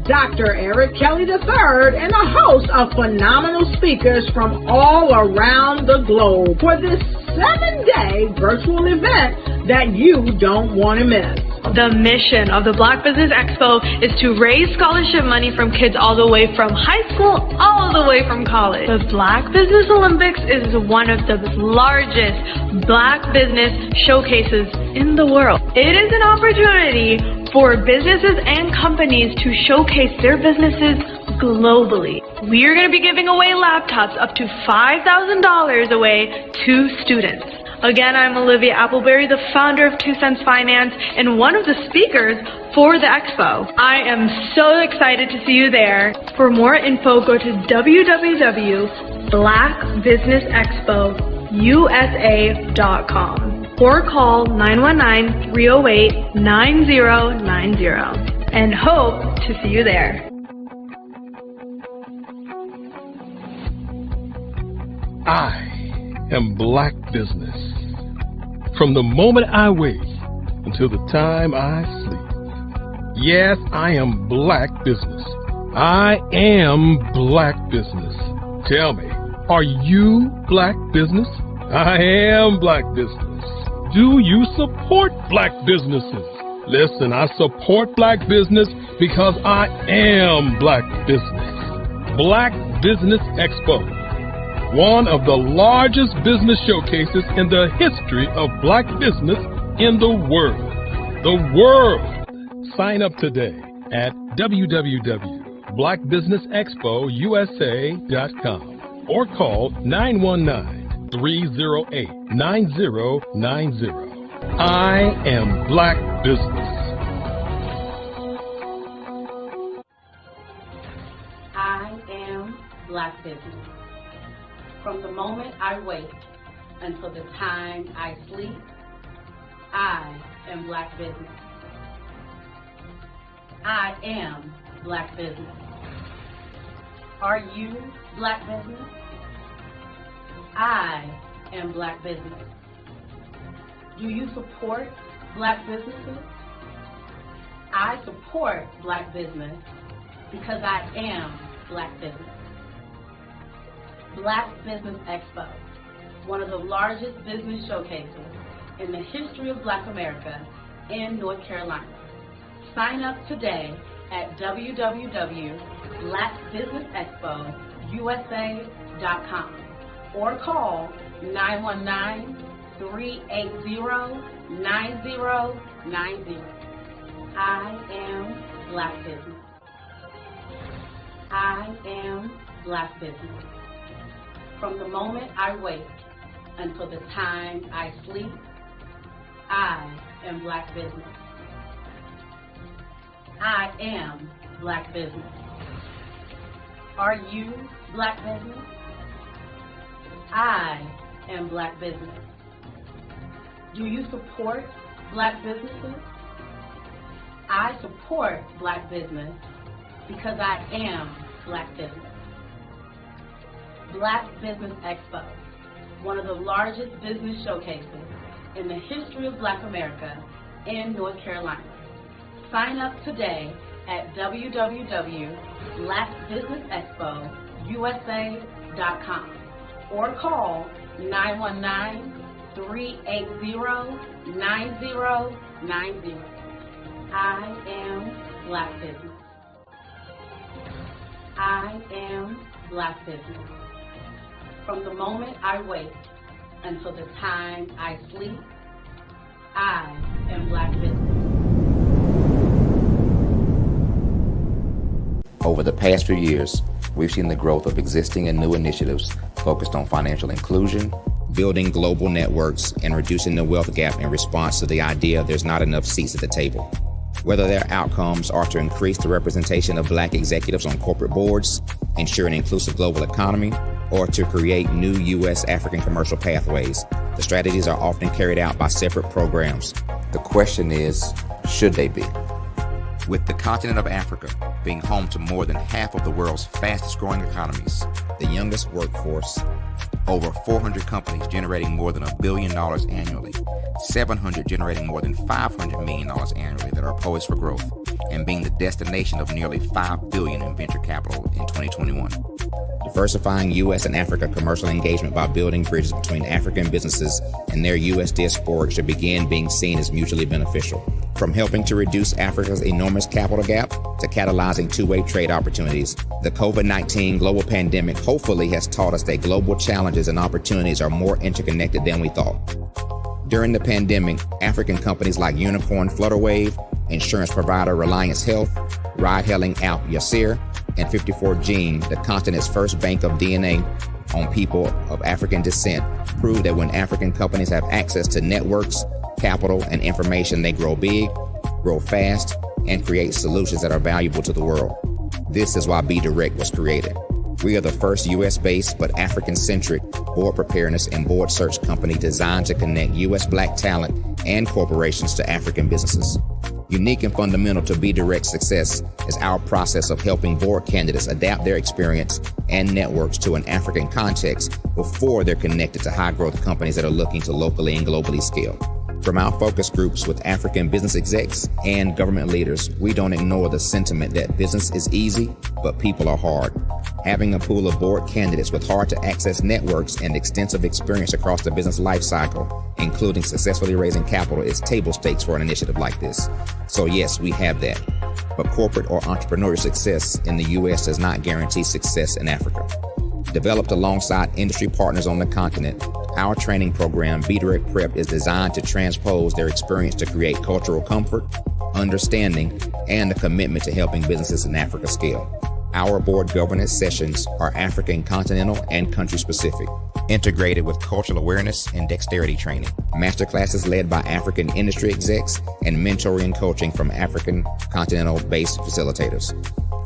Dr. Eric Kelly III and a host of phenomenal speakers from all around the globe for this 7-day virtual event that you don't want to miss. The mission of the Black Business Expo is to raise scholarship money from kids all the way from high school all the way from college. The Black Business Olympics is one of the largest Black business showcases in the world. It is an opportunity for businesses and companies to showcase their businesses globally. We are going to be giving away laptops up to $5,000 away to students. Again, I'm Olivia Appleberry, the founder of 2 Cents Finance and one of the speakers for the expo. I am so excited to see you there. For more info, go to www.blackbusinessexpousa.com or call 919-308-9090 and hope to see you there. I am Black Business. From the moment I wake until the time I sleep. Yes, I am Black Business. I am Black Business. Tell me, are you Black Business? I am Black Business. Do you support Black businesses? Listen, I support Black business because I am Black Business. Black Business Expo, one of the largest business showcases in the history of Black business in the world. The world! Sign up today at www.blackbusinessexpousa.com or call 919-308-9090. I am Black Business. I am Black Business. From the moment I wake until the time I sleep, I am Black Business. I am Black Business. Are you Black Business? I am Black Business. Do you support Black businesses? I support Black business because I am Black Business. Black Business Expo, one of the largest business showcases in the history of Black America in North Carolina. Sign up today at www.blackbusinessexpousa.com or call 919-380-9090. I am Black Business. I am Black Business. From the moment I wake until the time I sleep, I am Black Business. I am Black Business. Are you Black Business? I am Black Business. Do you support Black businesses? I support Black business because I am Black Business. Black Business Expo, one of the largest business showcases in the history of Black America in North Carolina. Sign up today at www.blackbusinessexpousa.com or call 919-380-9090. I am Black Business. I am Black Business. From the moment I wake until the time I sleep, I am Black Business. Over the past few years, we've seen the growth of existing and new initiatives focused on financial inclusion, building global networks, and reducing the wealth gap in response to the idea there's not enough seats at the table. Whether their outcomes are to increase the representation of Black executives on corporate boards, ensure an inclusive global economy, or to create new U.S. African commercial pathways, the strategies are often carried out by separate programs. The question is, should they be? With the continent of Africa being home to more than half of the world's fastest growing economies, the youngest workforce, over 400 companies generating more than $1 billion annually, 700 generating more than $500 million annually that are poised for growth, and being the destination of nearly $5 billion in venture capital in 2021. Diversifying U.S. and Africa commercial engagement by building bridges between African businesses and their U.S. diaspora should begin being seen as mutually beneficial. From helping to reduce Africa's enormous capital gap to catalyzing two-way trade opportunities, the COVID-19 global pandemic hopefully has taught us that global challenges and opportunities are more interconnected than we thought. During the pandemic, African companies like Unicorn Flutterwave, insurance provider Reliance Health, ride-hailing app Yasir, and 54Gene, the continent's first bank of DNA on people of African descent, prove that when African companies have access to networks, capital, and information, they grow big, grow fast, and create solutions that are valuable to the world. This is why Be Direct was created. We are the first U.S.-based but African-centric board preparedness and board search company designed to connect U.S. Black talent and corporations to African businesses. Unique and fundamental to Be Direct's success is our process of helping board candidates adapt their experience and networks to an African context before they're connected to high-growth companies that are looking to locally and globally scale. From our focus groups with African business execs and government leaders, we don't ignore the sentiment that business is easy, but people are hard. Having a pool of board candidates with hard-to-access networks and extensive experience across the business lifecycle, including successfully raising capital, is table stakes for an initiative like this. So yes, we have that. But corporate or entrepreneurial success in the U.S. does not guarantee success in Africa. Developed alongside industry partners on the continent, our training program, Be Direct Prep, is designed to transpose their experience to create cultural comfort, understanding, and a commitment to helping businesses in Africa scale. Our board governance sessions are African, continental, and country-specific, integrated with cultural awareness and dexterity training, masterclasses led by African industry execs, and mentoring and coaching from African continental-based facilitators.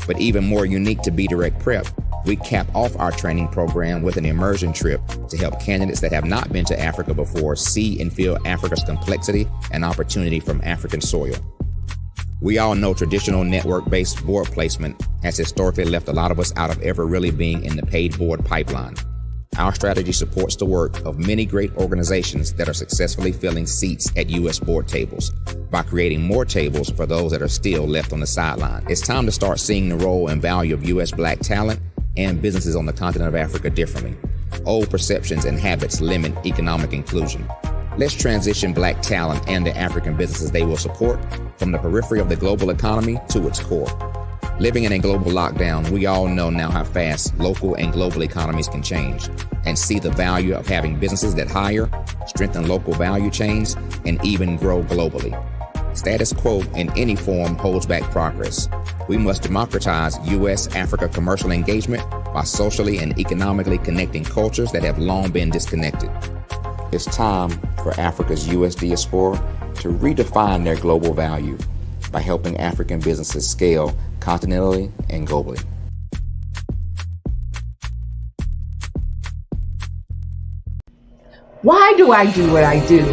But even more unique to Be Direct Prep, we cap off our training program with an immersion trip to help candidates that have not been to Africa before see and feel Africa's complexity and opportunity from African soil. We all know traditional network-based board placement has historically left a lot of us out of ever really being in the paid board pipeline. Our strategy supports the work of many great organizations that are successfully filling seats at U.S. board tables by creating more tables for those that are still left on the sideline. It's time to start seeing the role and value of U.S. Black talent and businesses on the continent of Africa differently. Old perceptions and habits limit economic inclusion. Let's transition Black talent and the African businesses they will support from the periphery of the global economy to its core. Living in a global lockdown, we all know now how fast local and global economies can change, and see the value of having businesses that hire, strengthen local value chains, and even grow globally. Status quo in any form holds back progress. We must democratize U.S.-Africa commercial engagement by socially and economically connecting cultures that have long been disconnected. It's time for Africa's U.S. diaspora to redefine their global value by helping African businesses scale continentally and globally. Why do I do what I do?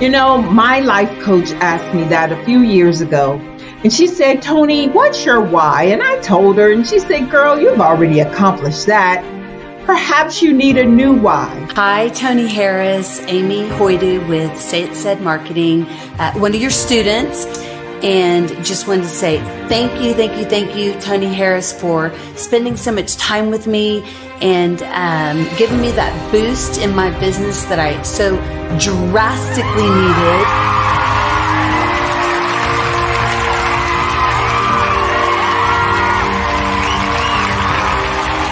You know, my life coach asked me that a few years ago. And she said, Tony, what's your why? And I told her, and she said, girl, you've already accomplished that. Perhaps you need a new why. Hi, Tony Harris, Amy Hoydu with Say It Said Marketing, one of your students. And just wanted to say thank you, Tony Harris, for spending so much time with me and giving me that boost in my business that I so drastically needed.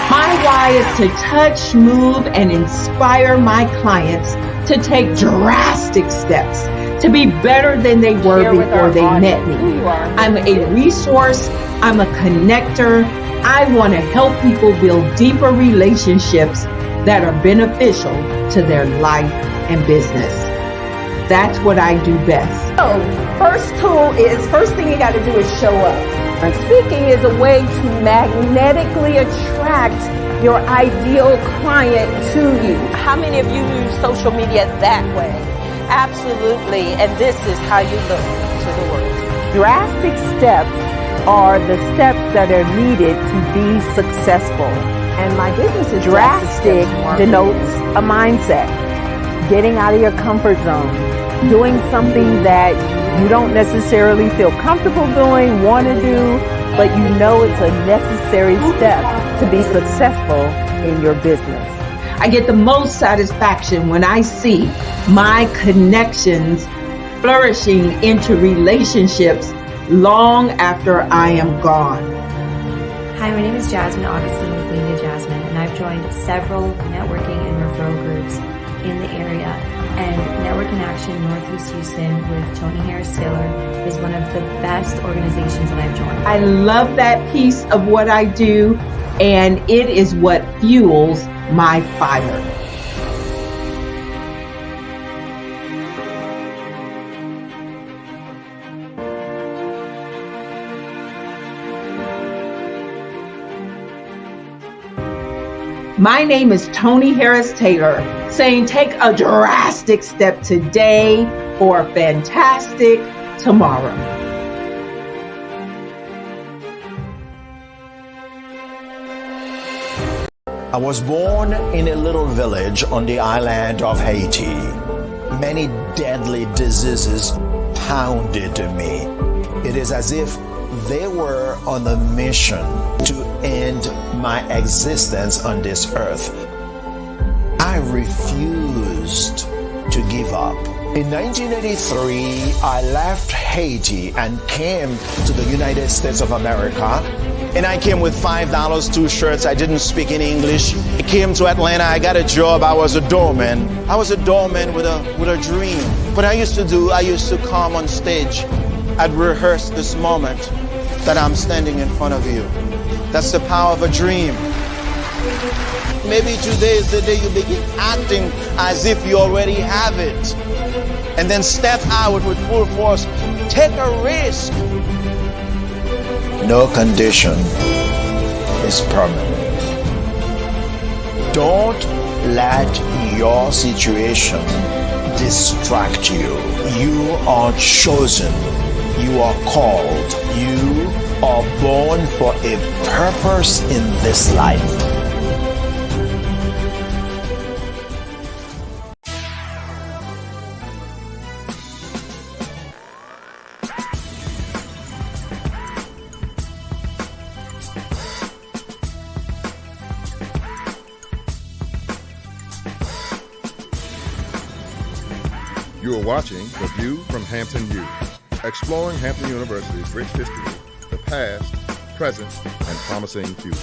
My why is to touch, move, and inspire my clients to take drastic steps to be better than they were before they met me. I'm a resource. I'm a connector. I want to help people build deeper relationships that are beneficial to their life and business. That's what I do best. So, first thing you got to do is show up. And speaking is a way to magnetically attract your ideal client to you. How many of you use social media that way? Absolutely, and this is how you look to the world. Drastic steps are the steps that are needed to be successful. And my business is drastic denotes a mindset, getting out of your comfort zone, doing something that you don't necessarily feel comfortable doing, want to do, but you know it's a necessary step to be successful in your business. I get the most satisfaction when I see my connections flourishing into relationships long after I am gone. Hi, my name is Jasmine Augustine with Media Jasmine, and I've joined several networking and referral groups in the area. And Network in Action Northeast Houston with Tony Harris Taylor is one of the best organizations that I've joined. I love that piece of what I do, and it is what fuels my fire. My name is Tony Harris Taylor, saying take a drastic step today for a fantastic tomorrow. I was born in a little village on the island of Haiti. Many deadly diseases pounded me. It is as if they were on a mission to end my existence on this earth. I refused to give up. In 1983, I left Haiti and came to the United States of America. And I came with $5, 2 shirts. I didn't speak any English. I came to Atlanta. I got a job. I was a doorman. I was a doorman with a dream. What I used to come on stage. I'd rehearse this moment that I'm standing in front of you. That's the power of a dream. Maybe today is the day you begin acting as if you already have it. And then step out with full force. Take a risk. No condition is permanent. Don't let your situation distract you. You are chosen. You are called. You are born for a purpose in this life. You are watching The View from Hampton U, exploring Hampton University's rich history, the past, present, and promising future.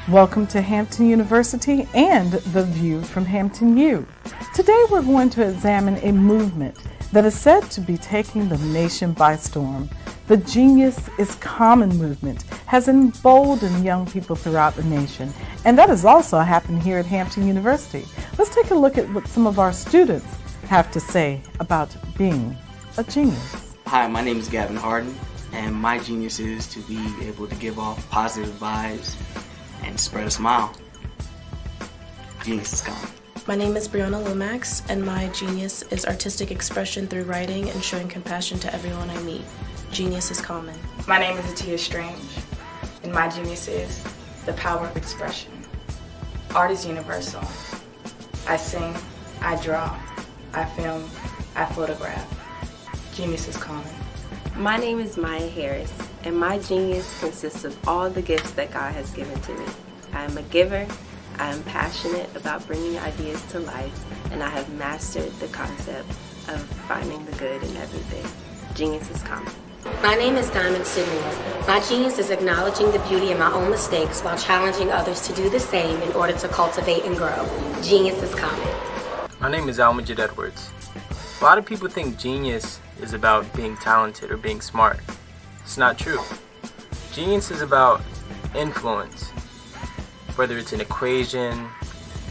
Welcome to Hampton University and The View from Hampton U. Today we're going to examine a movement that is said to be taking the nation by storm. The Genius is Common movement has emboldened young people throughout the nation, and that has also happened here at Hampton University. Let's take a look at what some of our students have to say about being a genius. Hi, my name is Gavin Harden, and my genius is to be able to give off positive vibes and spread a smile. Genius is common. My name is Brianna Lomax, and my genius is artistic expression through writing and showing compassion to everyone I meet. Genius is common. My name is Atia Strange, and my genius is the power of expression. Art is universal. I sing, I draw, I film, I photograph. Genius is common. My name is Maya Harris, and my genius consists of all the gifts that God has given to me. I am a giver, I am passionate about bringing ideas to life, and I have mastered the concept of finding the good in everything. Genius is common. My name is Diamond Sidmore. My genius is acknowledging the beauty in my own mistakes while challenging others to do the same in order to cultivate and grow. Genius is common. My name is Almajid Edwards. A lot of people think genius is about being talented or being smart. It's not true. Genius is about influence. Whether it's an equation,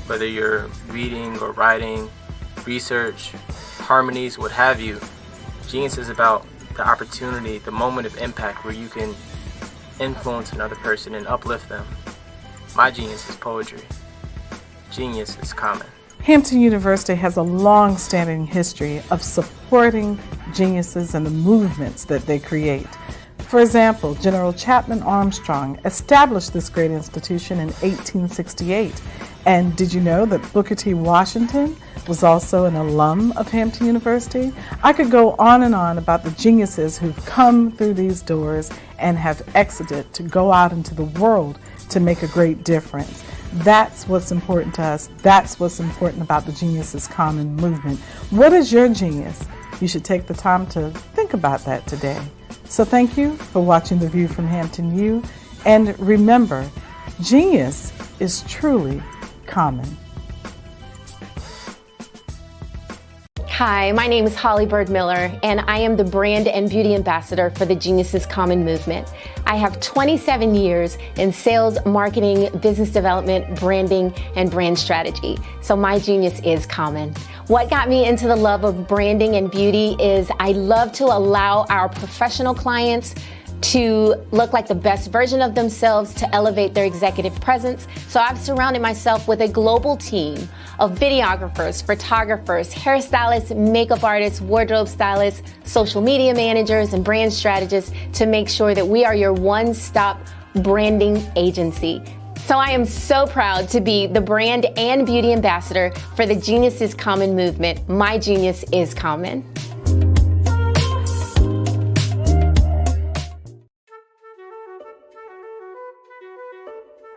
whether you're reading or writing, research, harmonies, what have you, genius is about the opportunity, the moment of impact where you can influence another person and uplift them. My genius is poetry. Genius is common. Hampton University has a long-standing history of supporting geniuses and the movements that they create. For example, General Chapman Armstrong established this great institution in 1868. And did you know that Booker T. Washington was also an alum of Hampton University? I could go on and on about the geniuses who've come through these doors and have exited to go out into the world to make a great difference. That's what's important to us. That's what's important about the Genius is Common movement. What is your genius? You should take the time to think about that today. So thank you for watching The View from Hampton U. And remember, genius is truly common. Hi, my name is Holly Bird Miller, and I am the brand and beauty ambassador for the Genius is Common movement. I have 27 years in sales, marketing, business development, branding, and brand strategy. So my genius is common. What got me into the love of branding and beauty is I love to allow our professional clients to look like the best version of themselves, to elevate their executive presence. So I've surrounded myself with a global team of videographers, photographers, hairstylists, makeup artists, wardrobe stylists, social media managers, and brand strategists to make sure that we are your one-stop branding agency. So I am so proud to be the brand and beauty ambassador for the Genius is Common movement. My genius is common.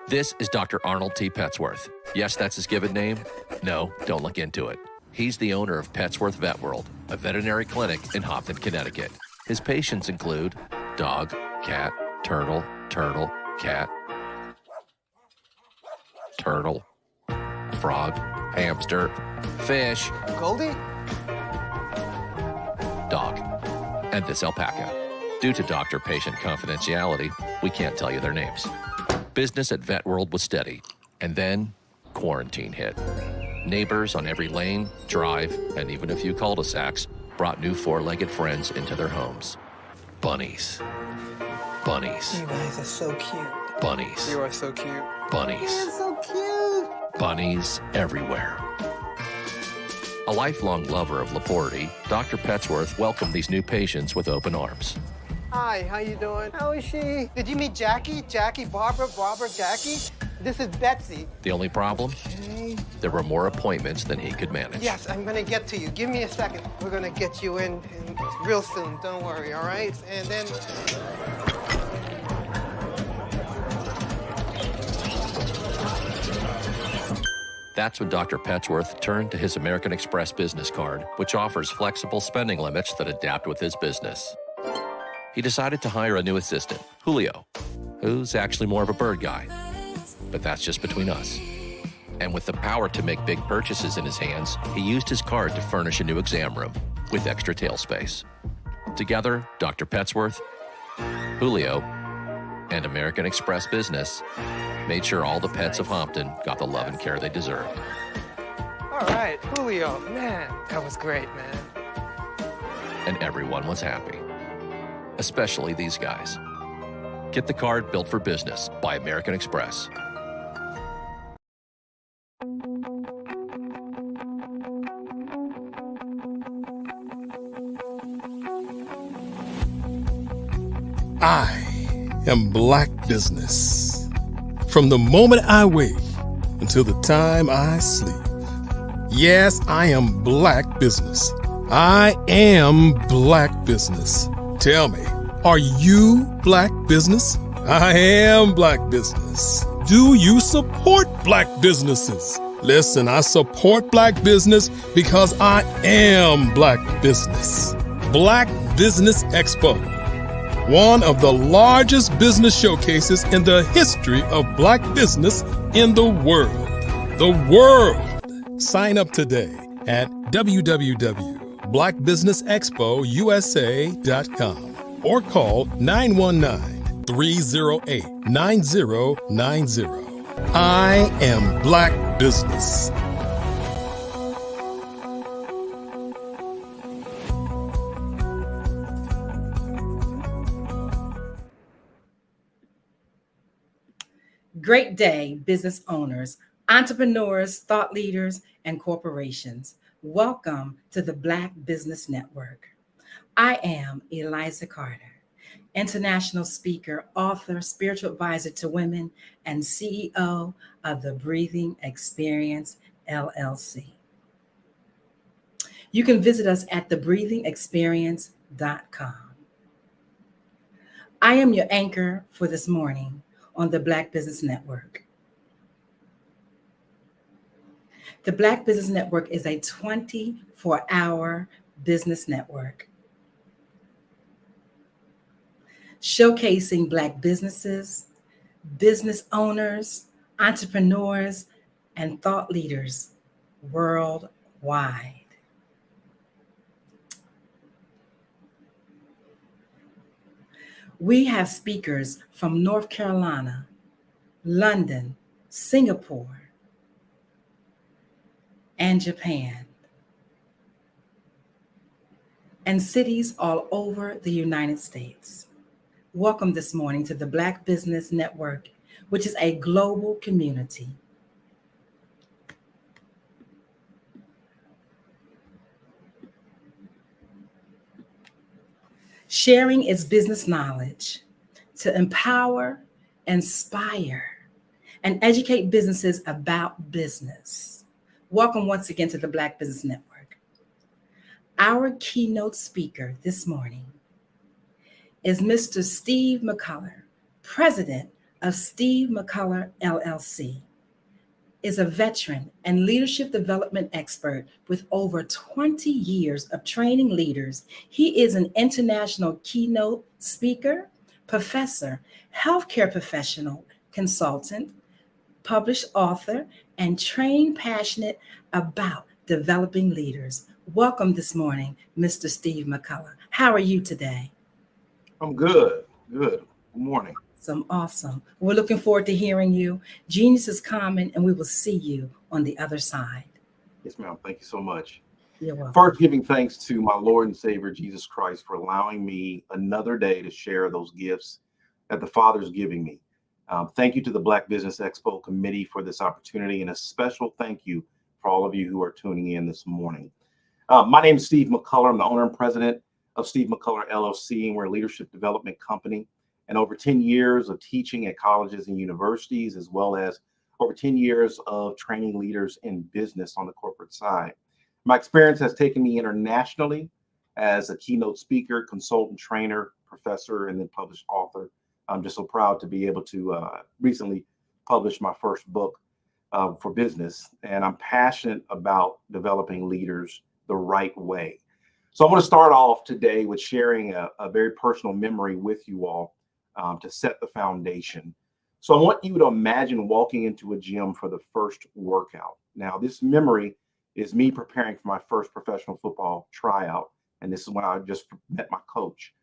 This is Dr. Arnold T. Petsworth. Yes, that's his given name. No, don't look into it. He's the owner of Petsworth Vet World, a veterinary clinic in Hopton, Connecticut. His patients include dog, cat, turtle, cat, turtle, frog, hamster, fish, Goldie, dog, and this alpaca. Due to doctor-patient confidentiality, we can't tell you their names. Business at Vet World was steady, and then quarantine hit. Neighbors on every lane, drive, and even a few cul-de-sacs brought new four-legged friends into their homes. Bunnies. Bunnies. you guys are so cute. Bunnies. You are so cute. Bunnies. You're so cute. Bunnies everywhere. A lifelong lover of Laporte, Dr. Petsworth welcomed these new patients with open arms. Hi, how you doing? How is she? Did you meet Jackie? Jackie, Barbara, Jackie? This is Betsy. The only problem? Okay. There were more appointments than he could manage. Yes, I'm gonna get to you. Give me a second. We're gonna get you in real soon. Don't worry, all right? And then... That's when Dr. Petsworth turned to his American Express business card, which offers flexible spending limits that adapt with his business. He decided to hire a new assistant, Julio, who's actually more of a bird guy. But that's just between us. And with the power to make big purchases in his hands, he used his card to furnish a new exam room with extra tail space. Together, Dr. Petsworth, Julio, and American Express Business made sure all the pets of Hopton got the love and care they deserved. All right, Julio, man, that was great, man. And everyone was happy. Especially these guys. Get the card built for business by American Express. I am Black Business. From the moment I wake until the time I sleep. Yes, I am Black Business. I am Black Business. Tell me, are you Black Business? I am Black Business. Do you support Black businesses? Listen, I support Black business because I am Black Business. Black Business Expo, one of the largest business showcases in the history of Black business in the world. The world! Sign up today at www.blackbusinessexpousa.com or call 919-308-9090. I am Black Business. Great day, business owners, entrepreneurs, thought leaders, and corporations. Welcome to the Black Business Network. I am Eliza Carter, international speaker, author, spiritual advisor to women, and CEO of the Breathing Experience, LLC. You can visit us at thebreathingexperience.com. I am your anchor for this morning on the Black Business Network. The Black Business Network is a 24-hour business network showcasing Black businesses, business owners, entrepreneurs, and thought leaders worldwide. We have speakers from North Carolina, London, Singapore, and Japan, and cities all over the United States. Welcome this morning to the Black Business Network, which is a global community. Sharing its business knowledge to empower, inspire, and educate businesses about business. Welcome once again to the Black Business Network. Our keynote speaker this morning is Mr. Steve McCullough, president of Steve McCullough, LLC, is a veteran and leadership development expert with over 20 years of training leaders. He is an international keynote speaker, professor, healthcare professional, consultant, published author, and trained passionate about developing leaders. Welcome this morning, Mr. Steve McCullough. How are you today? I'm good. Good morning. Awesome. We're looking forward to hearing you. Genius is common, and we will see you on the other side. Yes, ma'am. Thank you so much. You're welcome. First, giving thanks to my Lord and Savior, Jesus Christ, for allowing me another day to share those gifts that the Father is giving me. Thank you to the Black Business Expo Committee for this opportunity, and a special thank you for all of you who are tuning in this morning. My name is Steve McCullough. I'm the owner and president of Steve McCullough, LLC, and we're a leadership development company. And over 10 years of teaching at colleges and universities, as well as over 10 years of training leaders in business on the corporate side. My experience has taken me internationally as a keynote speaker, consultant, trainer, professor, and then published author. I'm just so proud to be able to recently publish my first book for business. And I'm passionate about developing leaders the right way. So I want to start off today with sharing a very personal memory with you all to set the foundation. So I want you to imagine walking into a gym for the first workout. Now, this memory is me preparing for my first professional football tryout. And this is when I just met my coach.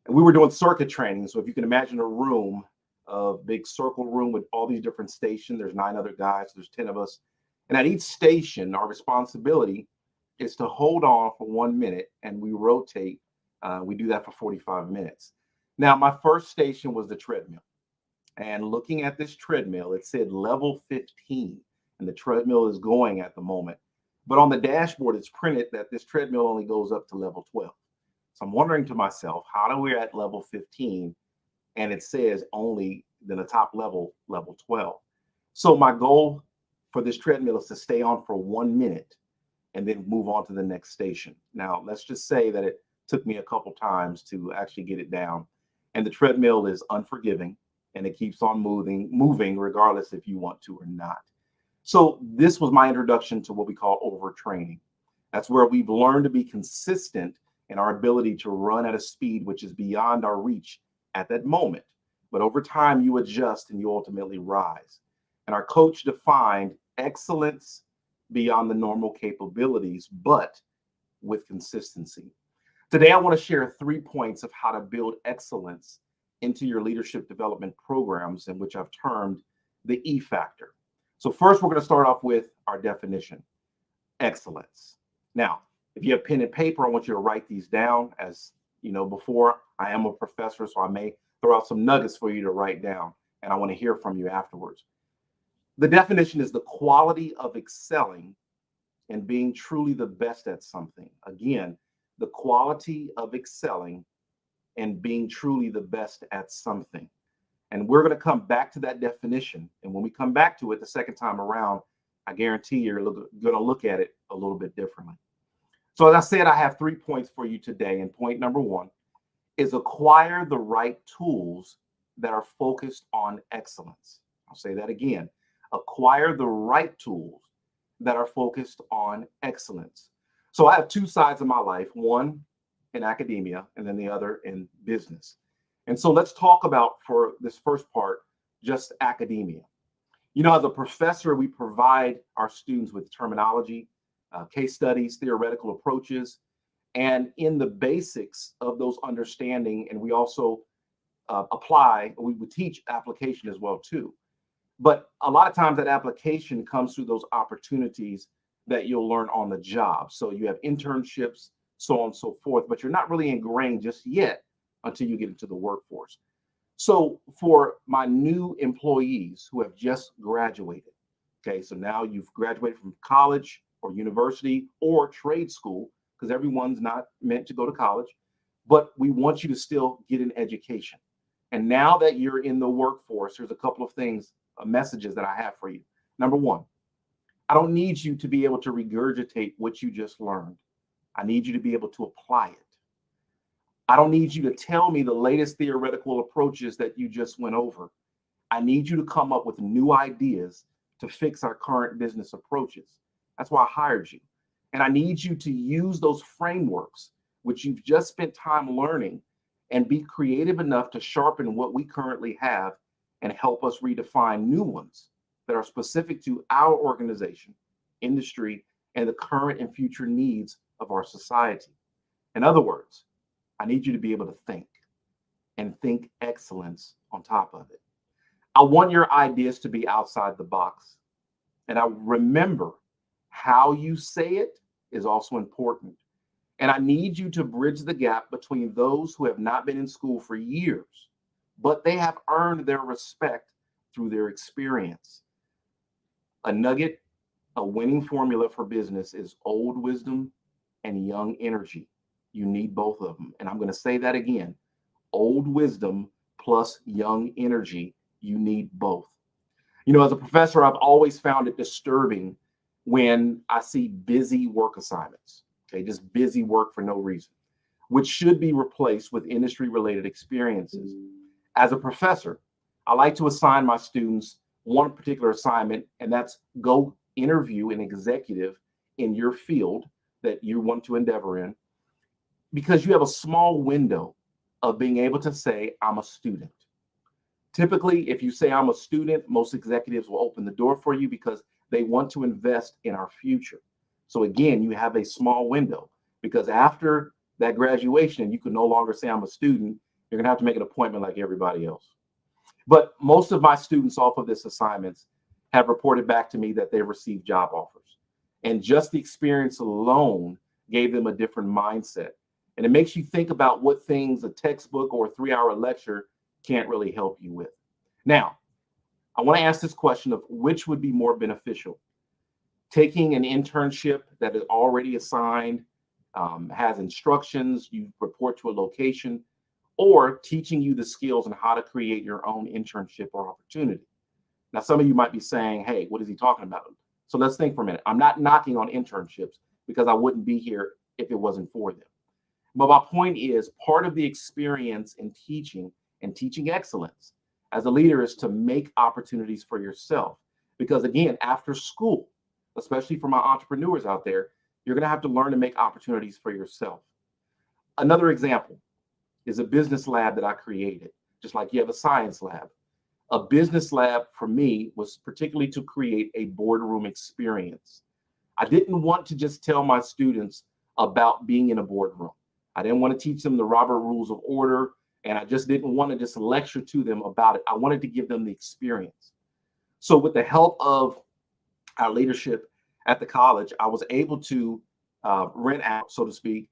And we were doing circuit training. So if you can imagine a room, a big circle room with all these different stations, there's 9 other guys, there's 10 of us. And at each station, our responsibility is to hold on for 1 minute, and we rotate. We do that for 45 minutes. Now, my first station was the treadmill. And looking at this treadmill, it said level 15, and the treadmill is going at the moment. But on the dashboard, it's printed that this treadmill only goes up to level 12. So I'm wondering to myself, how do we at level 15, and it says only the top level, level 12? So my goal for this treadmill is to stay on for 1 minute and then move on to the next station. Now, let's just say that it took me a couple times to actually get it down. And the treadmill is unforgiving, and it keeps on moving regardless if you want to or not. So this was my introduction to what we call overtraining. That's where we've learned to be consistent in our ability to run at a speed which is beyond our reach at that moment. But over time, you adjust and you ultimately rise. And our coach defined excellence beyond the normal capabilities, but with consistency. Today, I want to share 3 points of how to build excellence into your leadership development programs, in which I've termed the E factor. So first, we're going to start off with our definition, excellence. Now, if you have pen and paper, I want you to write these down. As you know, before, I am a professor, so I may throw out some nuggets for you to write down, and I want to hear from you afterwards. The definition is the quality of excelling and being truly the best at something. Again, the quality of excelling and being truly the best at something. And we're going to come back to that definition. And when we come back to it the second time around, I guarantee you're going to look at it a little bit differently. So as I said, I have 3 points for you today. And point number 1 is acquire the right tools that are focused on excellence. I'll say that again. Acquire the right tools that are focused on excellence. So I have 2 sides of my life, one in academia and then the other in business. And so let's talk about, for this first part, just academia. You know, as a professor, we provide our students with terminology, case studies, theoretical approaches, and in the basics of those understanding, and we also we would teach application as well too. But a lot of times that application comes through those opportunities that you'll learn on the job. So you have internships, so on and so forth, but you're not really ingrained just yet until you get into the workforce. So for my new employees who have just graduated, okay, so now you've graduated from college or university or trade school, because everyone's not meant to go to college, but we want you to still get an education. And now that you're in the workforce, there's a couple of things, messages that I have for you. Number 1, I don't need you to be able to regurgitate what you just learned. I need you to be able to apply it. I don't need you to tell me the latest theoretical approaches that you just went over. I need you to come up with new ideas to fix our current business approaches. That's why I hired you. And I need you to use those frameworks, which you've just spent time learning, and be creative enough to sharpen what we currently have and help us redefine new ones that are specific to our organization, industry, and the current and future needs of our society. In other words, I need you to be able to think and think excellence on top of it. I want your ideas to be outside the box. And I remember how you say it is also important. And I need you to bridge the gap between those who have not been in school for years, but they have earned their respect through their experience. A nugget, a winning formula for business is old wisdom and young energy. You need both of them. And I'm going to say that again. Old wisdom plus young energy. You need both. You know, as a professor, I've always found it disturbing when I see busy work assignments. Okay, just busy work for no reason, which should be replaced with industry-related experiences. As a professor, I like to assign my students one particular assignment, and that's go interview an executive in your field that you want to endeavor in, because you have a small window of being able to say, I'm a student. Typically, if you say I'm a student, most executives will open the door for you because they want to invest in our future. So again, you have a small window, because after that graduation, you can no longer say I'm a student. You're going to have to make an appointment like everybody else. But most of my students off of this assignments have reported back to me that they received job offers. And just the experience alone gave them a different mindset. And it makes you think about what things a textbook or a 3-hour lecture can't really help you with. Now, I want to ask this question of which would be more beneficial: taking an internship that is already assigned, has instructions, you report to a location, or teaching you the skills on how to create your own internship or opportunity. Now, some of you might be saying, hey, what is he talking about? So let's think for a minute. I'm not knocking on internships, because I wouldn't be here if it wasn't for them. But my point is, part of the experience in teaching and teaching excellence as a leader is to make opportunities for yourself. Because again, after school, especially for my entrepreneurs out there, you're going to have to learn to make opportunities for yourself. Another example is a business lab that I created, just like you have a science lab. A business lab for me was particularly to create a boardroom experience. I didn't want to just tell my students about being in a boardroom. I didn't want to teach them the Robert Rules of Order, and I just didn't want to just lecture to them about it. I wanted to give them the experience. So with the help of our leadership at the college, I was able to rent out, so to speak,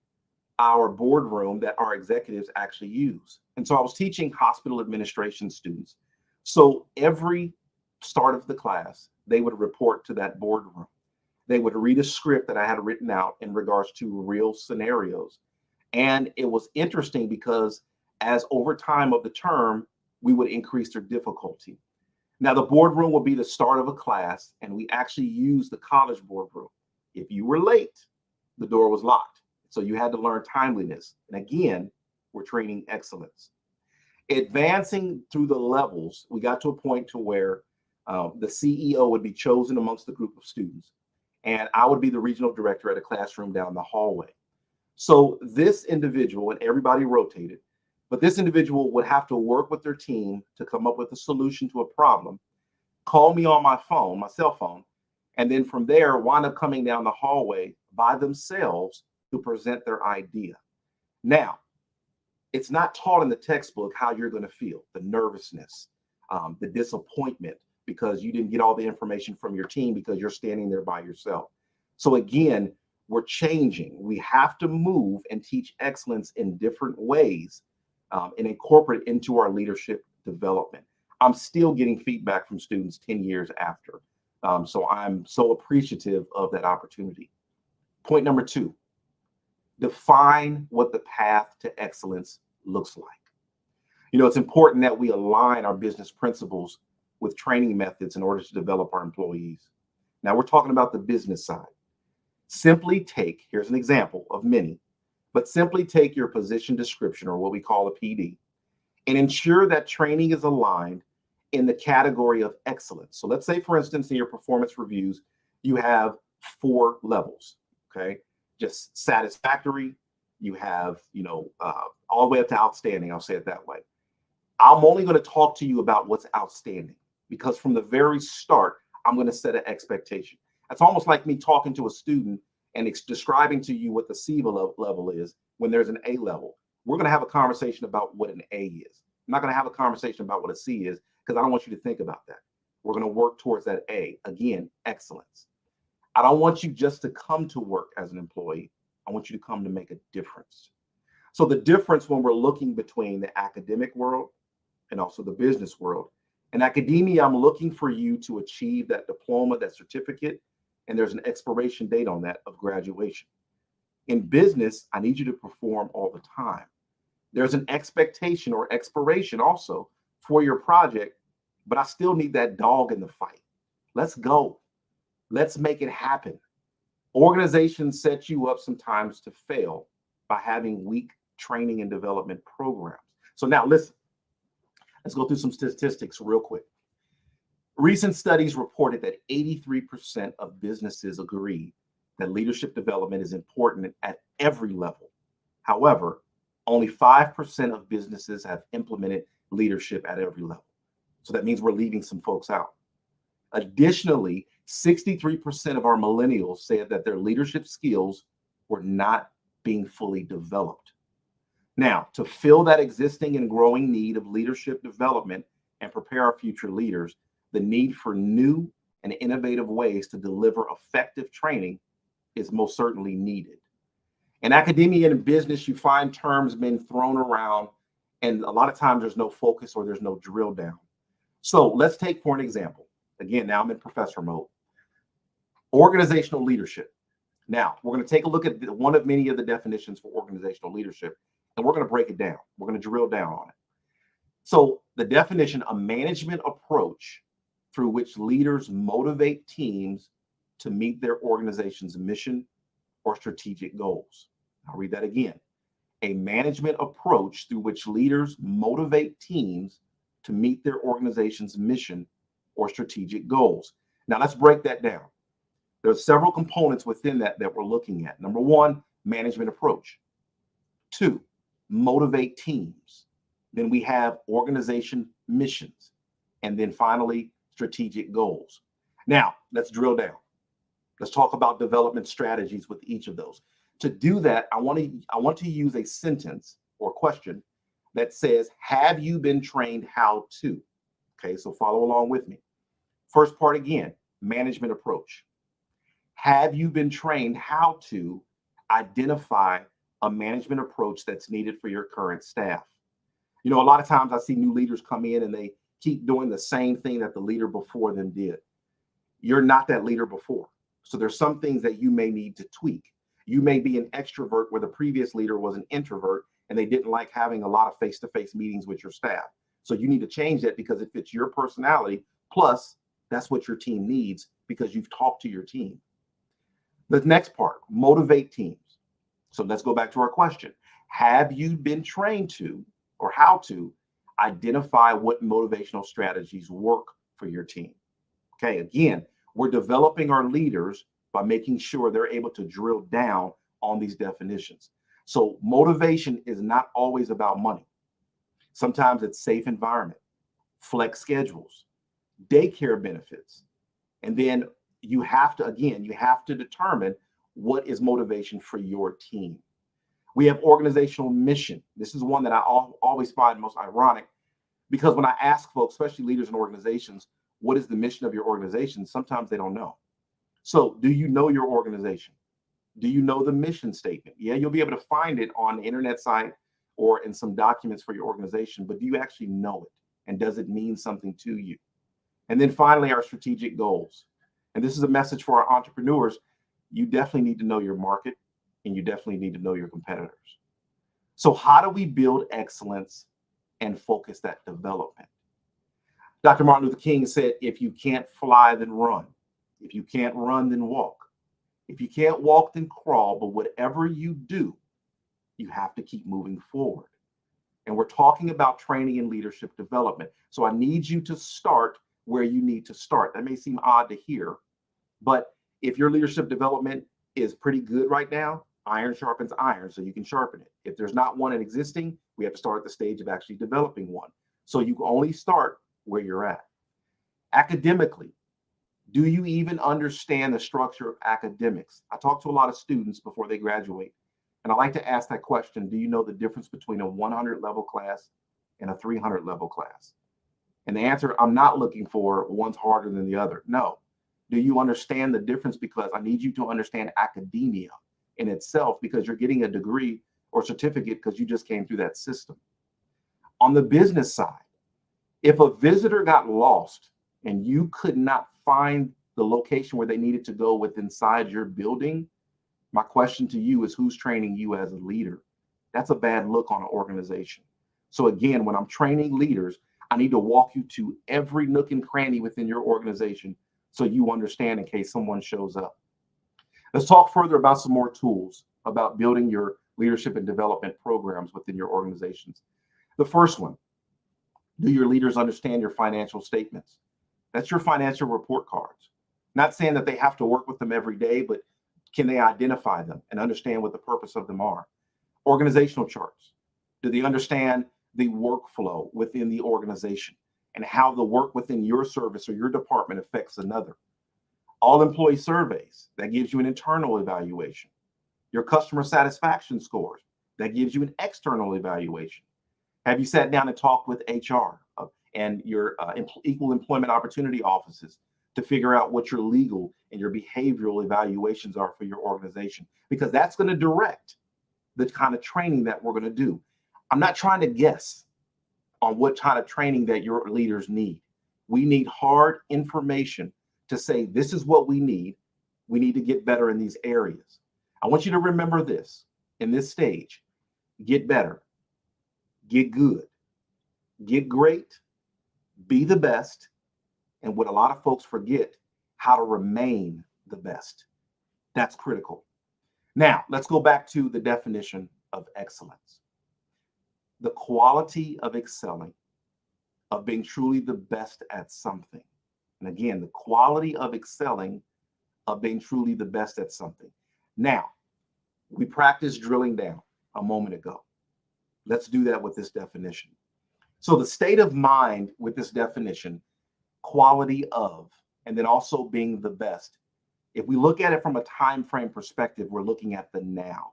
our boardroom that our executives actually use. And so I was teaching hospital administration students. So every start of the class, they would report to that boardroom. They would read a script that I had written out in regards to real scenarios. And it was interesting because as over time of the term, we would increase their difficulty. Now, the boardroom will be the start of a class, and we actually use the college boardroom. If you were late, the door was locked. So you had to learn timeliness. And again, we're training excellence. Advancing through the levels, we got to a point to where the CEO would be chosen amongst the group of students, and I would be the regional director at a classroom down the hallway. So this individual, and everybody rotated, but this individual would have to work with their team to come up with a solution to a problem, call me on my phone, my cell phone, and then from there wind up coming down the hallway by themselves to present their idea. Now, it's not taught in the textbook how you're going to feel, the nervousness, the disappointment, because you didn't get all the information from your team because you're standing there by yourself. So again, we're changing. We have to move and teach excellence in different ways and incorporate it into our leadership development. I'm still getting feedback from students 10 years after. So I'm so appreciative of that opportunity. Point number 2, define what the path to excellence looks like. You know, it's important that we align our business principles with training methods in order to develop our employees. Now we're talking about the business side. Simply take, here's an example of many, but simply take your position description, or what we call a PD, and ensure that training is aligned in the category of excellence. So let's say, for instance, in your performance reviews, you have 4 levels, okay? Just satisfactory, you have, all the way up to outstanding, I'll say it that way. I'm only going to talk to you about what's outstanding, because from the very start, I'm going to set an expectation. That's almost like me talking to a student and describing to you what the C level is when there's an A level. We're going to have a conversation about what an A is. I'm not going to have a conversation about what a C is, because I don't want you to think about that. We're going to work towards that A. Again, excellence. I don't want you just to come to work as an employee. I want you to come to make a difference. So the difference when we're looking between the academic world and also the business world. In academia, I'm looking for you to achieve that diploma, that certificate, and there's an expiration date on that of graduation. In business, I need you to perform all the time. There's an expectation or expiration also for your project, but I still need that dog in the fight. Let's go. Let's make it happen. Organizations set you up sometimes to fail by having weak training and development programs. So now listen, let's go through some statistics real quick. Recent studies reported that 83% of businesses agree that leadership development is important at every level. However, only 5% of businesses have implemented leadership at every level. So that means we're leaving some folks out. Additionally, 63% of our millennials said that their leadership skills were not being fully developed. Now, to fill that existing and growing need of leadership development and prepare our future leaders, the need for new and innovative ways to deliver effective training is most certainly needed. In academia and business, you find terms being thrown around, and a lot of times there's no focus or there's no drill down. So let's take, for an example, again, now I'm in professor mode, organizational leadership. Now, we're going to take a look at one of many of the definitions for organizational leadership, and we're going to break it down. We're going to drill down on it. So the definition, a management approach through which leaders motivate teams to meet their organization's mission or strategic goals. I'll read that again. A management approach through which leaders motivate teams to meet their organization's mission or strategic goals. Now let's break that down. There's several components within that we're looking at. Number 1, management approach. 2, motivate teams. Then we have organization missions. And then finally, strategic goals. Now, let's drill down. Let's talk about development strategies with each of those. To do that, I want to use a sentence or question that says, have you been trained how to? Okay, so follow along with me. First part again, management approach. Have you been trained how to identify a management approach that's needed for your current staff? You know, a lot of times I see new leaders come in and they keep doing the same thing that the leader before them did. You're not that leader before. So there's some things that you may need to tweak. You may be an extrovert where the previous leader was an introvert, and they didn't like having a lot of face-to-face meetings with your staff. So you need to change that because it fits your personality. Plus, that's what your team needs because you've talked to your team. The next part, motivate teams. So let's go back to our question. Have you been trained to, or how to, identify what motivational strategies work for your team? Okay, again, we're developing our leaders by making sure they're able to drill down on these definitions. So motivation is not always about money. Sometimes it's safe environment, flex schedules, daycare benefits. And then you have to determine what is motivation for your team. We have organizational mission. This is one that I always find most ironic, because when I ask folks, especially leaders in organizations, what is the mission of your organization? Sometimes they don't know. So do you know your organization? Do you know the mission statement? Yeah, you'll be able to find it on the internet site or in some documents for your organization, but do you actually know it? And does it mean something to you? And then finally, our strategic goals. And this is a message for our entrepreneurs. You definitely need to know your market, and you definitely need to know your competitors. So how do we build excellence and focus that development? Dr. Martin Luther King said, if you can't fly, then run. If you can't run, then walk. If you can't walk, then crawl. But whatever you do, you have to keep moving forward. And we're talking about training and leadership development. So I need you to start where you need to start. That may seem odd to hear, but if your leadership development is pretty good right now, iron sharpens iron, so you can sharpen it. If there's not one existing, we have to start at the stage of actually developing one. So you can only start where you're at. Academically, do you even understand the structure of academics? I talk to a lot of students before they graduate, and I like to ask that question, do you know the difference between a 100 level class and a 300 level class? And the answer, I'm not looking for one's harder than the other. No. Do you understand the difference? Because I need you to understand academia in itself, because you're getting a degree or certificate because you just came through that system. On the business side, if a visitor got lost and you could not find the location where they needed to go inside your building, my question to you is, who's training you as a leader? That's a bad look on an organization. So again, when I'm training leaders, I need to walk you to every nook and cranny within your organization so you understand in case someone shows up. Let's talk further about some more tools about building your leadership and development programs within your organizations. The first one, do your leaders understand your financial statements? That's your financial report cards. Not saying that they have to work with them every day, but can they identify them and understand what the purpose of them are? Organizational charts. Do they understand the workflow within the organization and how the work within your service or your department affects another? All employee surveys, that gives you an internal evaluation. Your customer satisfaction scores, that gives you an external evaluation. Have you sat down and talked with HR and your equal employment opportunity offices to figure out what your legal and your behavioral evaluations are for your organization? Because that's going to direct the kind of training that we're going to do. I'm not trying to guess on what kind of training that your leaders need. We need hard information to say, this is what we need. We need to get better in these areas. I want you to remember this in this stage: get better, get good, get great, be the best, and what a lot of folks forget, how to remain the best. That's critical. Now, let's go back to the definition of excellence. The quality of excelling, of being truly the best at something. And again, the quality of excelling, of being truly the best at something. Now, we practiced drilling down a moment ago. Let's do that with this definition. So the state of mind with this definition, quality of, and then also being the best. If we look at it from a time frame perspective, we're looking at the now.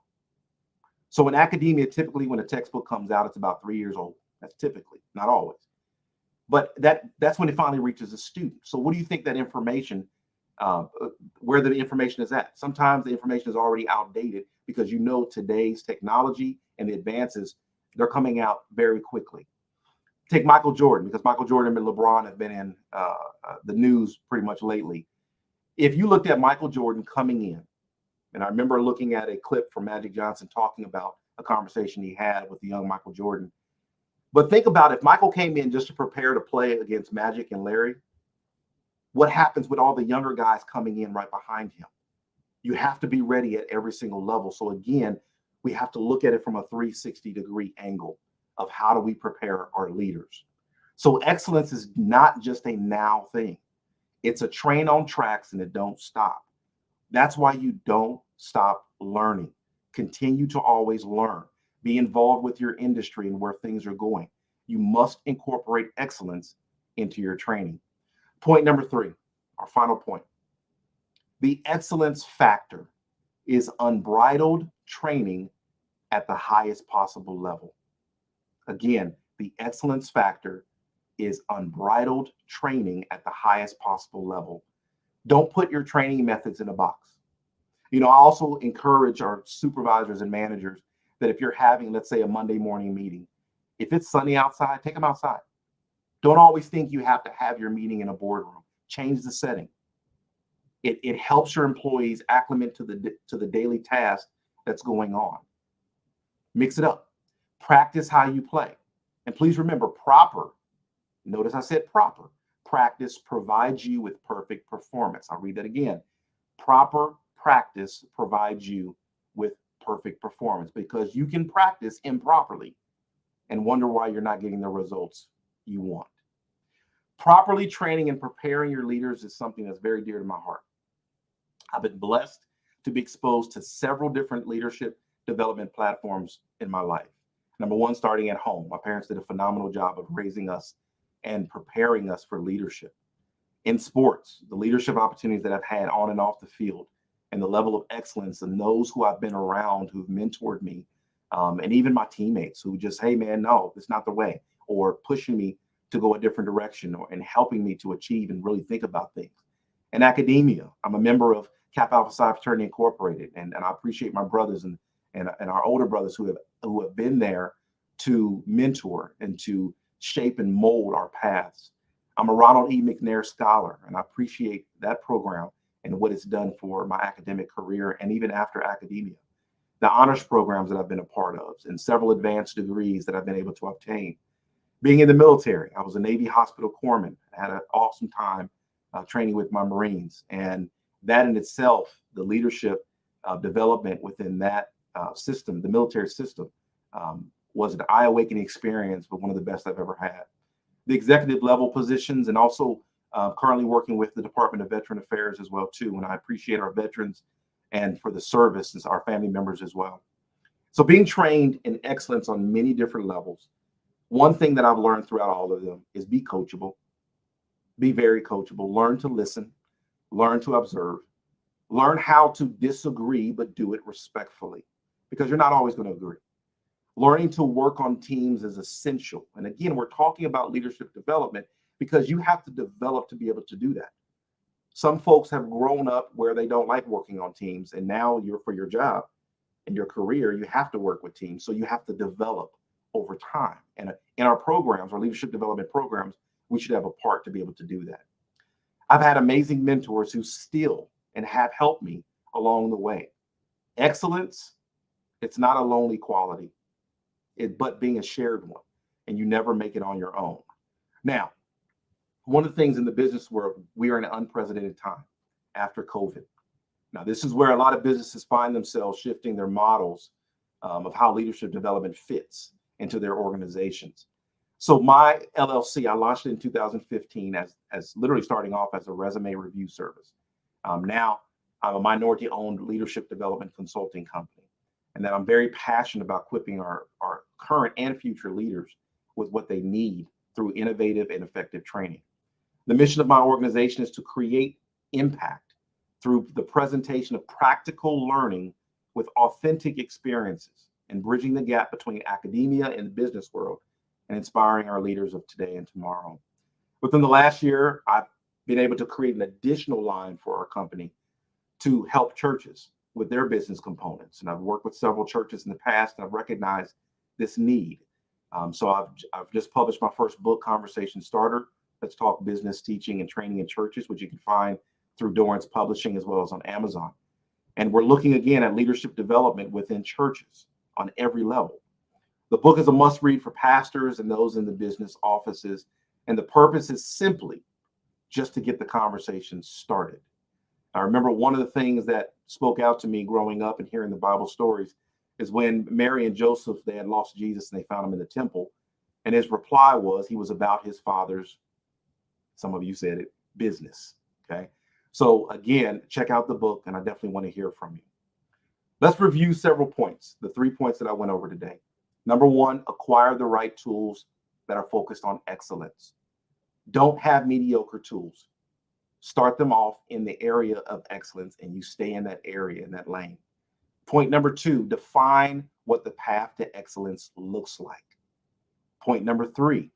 So in academia, typically when a textbook comes out, it's about 3 years old. That's typically, not always. But that's when it finally reaches a student. So what do you think that information, where the information is at? Sometimes the information is already outdated because you know today's technology and the advances, they're coming out very quickly. Take Michael Jordan, because Michael Jordan and LeBron have been in the news pretty much lately. If you looked at Michael Jordan coming in, and I remember looking at a clip from Magic Johnson talking about a conversation he had with the young Michael Jordan. But think about if Michael came in just to prepare to play against Magic and Larry, what happens with all the younger guys coming in right behind him? You have to be ready at every single level. So again, we have to look at it from a 360-degree angle of how do we prepare our leaders. So excellence is not just a now thing. It's a train on tracks and it don't stop. That's why you don't stop learning. Continue to always learn. Be involved with your industry and where things are going. You must incorporate excellence into your training. Point number 3, our final point. The excellence factor is unbridled training at the highest possible level. Again, the excellence factor is unbridled training at the highest possible level. Don't put your training methods in a box. I also encourage our supervisors and managers that if you're having, let's say, a Monday morning meeting, if it's sunny outside, take them outside. Don't always think you have to have your meeting in a boardroom. Change the setting. It helps your employees acclimate to the daily task that's going on. Mix it up. Practice how you play. And please remember, proper, notice I said proper, practice provides you with perfect performance. I'll read that again. Proper practice provides you with perfect performance, because you can practice improperly and wonder why you're not getting the results you want. Properly training and preparing your leaders is something that's very dear to my heart. I've been blessed to be exposed to several different leadership development platforms in my life. Number one, starting at home. My parents did a phenomenal job of raising us and preparing us for leadership. In sports, the leadership opportunities that I've had on and off the field, and the level of excellence and those who I've been around who've mentored me, and even my teammates who just, hey man, no, it's not the way, or pushing me to go a different direction, and helping me to achieve and really think about things. In academia, I'm a member of Kappa Alpha Psi Fraternity Incorporated, and I appreciate my brothers and our older brothers who have been there to mentor and to shape and mold our paths. I'm a Ronald E. McNair Scholar, and I appreciate that program and what it's done for my academic career and even after academia. The honors programs that I've been a part of, and several advanced degrees that I've been able to obtain. Being in the military, I was a Navy hospital corpsman. I had an awesome time training with my Marines, and that in itself, the leadership development within that system, the military system, was an eye-awakening experience, but one of the best I've ever had. The executive level positions, and also currently working with the Department of Veteran Affairs as well too. And I appreciate our veterans and for the service, our family members as well. So being trained in excellence on many different levels. One thing that I've learned throughout all of them is be coachable, be very coachable, learn to listen, learn to observe, learn how to disagree, but do it respectfully, because you're not always going to agree. Learning to work on teams is essential. And again, we're talking about leadership development because you have to develop to be able to do that. Some folks have grown up where they don't like working on teams, and now for your job and your career, you have to work with teams. So you have to develop over time. And in our programs, our leadership development programs, we should have a part to be able to do that. I've had amazing mentors who still and have helped me along the way. Excellence, it's not a lonely quality, but being a shared one, and you never make it on your own. Now, one of the things in the business world, we are in an unprecedented time after COVID. Now, this is where a lot of businesses find themselves shifting their models of how leadership development fits into their organizations. So my LLC, I launched it in 2015 as literally starting off as a resume review service. Now I'm a minority-owned leadership development consulting company, and that I'm very passionate about equipping our current and future leaders with what they need through innovative and effective training. The mission of my organization is to create impact through the presentation of practical learning with authentic experiences, and bridging the gap between academia and the business world, and inspiring our leaders of today and tomorrow. Within the last year, I've been able to create an additional line for our company to help churches with their business components. And I've worked with several churches in the past, and I've recognized this need. So I've just published my first book, Conversation Starter. Let's talk business, teaching, and training in churches, which you can find through Dorrance Publishing as well as on Amazon. And we're looking again at leadership development within churches. on every level. The book is a must read for pastors and those in the business offices. And the purpose is simply just to get the conversation started. I remember one of the things that spoke out to me growing up and hearing the Bible stories is when Mary and Joseph, they had lost Jesus and they found him in the temple. And his reply was he was about his father's, some of you said it, business. Okay. So again, check out the book, and I definitely want to hear from you. Let's review several points, the 3 points that I went over today. Number one, acquire the right tools that are focused on excellence. Don't have mediocre tools. Start them off in the area of excellence, and you stay in that area, in that lane. Point number two, define what the path to excellence looks like. Point number three,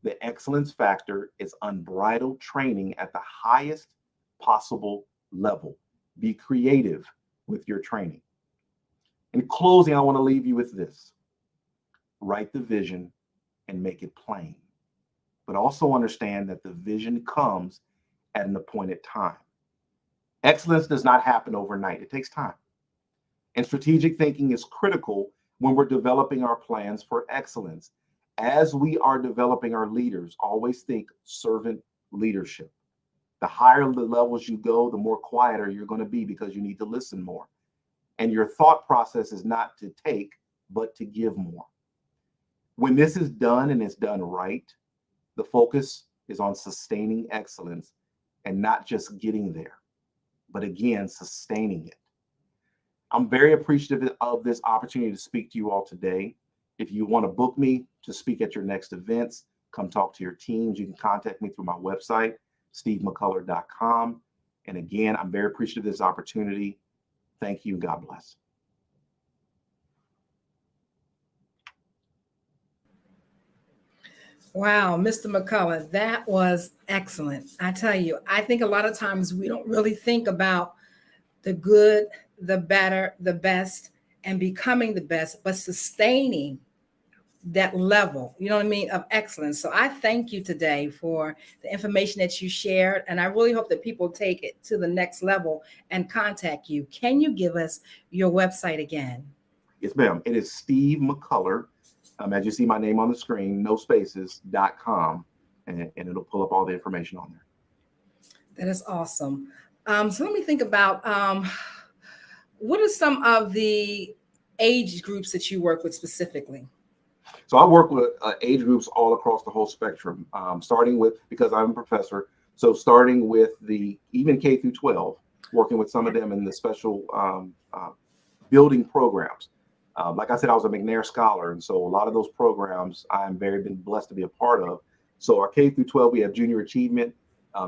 the excellence factor is unbridled training at the highest possible level. Be creative with your training. In closing, I want to leave you with this. Write the vision and make it plain, but also understand that the vision comes at an appointed time. Excellence does not happen overnight. It takes time. And strategic thinking is critical when we're developing our plans for excellence. As we are developing our leaders, always think servant leadership. The higher the levels you go, the more quieter you're going to be because you need to listen more. And your thought process is not to take, but to give more. When this is done and it's done right, the focus is on sustaining excellence and not just getting there, but again, sustaining it. I'm very appreciative of this opportunity to speak to you all today. If you want to book me to speak at your next events, come talk to your teams. You can contact me through my website, stevemccullough.com. And again, I'm very appreciative of this opportunity. Thank you. God bless. Wow, Mr. McCullough, that was excellent. I tell you, I think a lot of times we don't really think about the good, the better, the best, and becoming the best, but sustaining that level, you know what I mean, of excellence. So I thank you today for the information that you shared, and I really hope that people take it to the next level and contact you. Can you give us your website again? Yes, ma'am. It is Steve McCullough. As you see my name on the screen, no spaces.com, and it'll pull up all the information on there. That is awesome. So let me think about what are some of the age groups that you work with specifically? So I work with age groups all across the whole spectrum, starting with, because I'm a professor, so starting with the even K through 12, working with some of them in the special building programs. Like I said, I was a McNair scholar, and so a lot of those programs I'm been blessed to be a part of. So our K through 12, we have junior achievement,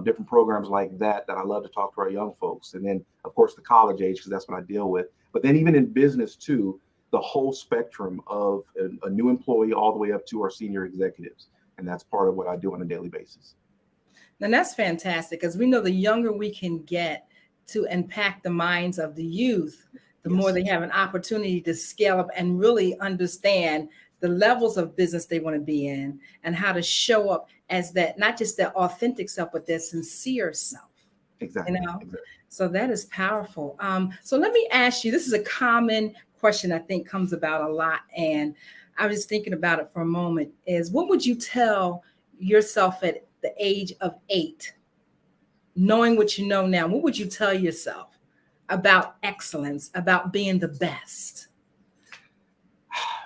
different programs like that I love to talk to our young folks. And then, of course, the college age, because that's what I deal with. But then even in business, too, the whole spectrum of a new employee all the way up to our senior executives. And that's part of what I do on a daily basis. And that's fantastic, because we know the younger we can get to impact the minds of the youth, the more they have an opportunity to scale up and really understand the levels of business they want to be in and how to show up as that, not just their authentic self, but their sincere self. Exactly. You know? Exactly. So that is powerful. So let me ask you, this is a common question I think comes about a lot, and I was thinking about it for a moment, is what would you tell yourself at the age of 8, knowing what you know now? What would you tell yourself about excellence, about being the best?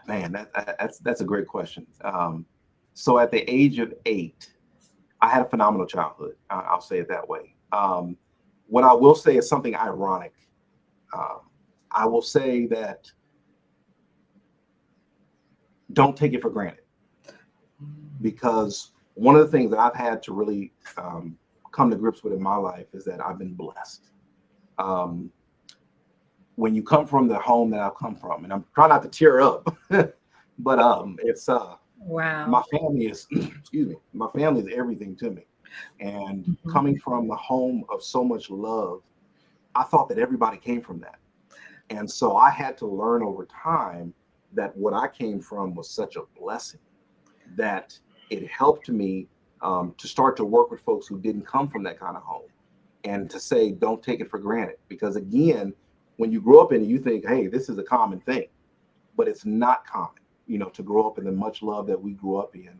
Man, that's a great question. So at the age of 8, I had a phenomenal childhood. I'll say it that way. What I will say is something ironic. I will say that don't take it for granted, because one of the things that I've had to really come to grips with in my life is that I've been blessed. When you come from the home that I've come from, and I'm trying not to tear up, but it's wow. My family is my family is everything to me. And coming from a home of so much love, I thought that everybody came from that. And so I had to learn over time that what I came from was such a blessing that it helped me to start to work with folks who didn't come from that kind of home, and to say, don't take it for granted. Because again, when you grow up in it, you think, hey, this is a common thing. but it's not common, to grow up in the much love that we grew up in.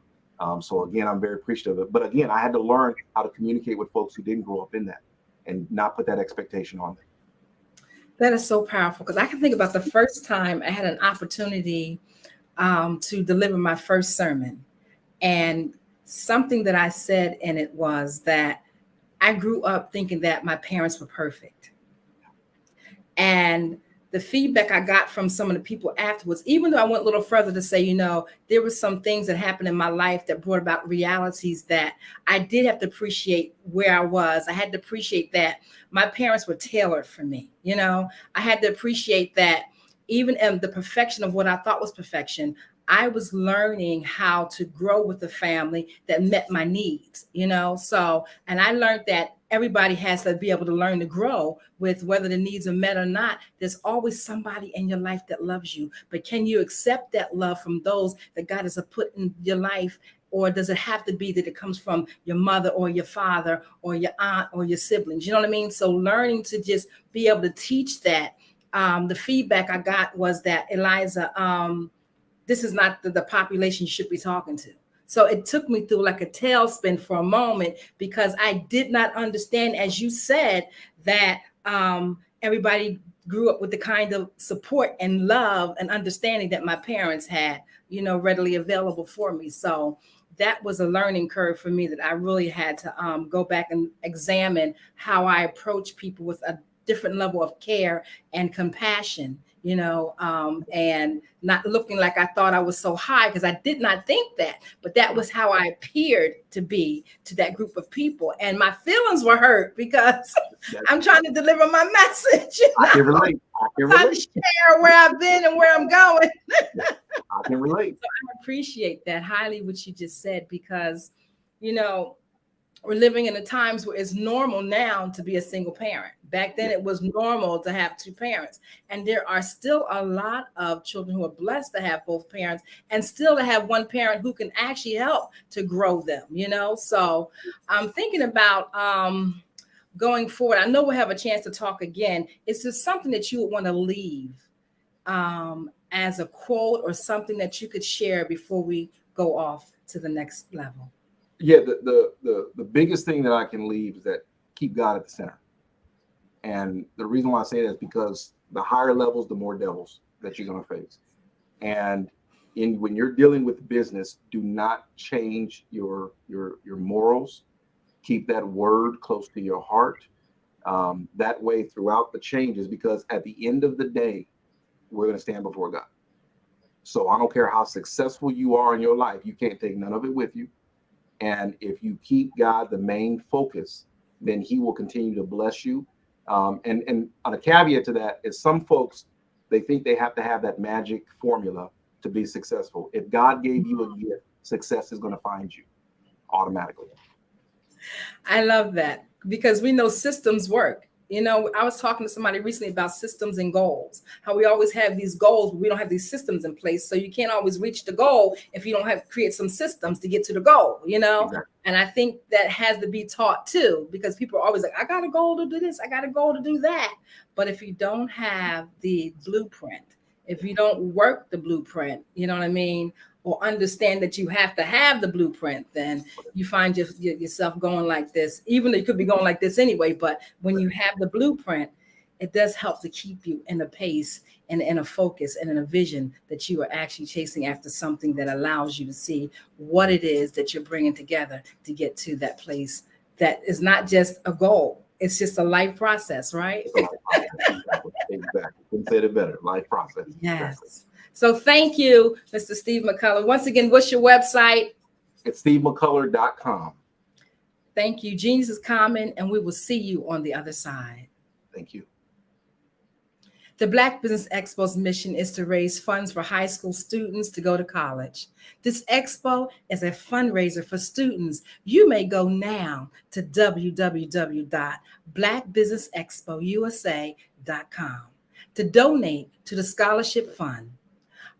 So again, I'm very appreciative of it. But again, I had to learn how to communicate with folks who didn't grow up in that and not put that expectation on them. That is so powerful, because I can think about the first time I had an opportunity to deliver my first sermon. And something that I said in it was that I grew up thinking that my parents were perfect. And the feedback I got from some of the people afterwards, even though I went a little further to say, there were some things that happened in my life that brought about realities that I did have to appreciate where I was. I had to appreciate that my parents were tailored for me. I had to appreciate that even in the perfection of what I thought was perfection, I was learning how to grow with a family that met my needs, So, and I learned that everybody has to be able to learn to grow with whether the needs are met or not. There's always somebody in your life that loves you, but can you accept that love from those that God has put in your life? Or does it have to be that it comes from your mother or your father or your aunt or your siblings? You know what I mean? So learning to just be able to teach that. The feedback I got was that, Eliza, this is not the population you should be talking to. So it took me through like a tailspin for a moment, because I did not understand, as you said, that everybody grew up with the kind of support and love and understanding that my parents had, readily available for me. So that was a learning curve for me that I really had to go back and examine how I approach people with a different level of care and compassion, and not looking like I thought I was so high, because I did not think that, but that was how I appeared to be to that group of people. And my feelings were hurt because I'm trying to deliver my message. I can relate. I'm trying to share where I've been and where I'm going. I can relate. So I appreciate that highly, what you just said, because, we're living in the times where it's normal now to be a single parent. Back then, it was normal to have two parents. And there are still a lot of children who are blessed to have both parents, and still to have one parent who can actually help to grow them, So I'm thinking about going forward. I know we'll have a chance to talk again. Is there something that you would want to leave as a quote or something that you could share before we go off to the next level? Yeah, the biggest thing that I can leave is that keep God at the center. And the reason why I say that is because the higher levels, the more devils that you're going to face. And when you're dealing with business, do not change your morals. Keep that word close to your heart. That way throughout the changes, because at the end of the day, we're going to stand before God. So I don't care how successful you are in your life, you can't take none of it with you. And if you keep God the main focus, then he will continue to bless you. And on a caveat to that is some folks, they think they have to have that magic formula to be successful. If God gave you a gift, success is going to find you automatically. I love that, because we know systems work. I was talking to somebody recently about systems and goals, how we always have these goals, but we don't have these systems in place. So you can't always reach the goal if you don't create some systems to get to the goal, Exactly. And I think that has to be taught too, because people are always like, I got a goal to do this, I got a goal to do that. But if you don't have the blueprint, if you don't work the blueprint, you know what I mean? Or understand that you have to have the blueprint, then you find yourself going like this, even though you could be going like this anyway. But when you have the blueprint, it does help to keep you in a pace and in a focus and in a vision that you are actually chasing after something that allows you to see what it is that you're bringing together to get to that place that is not just a goal. It's just a life process, right? Exactly. Couldn't say it better. Life process. Yes. Exactly. So thank you, Mr. Steve McCullough. Once again, what's your website? It's stevemccullough.com. Thank you. Genius is common, and we will see you on the other side. Thank you. The Black Business Expo's mission is to raise funds for high school students to go to college. This expo is a fundraiser for students. You may go now to www.blackbusinessexpousa.com to donate to the scholarship fund.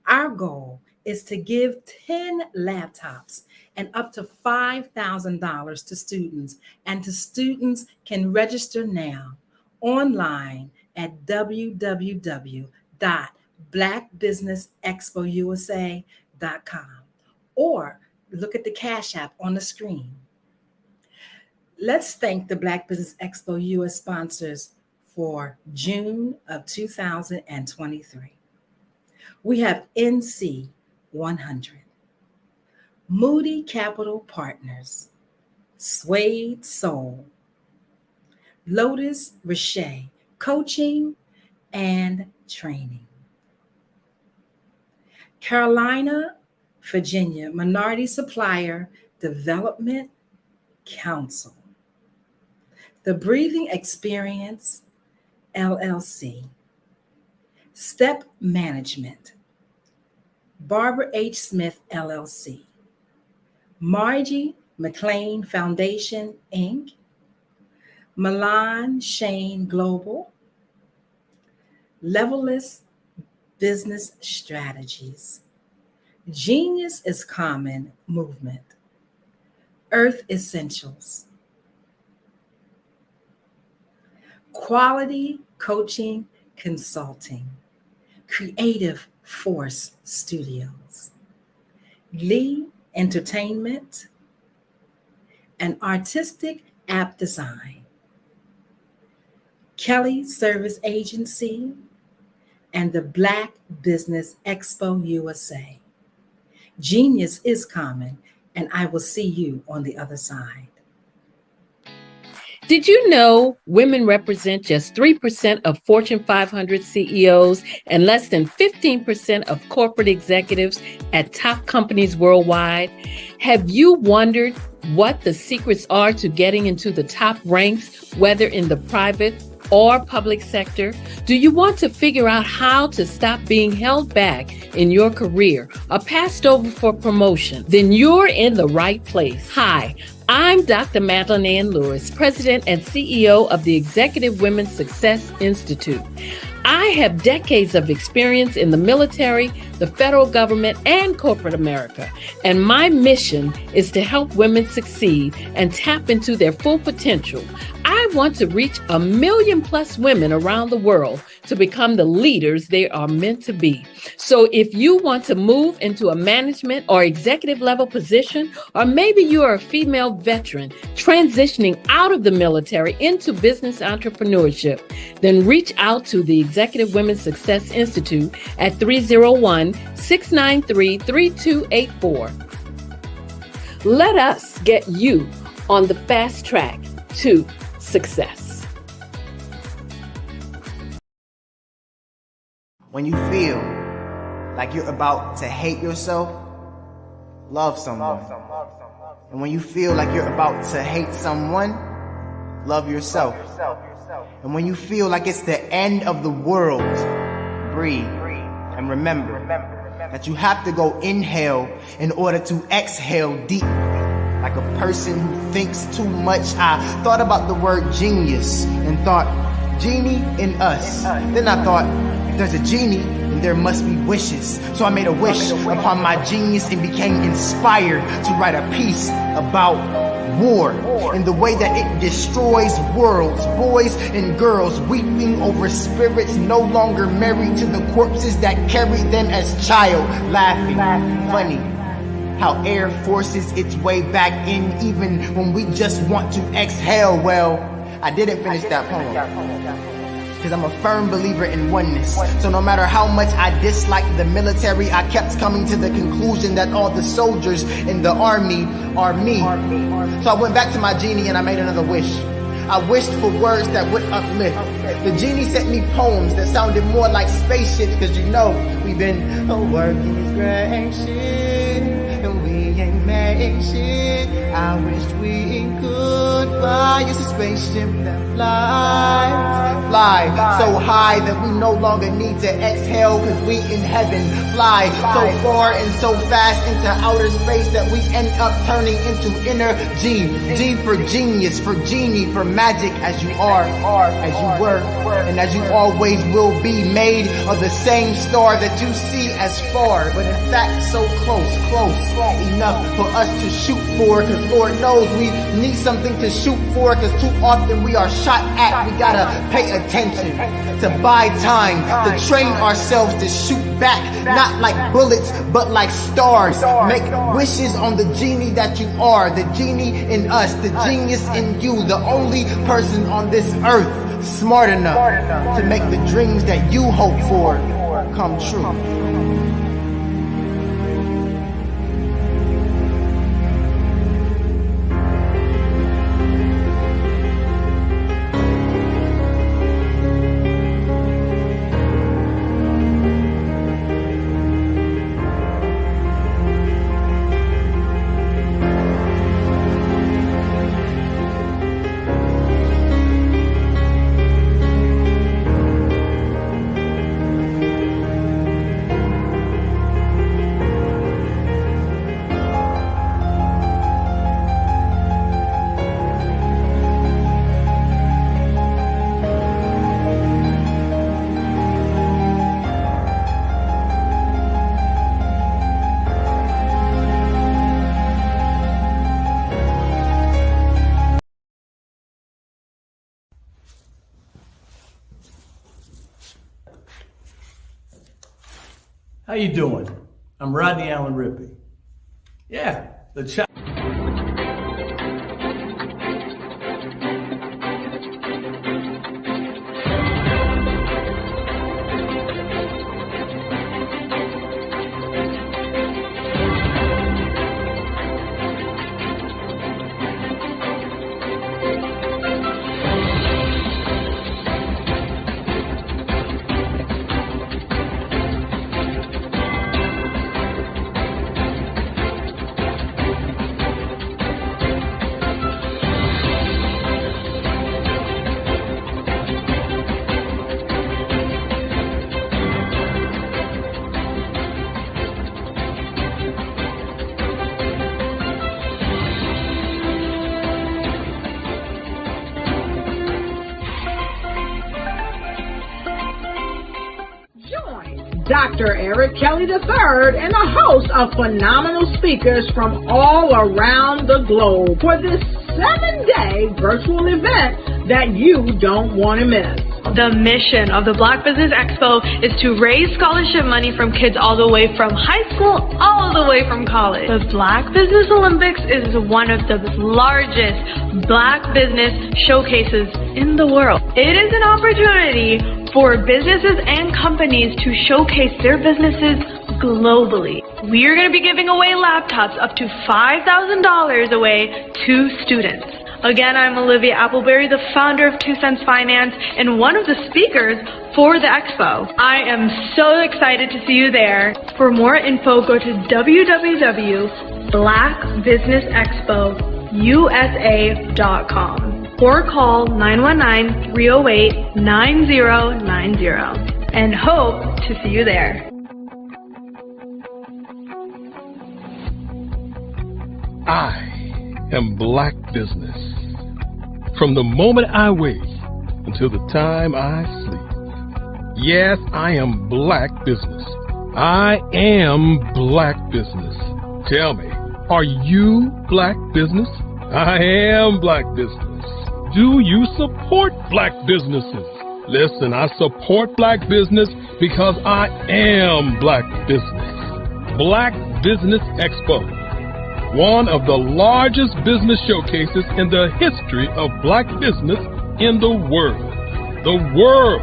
Our goal is to give 10 laptops and up to $5,000 to students, and to students can register now online at www.blackbusinessexpo.com. blackbusinessexpousa.com, or look at the Cash App on the screen. Let's thank the Black Business Expo US sponsors for June of 2023. We have NC 100, Moody Capital Partners, Suede Soul, Lotus Richey Coaching and Training, Carolina, Virginia Minority Supplier Development Council, The Breathing Experience LLC, Step Management, Barbara H. Smith LLC, Margie McLean Foundation Inc., Milan Shane Global, Levelless Business Strategies, Genius is Common Movement, Earth Essentials, Quality Coaching Consulting, Creative Force Studios, Lee Entertainment, and Artistic App Design, Kelly Service Agency, and the Black Business Expo USA. Genius is common, and I will see you on the other side. Did you know women represent just 3% of Fortune 500 CEOs and less than 15% of corporate executives at top companies worldwide? Have you wondered what the secrets are to getting into the top ranks, whether in the private or public sector? Do you want to figure out how to stop being held back in your career or passed over for promotion? Then you're in the right place. Hi, I'm Dr. Madeline Ann Lewis, President and CEO of the Executive Women's Success Institute. I have decades of experience in the military, the federal government, and corporate America, and my mission is to help women succeed and tap into their full potential. I want to reach 1 million+ women around the world to become the leaders they are meant to be. So if you want to move into a management or executive level position, or maybe you are a female veteran transitioning out of the military into business entrepreneurship, then reach out to the Executive Women's Success Institute at 301-693-3284. Let us get you on the fast track to success. When you feel like you're about to hate yourself, love someone. And when you feel like you're about to hate someone, love yourself. And when you feel like it's the end of the world, breathe and remember that you have to go inhale in order to exhale deep. Like a person who thinks too much. I thought about the word genius and thought, genie in us. Then I thought, if there's a genie, then there must be wishes. So I made a wish upon my genius and became inspired to write a piece about war and the way that it destroys worlds, boys and girls weeping over spirits no longer married to the corpses that carried them as child, laughing, funny. How air forces its way back in even when we just want to exhale. Well, I didn't finish that poem because I'm a firm believer in oneness. So no matter how much I disliked the military, I kept coming to the conclusion that all the soldiers in the army are me. So I went back to my genie and I made another wish. I wished for words that would uplift. The genie sent me poems that sounded more like spaceships, because you know we've been working this great shit and we ain't made shit. I wished we could fly us a spaceship that fly so high that we no longer need to exhale, because we in heaven fly so far and so fast into outer space that we end up turning into energy. G for genius, for genie, for magic, as you are, as you were, and as you always will be, made of the same star that you see as far, but in fact so close, enough for us to shoot for, because Lord knows we need something to shoot for, because too often we are shot at. We gotta pay attention, to buy time, to train ourselves to shoot back, not like bullets, but like stars. Make wishes on the genie that you are, the genie in us, the genius in you, the only person on this earth smart enough to make the dreams that you hope for come true. How you doing? I'm Rodney Allen Rippey. Yeah, the child. Dr. Eric Kelly III and a host of phenomenal speakers from all around the globe for this 7-day virtual event that you don't want to miss. The mission of the Black Business Expo is to raise scholarship money from kids all the way from high school all the way from college. The Black Business Olympics is one of the largest Black business showcases in the world. It is an opportunity for businesses and companies to showcase their businesses globally. We are going to be giving away laptops up to $5,000 away to students. Again, I'm Olivia Appleberry, the founder of 2 Cents Finance and one of the speakers for the expo. I am so excited to see you there. For more info, go to www.blackbusinessexpousa.com or call 919-308-9090 and hope to see you there. I am Black Business. From the moment I wake until the time I sleep. Yes, I am Black Business. I am Black Business. Tell me, are you Black Business? I am Black Business. Do you support Black businesses? Listen, I support Black business because I am Black Business. Black Business Expo, one of the largest business showcases in the history of Black business in the world. The world!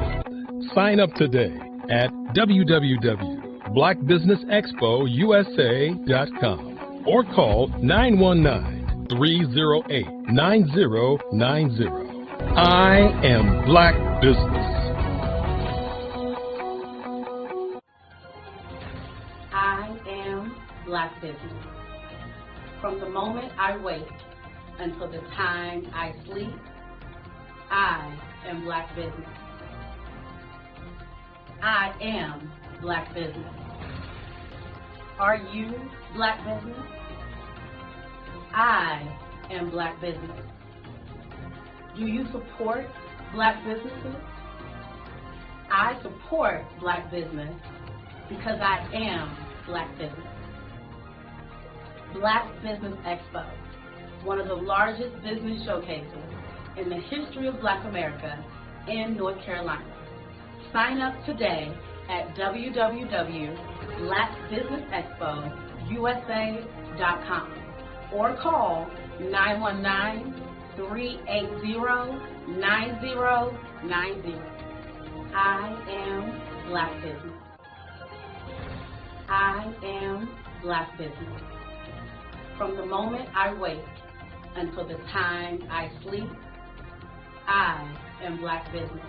Sign up today at www.blackbusinessexpousa.com or call 919-308-9090. I am Black Business. I am Black Business. From the moment I wake until the time I sleep, I am Black Business. I am Black Business. Are you Black Business? I am Black Business. Do you support Black businesses? I support Black business because I am Black business. Black Business Expo, one of the largest business showcases in the history of Black America in North Carolina. Sign up today at www.blackbusinessexpousa.com or call 919-380-9090. I am Black Business. I am Black Business. From the moment I wake until the time I sleep, I am Black Business.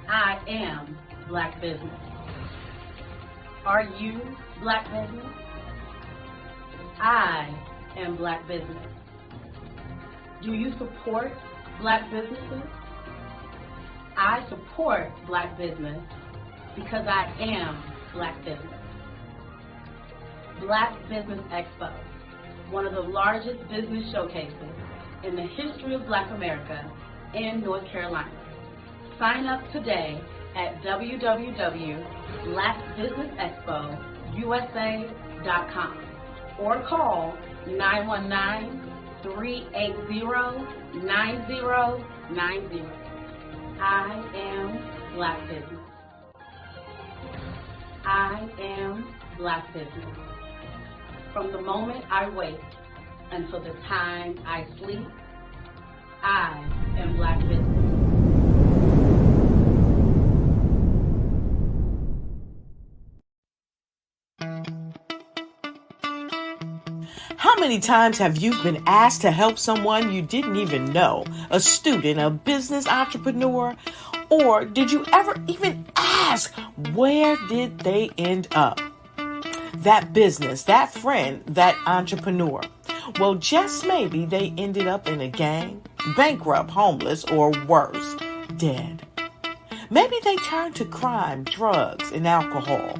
I am Black Business. Are you Black Business? I am Black Business. Do you support Black businesses? I support Black business because I am Black business. Black Business Expo, one of the largest business showcases in the history of Black America in North Carolina. Sign up today at www.blackbusinessexpousa.com or call 919-380-9090. I am Black Business. I am Black Business. From the moment I wake until the time I sleep, I am Black Business. How many times have you been asked to help someone you didn't even know, a student, a business entrepreneur, or did you ever even ask, where did they end up? That business, that friend, that entrepreneur. Well, just maybe they ended up in a gang, bankrupt, homeless, or worse, dead. Maybe they turned to crime, drugs, and alcohol.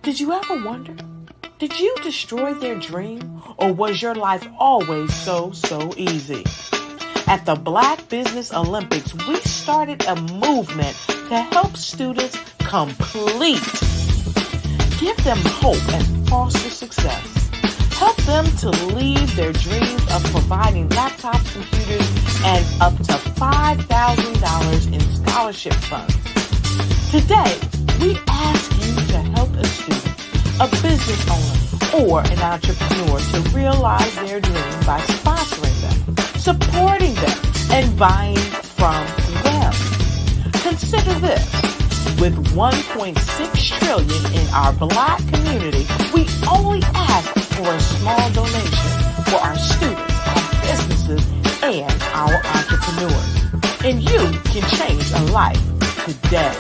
Did you ever wonder? Did you destroy their dream, or was your life always so easy? At the Black Business Olympics, we started a movement to help students complete. Give them hope and foster success. Help them to leave their dreams of providing laptops, computers, and up to $5,000 in scholarship funds. Today, we ask you to help a student, a business owner, or an entrepreneur to realize their dream by sponsoring them, supporting them, and buying from them. Consider this. With $1.6 trillion in our Black community, we only ask for a small donation for our students, our businesses, and our entrepreneurs. And you can change a life today.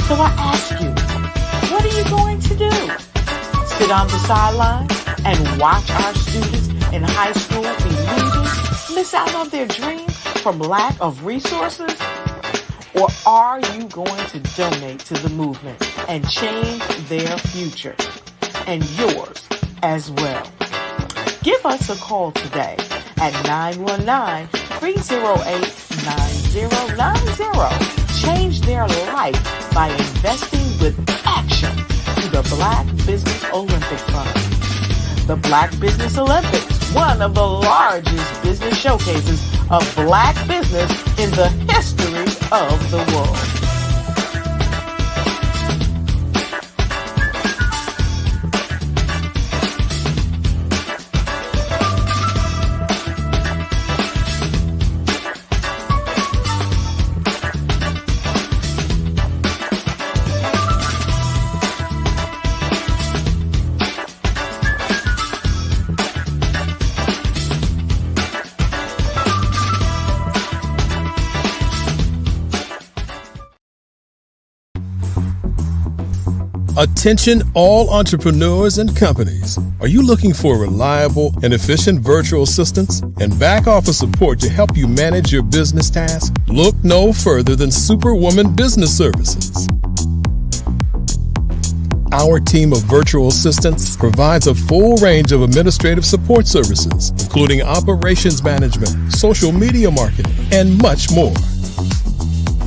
So I ask you, what are you going to do? Sit on the sidelines and watch our students in high school be losers, miss out on their dream from lack of resources? Or are you going to donate to the movement and change their future and yours as well? Give us a call today at 919-308-9090. Change their life by investing with action to the Black Business Olympic Fund. The Black Business Olympics, one of the largest business showcases of Black business in the history of the world. Attention all entrepreneurs and companies. Are you looking for reliable and efficient virtual assistants and back office support to help you manage your business tasks? Look no further than Superwoman Business Services. Our team of virtual assistants provides a full range of administrative support services, including operations management, social media marketing, and much more.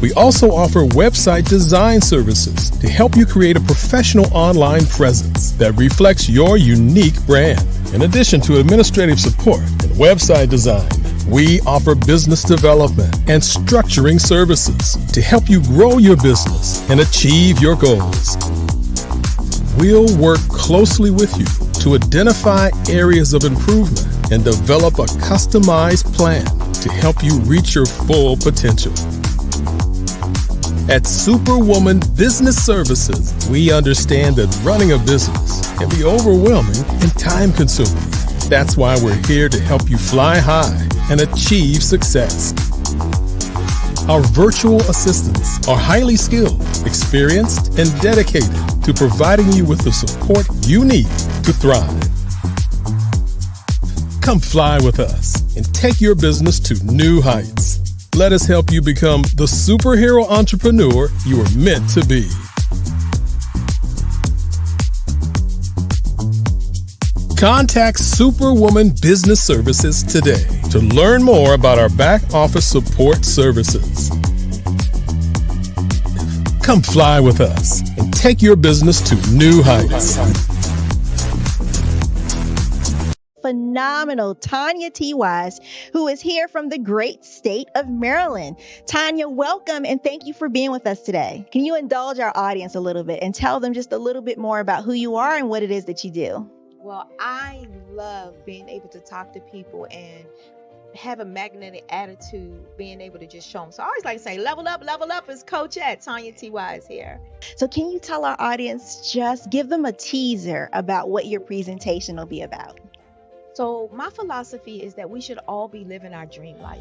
We also offer website design services to help you create a professional online presence that reflects your unique brand. In addition to administrative support and website design, we offer business development and structuring services to help you grow your business and achieve your goals. We'll work closely with you to identify areas of improvement and develop a customized plan to help you reach your full potential. At Superwoman Business Services, we understand that running a business can be overwhelming and time-consuming. That's why we're here to help you fly high and achieve success. Our virtual assistants are highly skilled, experienced, and dedicated to providing you with the support you need to thrive. Come fly with us and take your business to new heights. Let us help you become the superhero entrepreneur you are meant to be. Contact Superwoman Business Services today to learn more about our back office support services. Come fly with us and take your business to new heights. Phenomenal Tanya T. Wise, who is here from the great state of Maryland. Tanya, welcome and thank you for being with us today. Can you indulge our audience a little bit and tell them just a little bit more about who you are and what it is that you do? Well, I love being able to talk to people and have a magnetic attitude, being able to just show them. So I always like to say, level up is Coach at Tanya T. Wise here. So can you tell our audience, just give them a teaser about what your presentation will be about? So my philosophy is that we should all be living our dream life.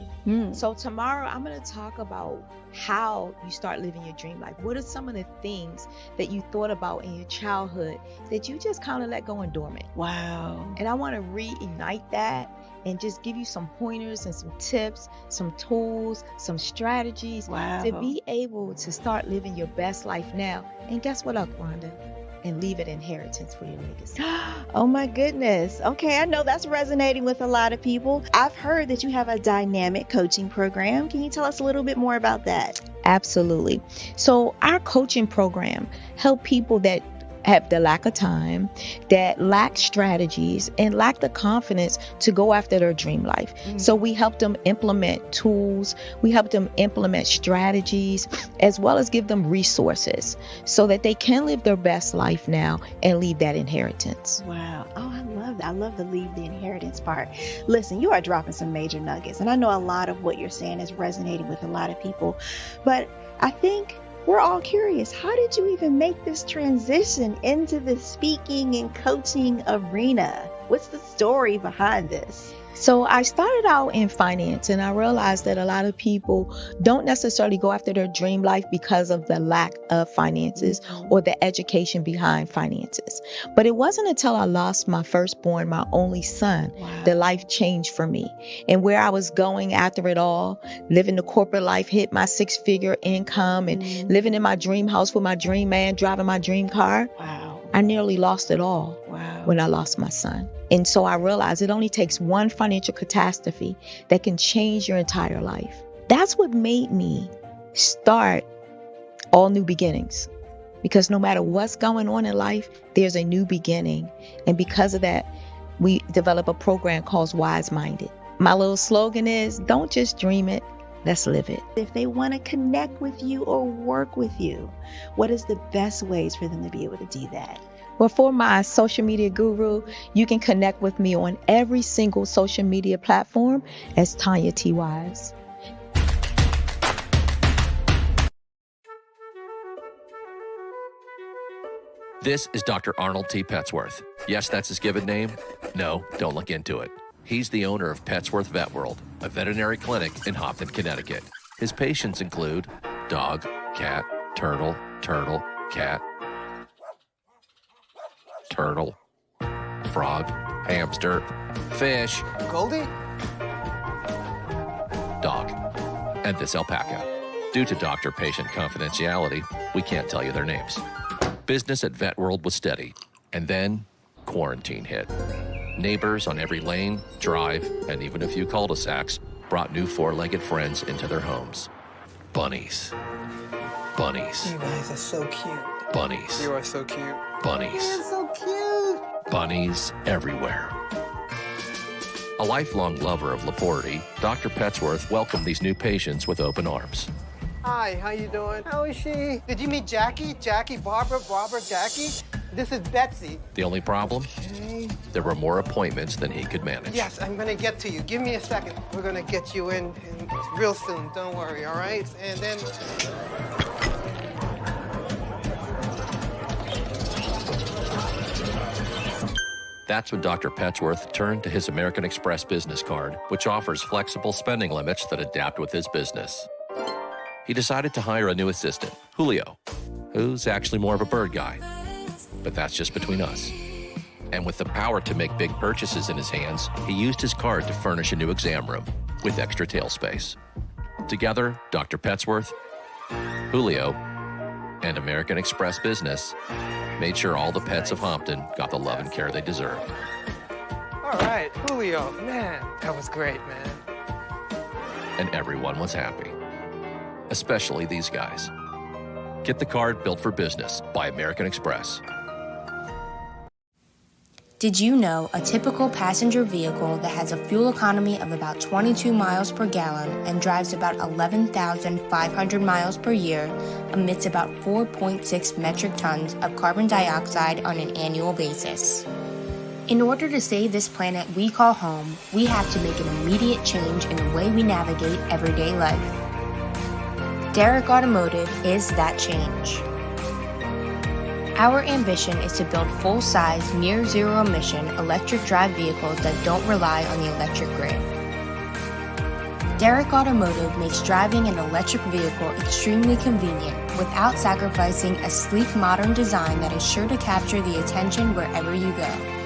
So tomorrow I'm going to talk about how you start living your dream life. What are some of the things that you thought about in your childhood that you just kind of let go and dormant? Wow. And I want to reignite that and just give you some pointers and some tips, some tools, some strategies to be able to start living your best life now. And guess what, Aquanda? And leave an inheritance for your legacy. Oh my goodness. Okay, I know that's resonating with a lot of people. I've heard that you have a dynamic coaching program. Can you tell us a little bit more about that? Absolutely. So our coaching program help people that have the lack of time, that lack strategies, and lack the confidence to go after their dream life. So we help them implement tools, we help them implement strategies, as well as give them resources so that they can live their best life now and leave that inheritance. Wow. Oh, I love that. I love the leave the inheritance part. Listen, you are dropping some major nuggets, and I know a lot of what you're saying is resonating with a lot of people, but I think we're all curious. How did you even make this transition into the speaking and coaching arena? What's the story behind this? So I started out in finance, and I realized that a lot of people don't necessarily go after their dream life because of the lack of finances or the education behind finances. But it wasn't until I lost my firstborn, my only son, that life changed for me. And where I was going after it all, living the corporate life, hit my 6-figure income and living in my dream house with my dream man, driving my dream car. I nearly lost it all when I lost my son. And so I realized it only takes one financial catastrophe that can change your entire life. That's what made me start All New Beginnings. Because no matter what's going on in life, there's a new beginning. And because of that, we develop a program called Wise Minded. My little slogan is, don't just dream it, let's live it. If they want to connect with you or work with you, what is the best ways for them to be able to do that? Well, for my social media guru, you can connect with me on every single social media platform as Tanya T. Wise. This is Dr. Arnold T. Petsworth. Yes, that's his given name. No, don't look into it. He's the owner of Petsworth Vet World, a veterinary clinic in Hopton, Connecticut. His patients include dog, cat, turtle, cat, turtle, frog, hamster, fish, Goldie, dog, and this alpaca. Due to doctor-patient confidentiality, we can't tell you their names. Business at Vet World was steady, and then quarantine hit. Neighbors on every lane, drive, and even a few cul-de-sacs brought new four-legged friends into their homes. Bunnies. Bunnies. You guys are so cute. Bunnies. You are so cute. Bunnies. You're so cute. Bunnies everywhere. A lifelong lover of Laporte, Dr. Petsworth welcomed these new patients with open arms. Hi, how you doing? How is she? Did you meet Jackie? Jackie, Barbara, Jackie? This is Betsy. The only problem? There were more appointments than he could manage. Yes, I'm gonna get to you. Give me a second. We're gonna get you in real soon. Don't worry, all right? And then... That's when Dr. Petsworth turned to his American Express business card, which offers flexible spending limits that adapt with his business. He decided to hire a new assistant, Julio, who's actually more of a bird guy. But that's just between us. And with the power to make big purchases in his hands, he used his card to furnish a new exam room with extra tail space. Together, Dr. Petsworth, Julio, and American Express Business made sure all the pets of Hompton got the love and care they deserved. All right, Julio, man, that was great, man. And everyone was happy, especially these guys. Get the card built for business by American Express. Did you know a typical passenger vehicle that has a fuel economy of about 22 miles per gallon and drives about 11,500 miles per year emits about 4.6 metric tons of carbon dioxide on an annual basis? In order to save this planet we call home, we have to make an immediate change in the way we navigate everyday life. Derrick Automotive is that change. Our ambition is to build full-size, near-zero emission electric drive vehicles that don't rely on the electric grid. Derrick Automotive makes driving an electric vehicle extremely convenient without sacrificing a sleek, modern design that is sure to capture the attention wherever you go.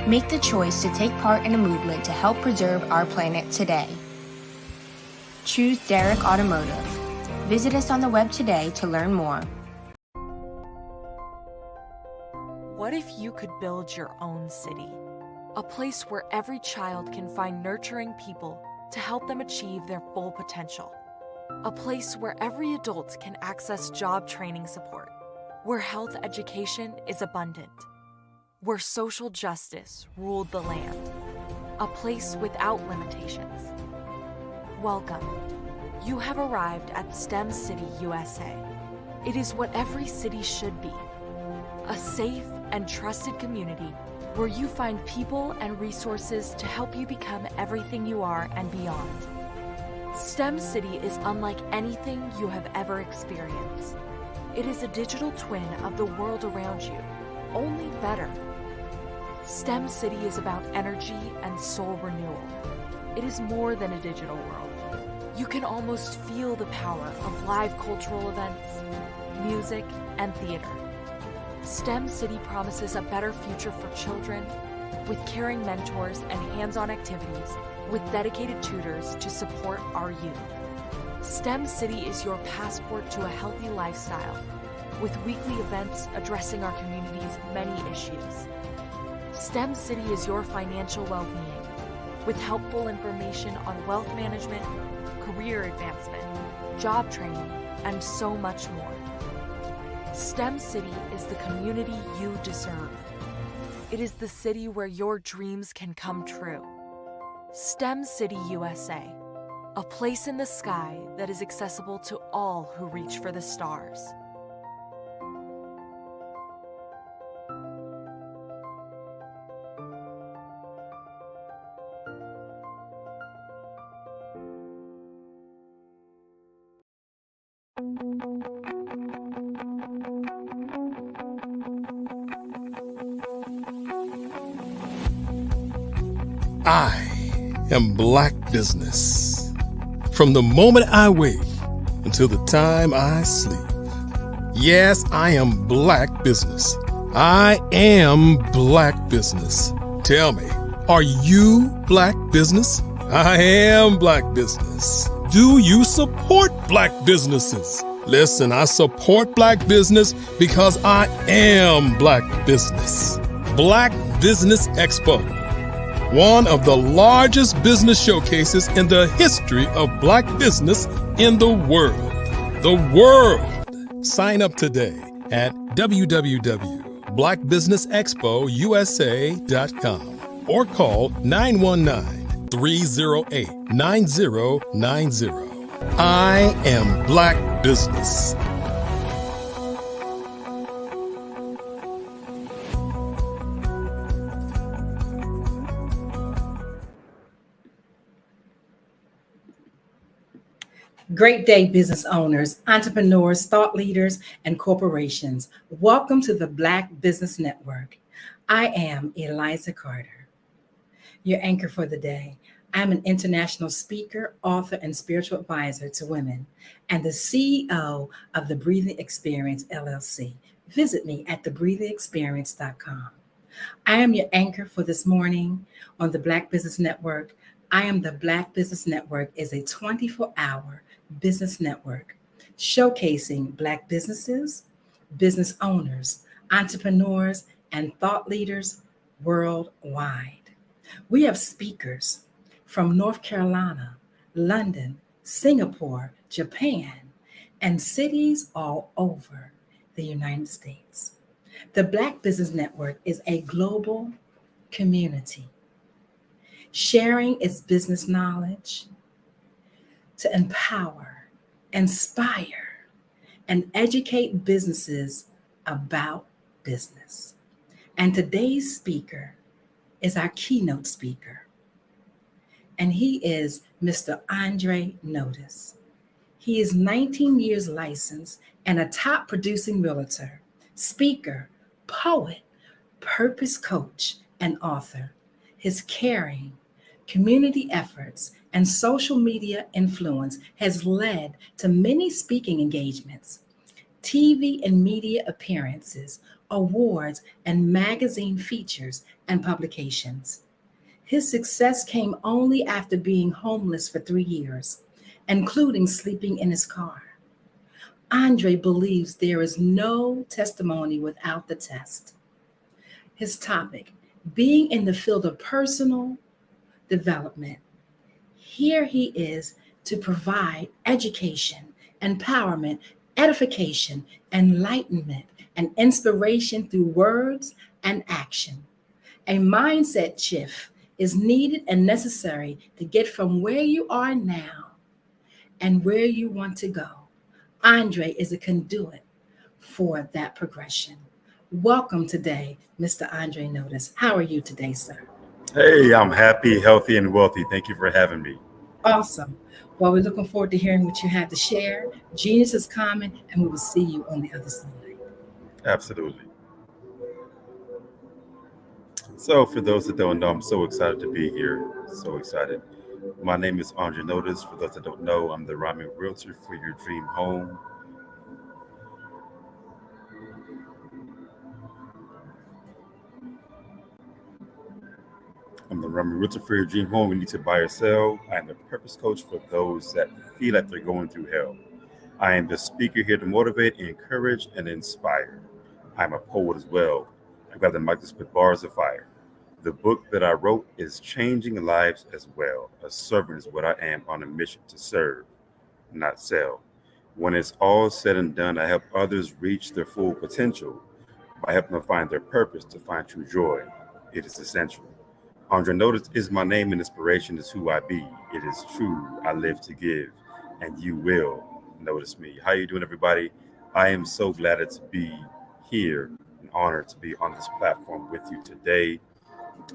Make the choice to take part in a movement to help preserve our planet today. Choose Derrick Automotive. Visit us on the web today to learn more. What if you could build your own city? A place where every child can find nurturing people to help them achieve their full potential. A place where every adult can access job training support. Where health education is abundant. Where social justice ruled the land. A place without limitations. Welcome. You have arrived at STEM City, USA. It is what every city should be. A safe and trusted community where you find people and resources to help you become everything you are and beyond. STEM City is unlike anything you have ever experienced. It is a digital twin of the world around you, only better. STEM City is about energy and soul renewal. It is more than a digital world. You can almost feel the power of live cultural events, music, and theater. STEM City promises a better future for children with caring mentors and hands-on activities with dedicated tutors to support our youth. STEM City is your passport to a healthy lifestyle with weekly events addressing our community's many issues. STEM City is your financial well-being, with helpful information on wealth management, career advancement, job training, and so much more. STEM City is the community you deserve. It is the city where your dreams can come true. STEM City USA, a place in the sky that is accessible to all who reach for the stars. I am Black business. From the moment I wake until the time I sleep. Yes, I am Black business. I am Black business. Tell me, are you Black business? I am Black business. Do you support Black businesses? Listen, I support Black business because I am Black business. Black Business Expo, one of the largest business showcases in the history of Black business in the world. The world! Sign up today at www.blackbusinessexpousa.com or call 919-308-9090. I am Black business. Great day, business owners, entrepreneurs, thought leaders, and corporations. Welcome to the Black Business Network. I am Eliza Carter, your anchor for the day. I'm an international speaker, author, and spiritual advisor to women, and the CEO of The Breathing Experience, LLC. Visit me at thebreathingexperience.com. I am your anchor for this morning on the Black Business Network. I am the Black Business Network is a 24-hour business network showcasing Black businesses, business owners, entrepreneurs, and thought leaders worldwide. We have speakers from North Carolina, London, Singapore, Japan, and cities all over the United States. The Black Business Network is a global community sharing its business knowledge to empower, inspire, and educate businesses about business. And today's speaker is our keynote speaker, and he is Mr. Andre Notice. He is 19 years licensed and a top producing realtor, speaker, poet, purpose coach, and author. His caring, community efforts, and social media influence has led to many speaking engagements, TV and media appearances, awards, and magazine features and publications. His success came only after being homeless for 3 years, including sleeping in his car. Andre believes there is no testimony without the test. His topic, being in the field of personal development. Here he is to provide education, empowerment, edification, enlightenment, and inspiration through words and action. A mindset shift is needed and necessary to get from where you are now and where you want to go. Andre is a conduit for that progression. Welcome today, Mr. Andre Notice. How are you today, sir? Hey, I'm happy, healthy, and wealthy. Thank you for having me. Awesome. Well, we're looking forward to hearing what you have to share. Genius is common, and we will see you on the other side. Absolutely. So for those that don't know, I'm so excited to be here. So excited. My name is Andre Notice. For those that don't know, I'm the rhyming realtor for your dream home. I'm the rhyming realtor for your dream home. You need to buy or sell. I am the purpose coach for those that feel like they're going through hell. I am the speaker here to motivate, encourage, and inspire. I'm a poet as well. I got the mic to spit bars of fire. The book that I wrote is changing lives as well. A servant is what I am on a mission to serve, not sell. When it's all said and done, I help others reach their full potential by helping them find their purpose to find true joy. It is essential. Andre Notice is my name and inspiration is who I be. It is true. I live to give, and you will notice me. How you doing, everybody? I am so glad to be here and honored to be on this platform with you today.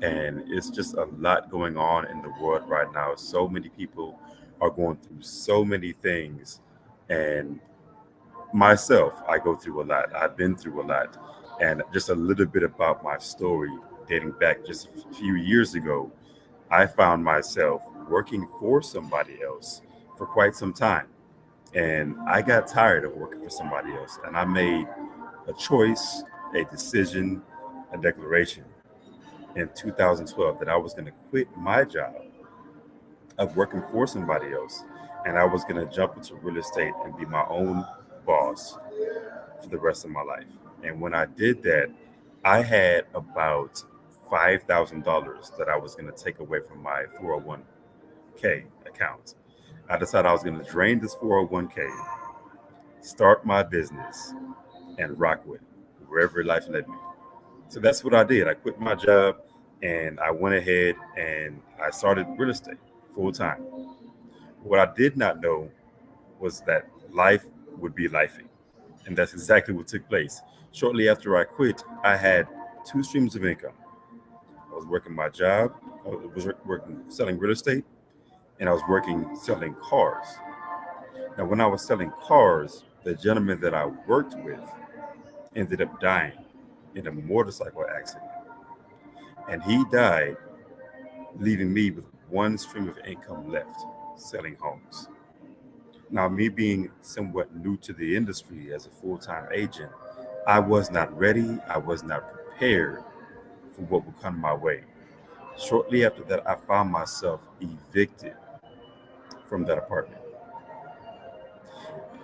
And it's just a lot going on in the world right now. So many people are going through so many things. And myself, I go through a lot. I've been through a lot. And just a little bit about my story, dating back just a few years ago, I found myself working for somebody else for quite some time. And I got tired of working for somebody else. And I made a choice, a decision, a declaration in 2012 that I was going to quit my job of working for somebody else. And I was going to jump into real estate and be my own boss for the rest of my life. And when I did that, I had about $5,000 that I was going to take away from my 401k account. I decided I was going to drain this 401k, start my business, and rock with it, wherever life led me. So that's what I did. I quit my job and I went ahead and I started real estate full time. What I did not know was that life would be lifing. And that's exactly what took place. Shortly after I quit, I had two streams of income. I was working my job, I was working selling real estate, and I was working selling cars. Now, when I was selling cars, the gentleman that I worked with ended up dying in a motorcycle accident. And he died, leaving me with one stream of income left, selling homes. Now, me being somewhat new to the industry as a full-time agent, I was not ready. I was not prepared for what would come my way. Shortly after that, I found myself evicted from that apartment.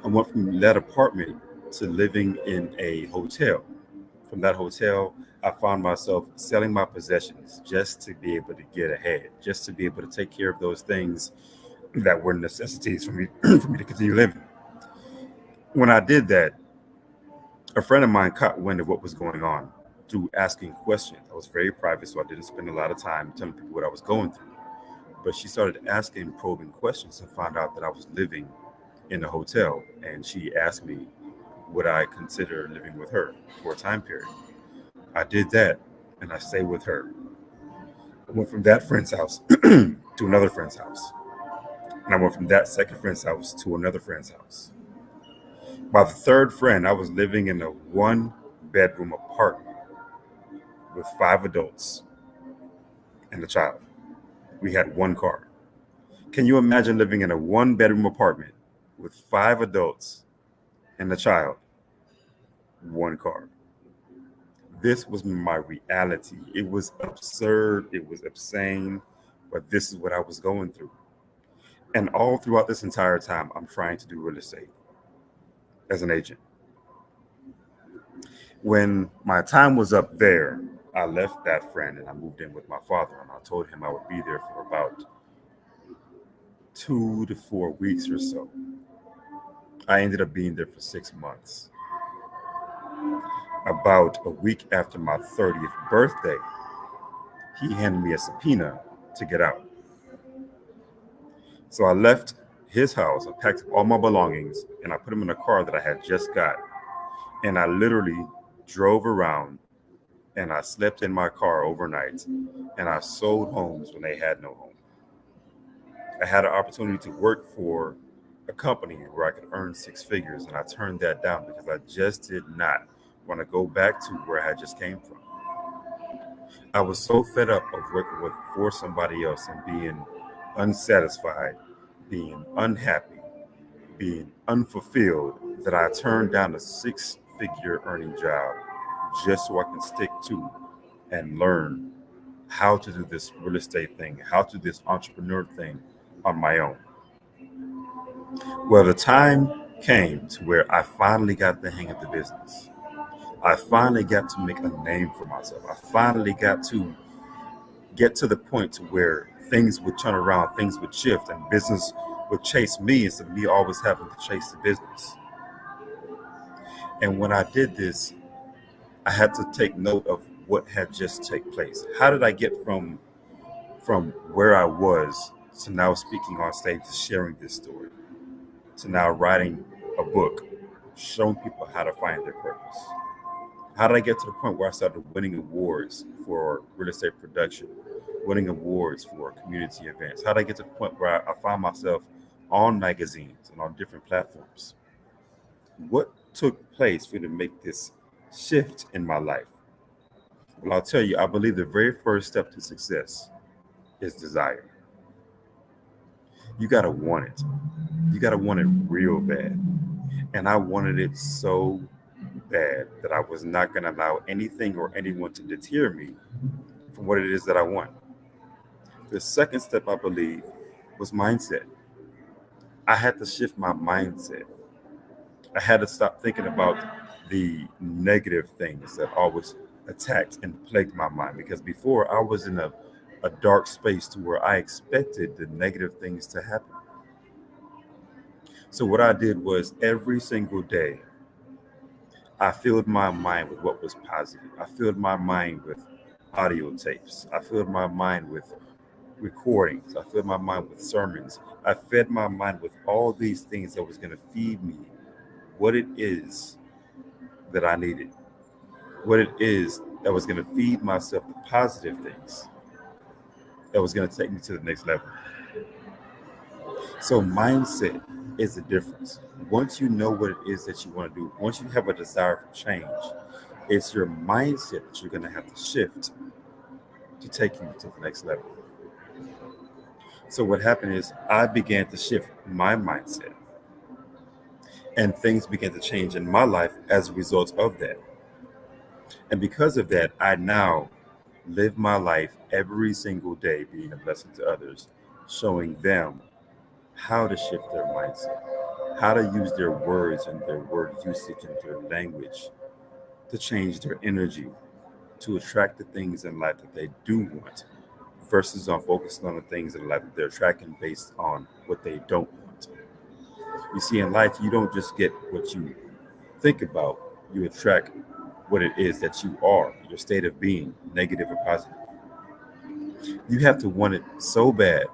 I went from that apartment to living in a hotel. From that hotel, I found myself selling my possessions just to be able to get ahead, just to be able to take care of those things that were necessities for me for me to continue living. When I did that, a friend of mine caught wind of what was going on through asking questions. I was very private, so I didn't spend a lot of time telling people what I was going through. But she started asking probing questions and found out that I was living in a hotel. And she asked me, would I consider living with her for a time period? I did that, and I stayed with her. I went from that friend's house to another friend's house. And I went from that second friend's house to another friend's house. By the third friend, I was living in a one-bedroom apartment with 5 adults and a child. We had one car. Can you imagine living in a one-bedroom apartment with 5 adults and a child, one car? This was my reality. It was absurd. It was obscene, but this is what I was going through. And all throughout this entire time, I'm trying to do real estate as an agent. When my time was up there, I left that friend and I moved in with my father, and I told him I would be there for about 2 to 4 weeks or so. I ended up being there for 6 months. About a week after my 30th birthday, he handed me a subpoena to get out. So I left his house, I packed up all my belongings, and I put them in a car that I had just got. And I literally drove around and I slept in my car overnight, and I sold homes when they had no home. I had an opportunity to work for a company where I could earn 6 figures, and I turned that down because I just did not want to go back to where I just came from. I was so fed up of working for somebody else and being unsatisfied, being unhappy, being unfulfilled, that I turned down a 6-figure earning job just so I can stick to and learn how to do this real estate thing, how to do this entrepreneur thing on my own. Well, the time came to where I finally got the hang of the business. I finally got to make a name for myself. I finally got to get to the point to where things would turn around, things would shift, and business would chase me instead of me always having to chase the business. And when I did this, I had to take note of what had just taken place. How did I get from where I was to now speaking on stage, to sharing this story, to now writing a book, showing people how to find their purpose? How did I get to the point where I started winning awards for real estate production, winning awards for community events? How did I get to the point where I found myself on magazines and on different platforms? What took place for me to make this shift in my life? Well, I'll tell you, I believe the very first step to success is desire. You got to want it. You got to want it real bad. And I wanted it so bad that I was not going to allow anything or anyone to deter me from what it is that I want. The second step, I believe, was mindset. I had to shift my mindset. I had to stop thinking about the negative things that always attacked and plagued my mind, because before I was in a dark space to where I expected the negative things to happen. So what I did was every single day, I filled my mind with what was positive. I filled my mind with audio tapes. I filled my mind with recordings. I filled my mind with sermons. I fed my mind with all these things that was going to feed me what it is that I needed, what it is that was going to feed myself the positive things that was going to take me to the next level. So mindset is the difference. Once you know what it is that you want to do, once you have a desire for change, it's your mindset that you're going to have to shift to take you to the next level. So what happened is I began to shift my mindset, and things began to change in my life as a result of that. And because of that, I now live my life every single day being a blessing to others, showing them how to shift their mindset, how to use their words and their word usage and their language to change their energy, to attract the things in life that they do want, versus on focusing on the things in life that they're attracting based on what they don't want. You see, in life, you don't just get what you think about, you attract what it is that you are, your state of being, negative or positive. You have to want it so bad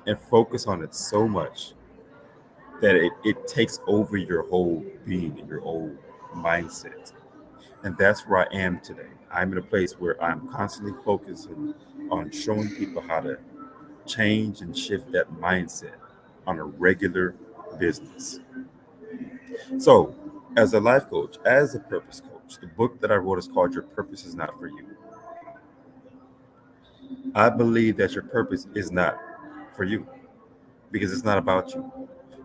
and focus on it so much that it takes over your whole being and your whole mindset. And that's where I am today. I'm in a place where I'm constantly focusing on showing people how to change and shift that mindset on a regular business. So, as a life coach, as a purpose coach, the book that I wrote is called Your Purpose Is Not For You. I believe that your purpose is not for you because it's not about you.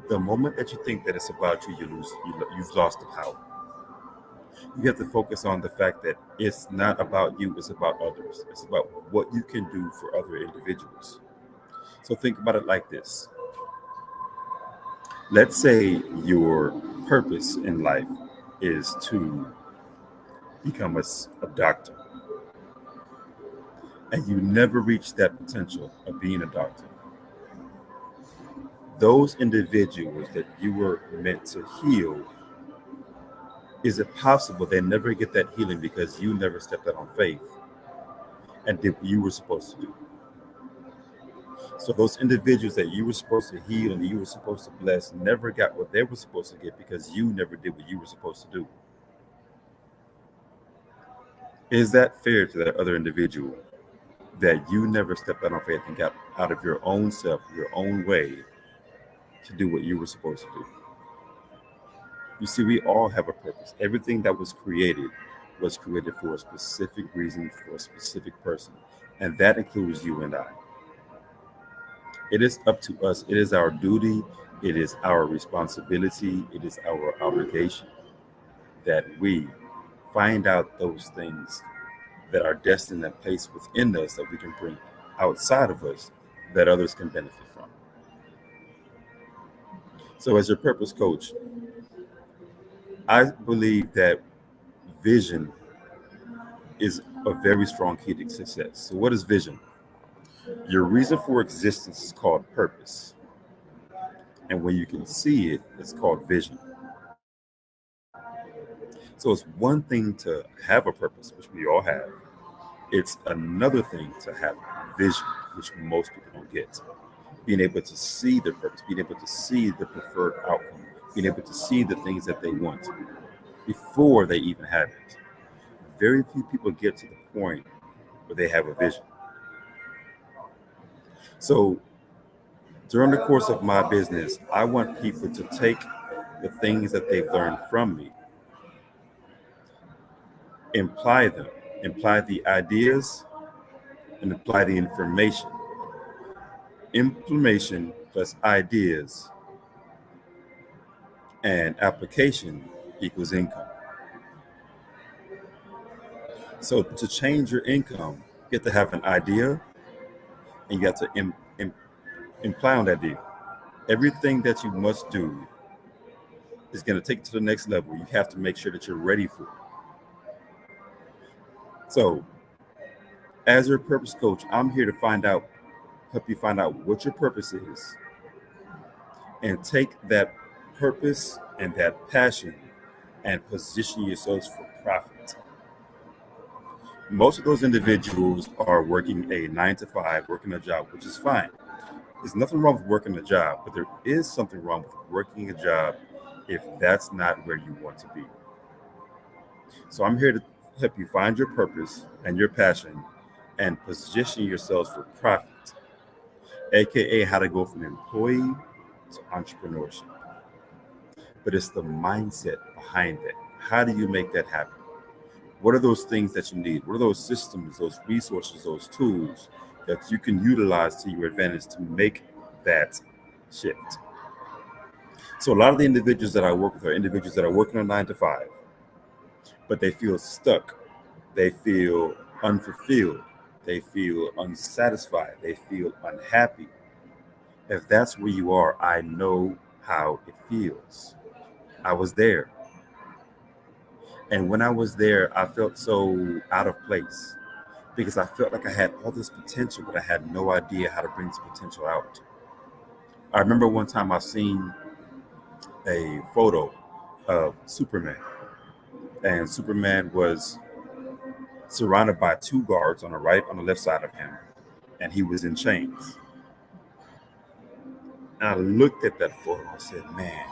The moment that you think that it's about you, you've lost the power. You have to focus on the fact that it's not about you, it's about others. It's about what you can do for other individuals. So think about it like this. Let's say your purpose in life is to become a doctor, and you never reach that potential of being a doctor. Those individuals that you were meant to heal, is it possible they never get that healing because you never stepped out on faith and did what you were supposed to do? So those individuals that you were supposed to heal and you were supposed to bless never got what they were supposed to get because you never did what you were supposed to do. Is that fair to that other individual that you never stepped out on faith and got out of your own self, your own way to do what you were supposed to do? You see, we all have a purpose. Everything that was created for a specific reason, for a specific person. And that includes you and I. It is up to us. It is our duty. It is our responsibility. It is our obligation that we find out those things that are destined and placed within us that we can bring outside of us that others can benefit from. So as your purpose coach, I believe that vision is a very strong key to success. So what is vision? Your reason for existence is called purpose. And when you can see it, it's called vision. So it's one thing to have a purpose, which we all have. It's another thing to have vision, which most people don't get. Being able to see their purpose, being able to see the preferred outcome, being able to see the things that they want before they even have it. Very few people get to the point where they have a vision. So during the course of my business, I want people to take the things that they've learned from me, apply them, apply the ideas, and apply the information. Implementation plus ideas and application equals income. So to change your income, you have to have an idea and you have to imply on that idea. Everything that you must do is going to take it to the next level, you have to make sure that you're ready for it. So, as your purpose coach, I'm here to help you find out what your purpose is, and take that purpose and that passion and position yourselves for profit. Most of those individuals are working a 9 to 5, working a job, which is fine. There's nothing wrong with working a job, but there is something wrong with working a job if that's not where you want to be. So I'm here to help you find your purpose and your passion and position yourselves for profit, aka how to go from employee to entrepreneurship. But it's the mindset behind it. How do you make that happen? What are those things that you need? What are those systems, those resources, those tools that you can utilize to your advantage to make that shift? So a lot of the individuals that I work with are individuals that are working a 9 to 5, but they feel stuck. They feel unfulfilled. They feel unsatisfied. They feel unhappy. If that's where you are, I know how it feels. I was there. And when I was there, I felt so out of place because I felt like I had all this potential, but I had no idea how to bring this potential out. I remember one time I seen a photo of Superman, and Superman was surrounded by 2 guards on the left side of him, and he was in chains. And I looked at that photo and said, man,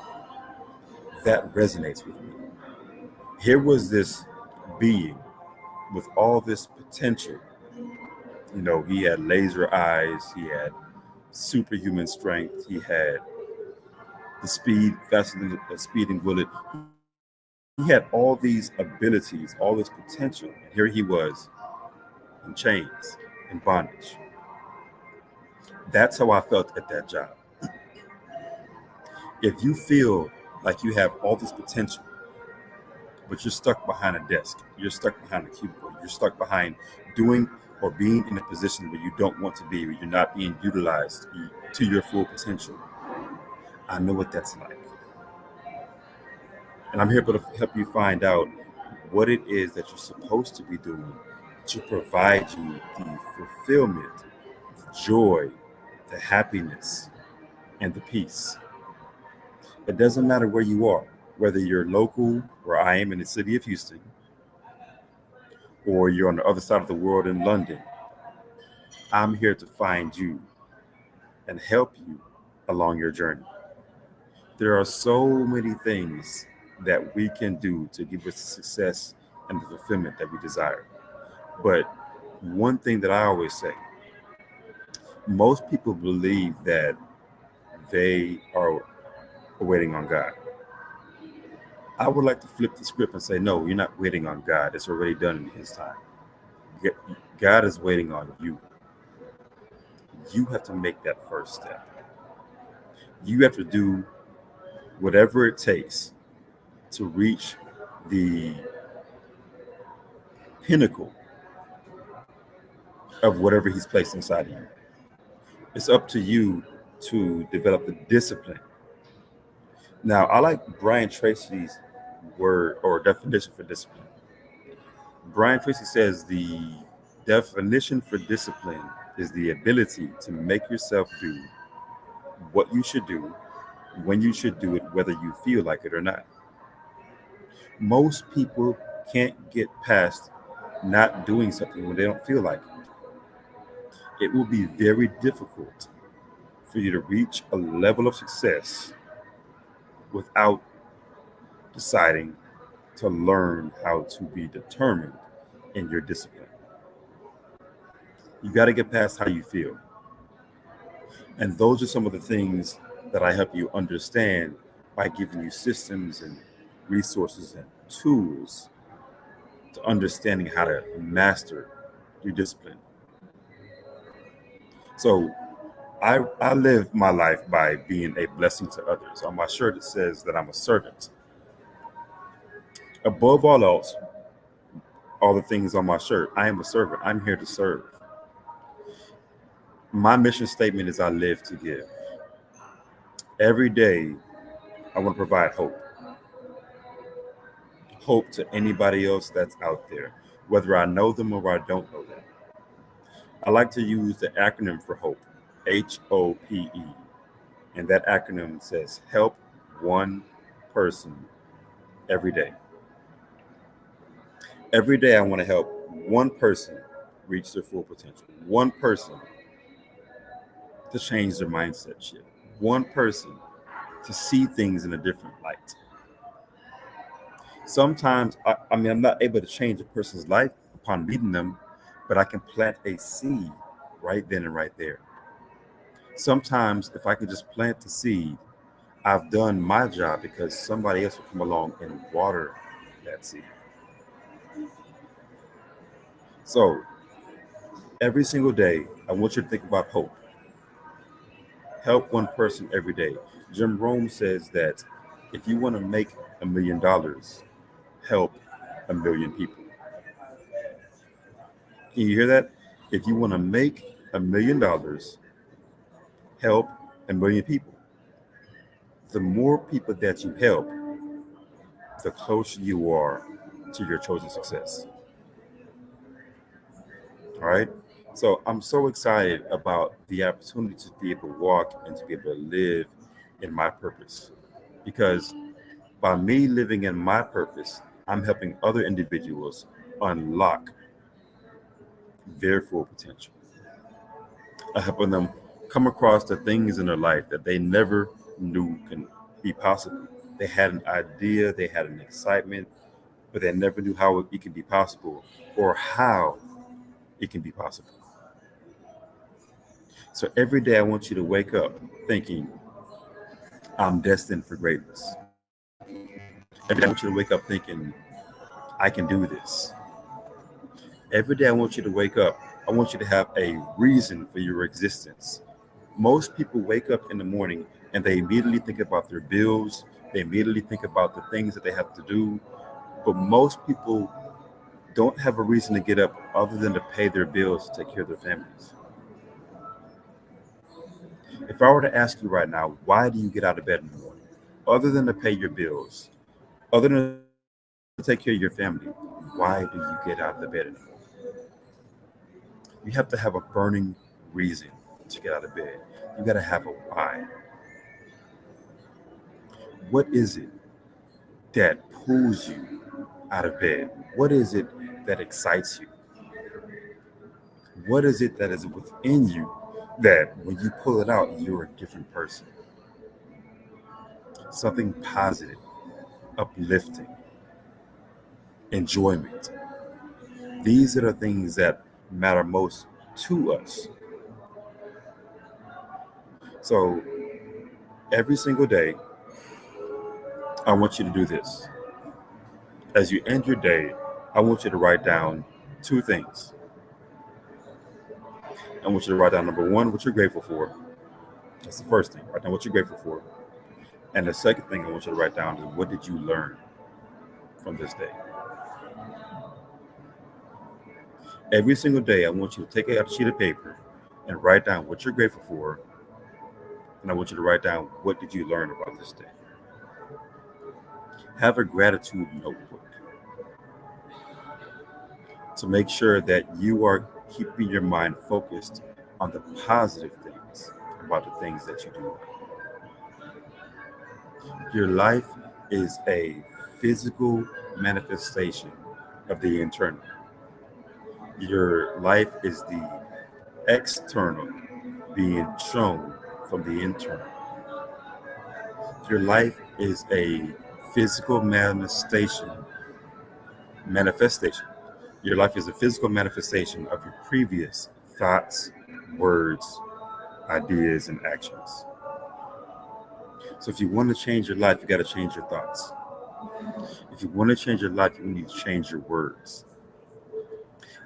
that resonates with me. Here was this being with all this potential. You know, he had laser eyes, he had superhuman strength, he had the speed faster than a speeding bullet. He had all these abilities, all this potential, and here he was in chains, in bondage. That's how I felt at that job. If you feel like you have all this potential, but you're stuck behind a desk, you're stuck behind a cubicle, you're stuck behind doing or being in a position where you don't want to be, where you're not being utilized to your full potential, I know what that's like. And I'm here to help you find out what it is that you're supposed to be doing to provide you the fulfillment, the joy, the happiness, and the peace. It doesn't matter where you are, whether you're local, where I am in the city of Houston, or you're on the other side of the world in London. I'm here to find you and help you along your journey. There are so many things that we can do to give us the success and the fulfillment that we desire. But one thing that I always say, most people believe that they are waiting on God. I would like to flip the script and say, no, you're not waiting on God. It's already done in His time. God is waiting on you. You have to make that first step. You have to do whatever it takes to reach the pinnacle of whatever He's placed inside of you. It's up to you to develop the discipline. Now, I like Brian Tracy's word or definition for discipline. Brian Tracy says the definition for discipline is the ability to make yourself do what you should do, when you should do it, whether you feel like it or not. Most people can't get past not doing something when they don't feel like it. It will be very difficult for you to reach a level of success without deciding to learn how to be determined in your discipline. You got to get past how you feel. And those are some of the things that I help you understand by giving you systems and resources and tools to understanding how to master your discipline. So I live my life by being a blessing to others. On my shirt, it says that I'm a servant. Above all else, all the things on my shirt, I am a servant. I'm here to serve. My mission statement is I live to give. Every day, I want to provide hope. hope to anybody else that's out there, whether I know them or I don't know them. I like to use the acronym for HOPE, HOPE. And that acronym says help one person every day. Every day I want to help one person reach their full potential, one person to change their mindset shift, one person to see things in a different light. Sometimes, I'm not able to change a person's life upon meeting them, but I can plant a seed right then and right there. Sometimes, if I can just plant the seed, I've done my job because somebody else will come along and water that seed. So, every single day, I want you to think about hope. Help one person every day. Jim Rome says that if you want to make $1 million, help 1 million people. Can you hear that? If you want to make $1 million, help 1 million people. The more people that you help, the closer you are to your chosen success. All right. So I'm so excited about the opportunity to be able to walk and to be able to live in my purpose. Because by me living in my purpose, I'm helping other individuals unlock their full potential. I'm helping them come across the things in their life that they never knew can be possible. They had an idea, they had an excitement, but they never knew how it can be possible or how it can be possible. So every day I want you to wake up thinking, I'm destined for greatness. Every day I want you to wake up thinking, I can do this. Every day I want you to wake up, I want you to have a reason for your existence. Most people wake up in the morning and they immediately think about their bills. They immediately think about the things that they have to do. But most people don't have a reason to get up other than to pay their bills to take care of their families. If I were to ask you right now, why do you get out of bed in the morning? Other than to pay your bills, other than to take care of your family, why do you get out of the bed in the morning? You have to have a burning reason to get out of bed. You got to have a why. What is it that pulls you out of bed? What is it that excites you? What is it that is within you that when you pull it out, you're a different person? Something positive, uplifting, enjoyment. These are the things that matter most to us. So every single day, I want you to do this. As you end your day, I want you to write down 2 things. I want you to write down, number 1, what you're grateful for. That's the first thing. Write down what you're grateful for. And the second thing I want you to write down is, what did you learn from this day? Every single day, I want you to take a sheet of paper and write down what you're grateful for. And I want you to write down, what did you learn about this day? Have a gratitude notebook to make sure that you are keeping your mind focused on the positive things about the things that you do. Your life is a physical manifestation of the internal. Your life is the external being shown from the internal. Your life is a physical manifestation. Your life is a physical manifestation of your previous thoughts, words, ideas, and actions. So if you want to change your life, you got to change your thoughts. If you want to change your life, you need to change your words.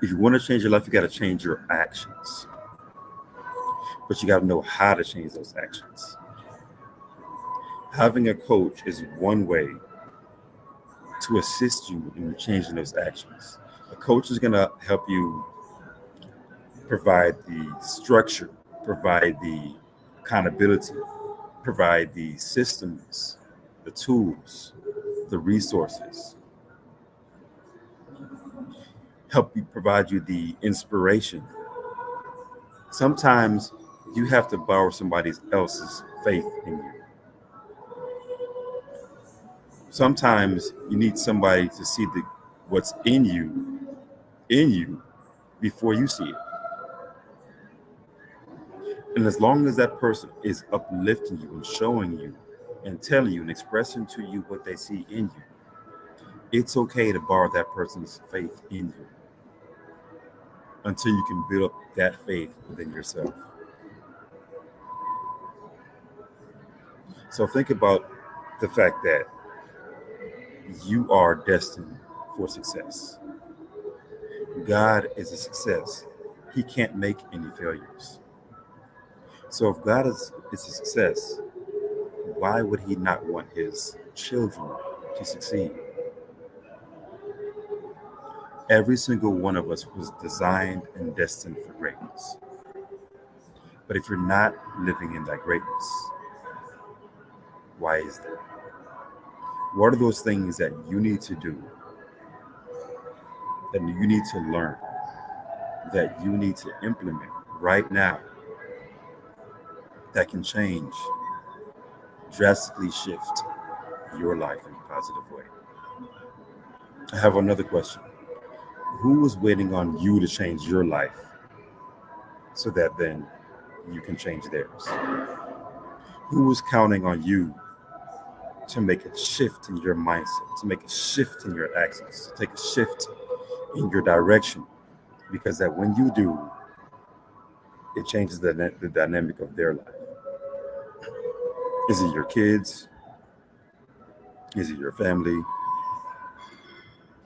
If you want to change your life, you got to change your actions. But you got to know how to change those actions. Having a coach is one way to assist you in changing those actions. A coach is going to help you provide the structure, provide the accountability, provide the systems, the tools, the resources help you provide you the inspiration. Sometimes you have to borrow somebody else's faith in you. Sometimes you need somebody to see what's in you before you see it. And as long as that person is uplifting you and showing you and telling you and expressing to you what they see in you, it's okay to borrow that person's faith in you until you can build up that faith within yourself. So think about the fact that you are destined for success. God is a success. He can't make any failures. So if God is a success, why would he not want his children to succeed? Every single one of us was designed and destined for greatness. But if you're not living in that greatness, why is that? What are those things that you need to do, that you need to learn, that you need to implement right now that can change, drastically shift your life in a positive way? I have another question. Who is waiting on you to change your life so that then you can change theirs? Who is counting on you to make a shift in your mindset, to make a shift in your actions, to take a shift in your direction? Because that when you do, it changes the dynamic of their life. Is it your kids? Is it your family?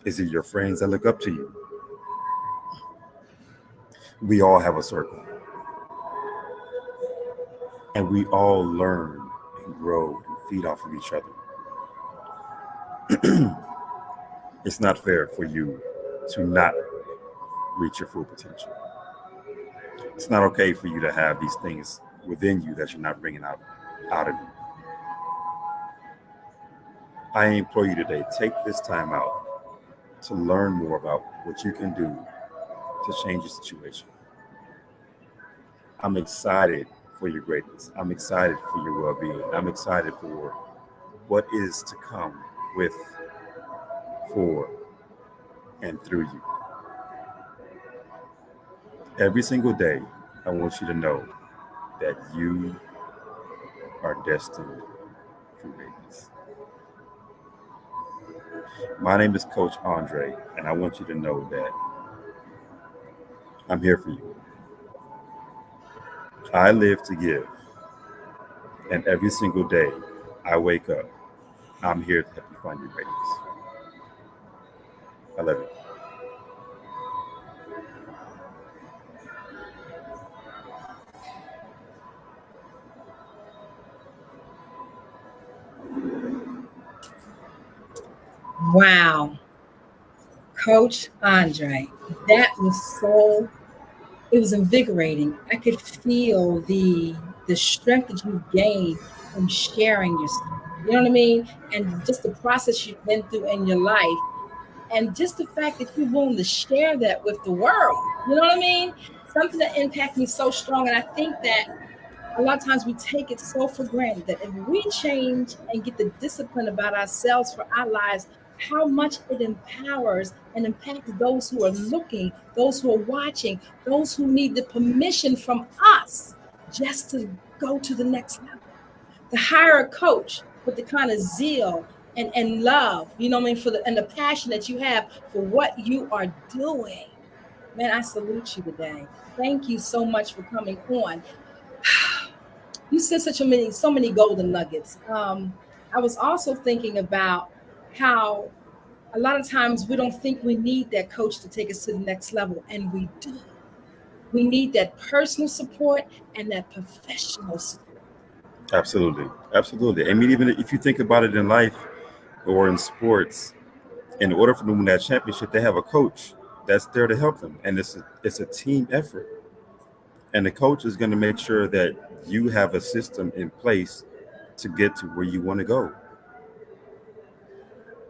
Is it your friends that look up to you? We all have a circle. And we all learn and grow and feed off of each other. It's not fair for you to not reach your full potential. It's not okay for you to have these things within you that you're not bringing out of you. I implore you today, take this time out to learn more about what you can do to change your situation. I'm excited for your greatness. I'm excited for your well-being. I'm excited for what is to come with, for, and through you. Every single day, I want you to know that you are destined for greatness. My name is Coach Andre, and I want you to know that I'm here for you. I live to give, and every single day I wake up, I'm here to help you find your greatness. I love you. Wow. Coach Andre, that was it was invigorating. I could feel the strength that you gained from sharing yourself. You know what I mean? And just the process you've been through in your life. And just the fact that you're willing to share that with the world. You know what I mean? Something that impacted me so strong. And I think that a lot of times we take it so for granted that if we change and get the discipline about ourselves for our lives, how much it empowers and impacts those who are looking, those who are watching, those who need the permission from us just to go to the next level. To hire a coach with the kind of zeal and love, you know what I mean, and the passion that you have for what you are doing. Man, I salute you today. Thank you so much for coming on. You said so many golden nuggets. I was also thinking about how a lot of times we don't think we need that coach to take us to the next level, and we do. We need that personal support and that professional support. Absolutely. Absolutely. I mean, even if you think about it in life or in sports, in order for them to win that championship, they have a coach that's there to help them. And it's a team effort. And the coach is going to make sure that you have a system in place to get to where you want to go.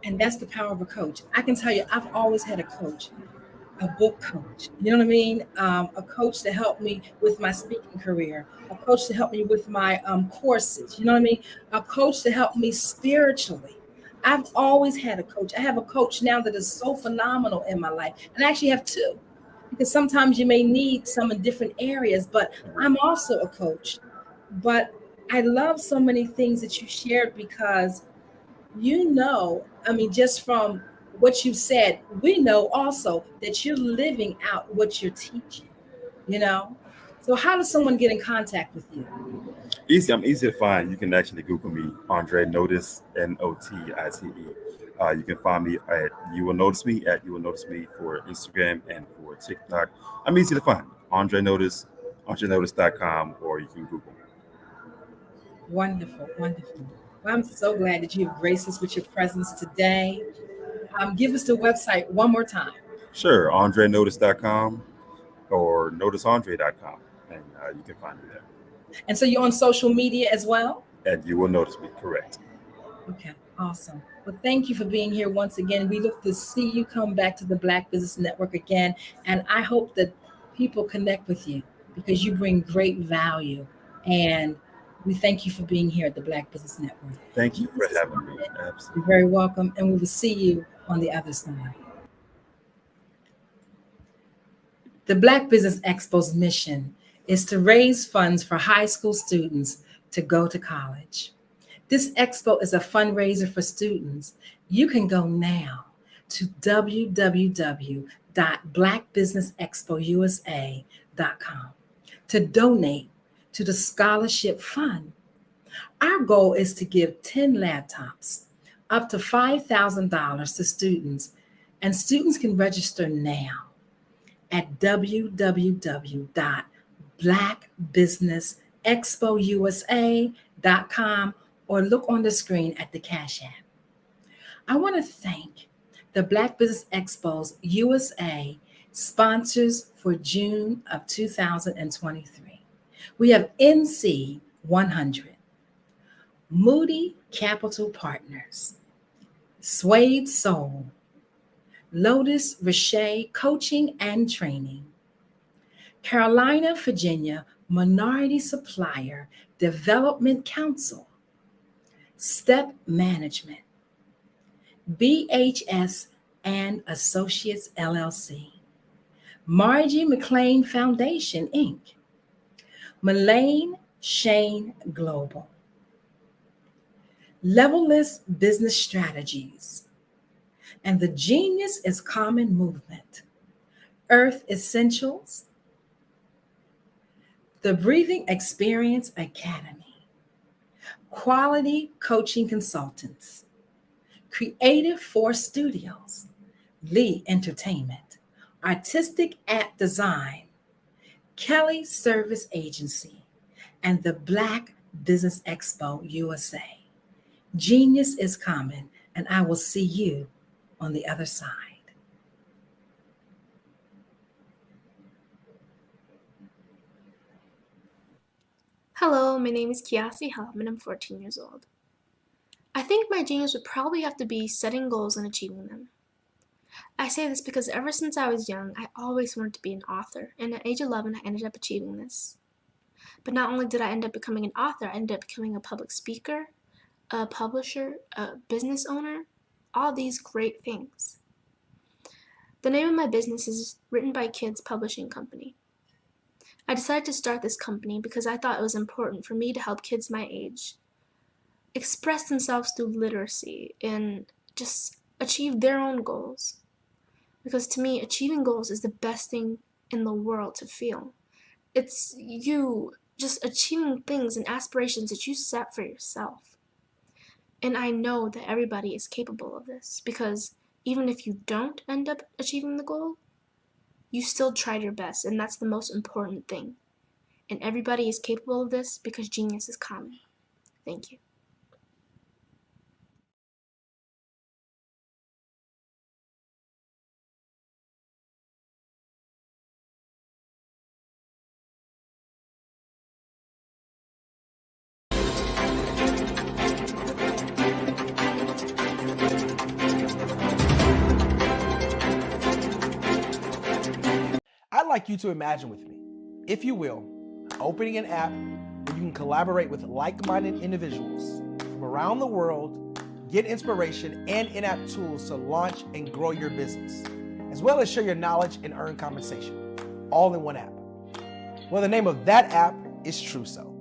And that's the power of a coach. I can tell you, I've always had a coach a book coach. You know what I mean? A coach to help me with my speaking career, a coach to help me with my courses. You know what I mean? A coach to help me spiritually. I've always had a coach. I have a coach now that is so phenomenal in my life. And I actually have two, because sometimes you may need some in different areas, but I'm also a coach. But I love so many things that you shared, because I mean, just from what you said, we know also that you're living out what you're teaching, you know? So how does someone get in contact with you? Easy. I'm easy to find. You can actually Google me, Andre Notice, Notite. You can find me at You Will Notice Me, at You Will Notice Me for Instagram and for TikTok. I'm easy to find. Andre Notice, AndreNotice.com, or you can Google. Wonderful, wonderful. Well, I'm so glad that you've graced us with your presence today. Give us the website one more time. Sure, AndreNotice.com or NoticeAndre.com, and you can find me there. And so you're on social media as well? And You Will Notice Me, correct. Okay, awesome. Well, thank you for being here once again. We look to see you come back to the Black Business Network again. And I hope that people connect with you, because you bring great value. And we thank you for being here at the Black Business Network. Thank you for having me. Absolutely. You're very welcome. And we will see you on the other side. The Black Business Expo's mission is to raise funds for high school students to go to college. This expo is a fundraiser for students. You can go now to www.blackbusinessexpousa.com to donate to the scholarship fund. Our goal is to give 10 laptops, up to $5,000 to students, and students can register now at www.blackbusinessexpousa.com, or look on the screen at the Cash App. I want to thank the Black Business Expos USA sponsors for June of 2023. We have NC 100, Moody Capital Partners, Suede Soul, Lotus Richey Coaching and Training, Carolina, Virginia Minority Supplier Development Council, Step Management, BHS and Associates LLC, Margie McLean Foundation, Inc., Mullane Shane Global, Levelless Business Strategies, and the Genius is Common Movement, Earth Essentials, the Breathing Experience Academy, Quality Coaching Consultants, Creative Force Studios, Lee Entertainment, Artistic App Design, Kelly Service Agency, and the Black Business Expo USA. Genius is common, and I will see you on the other side. Hello, my name is Kiasi Helm and I'm 14 years old. I think my genius would probably have to be setting goals and achieving them. I say this because ever since I was young, I always wanted to be an author, and at age 11, I ended up achieving this. But not only did I end up becoming an author, I ended up becoming a public speaker, a publisher, a business owner, all these great things. The name of my business is Written by Kids Publishing Company. I decided to start this company because I thought it was important for me to help kids my age express themselves through literacy and just achieve their own goals. Because to me, achieving goals is the best thing in the world to feel. It's you just achieving things and aspirations that you set for yourself. And I know that everybody is capable of this, because even if you don't end up achieving the goal, you still tried your best, and that's the most important thing. And everybody is capable of this because genius is common. Thank you. like you to imagine with me, if you will, opening an app where you can collaborate with like-minded individuals from around the world, get inspiration and in-app tools to launch and grow your business, as well as share your knowledge and earn compensation, all in one app. Well, the name of that app is Truso,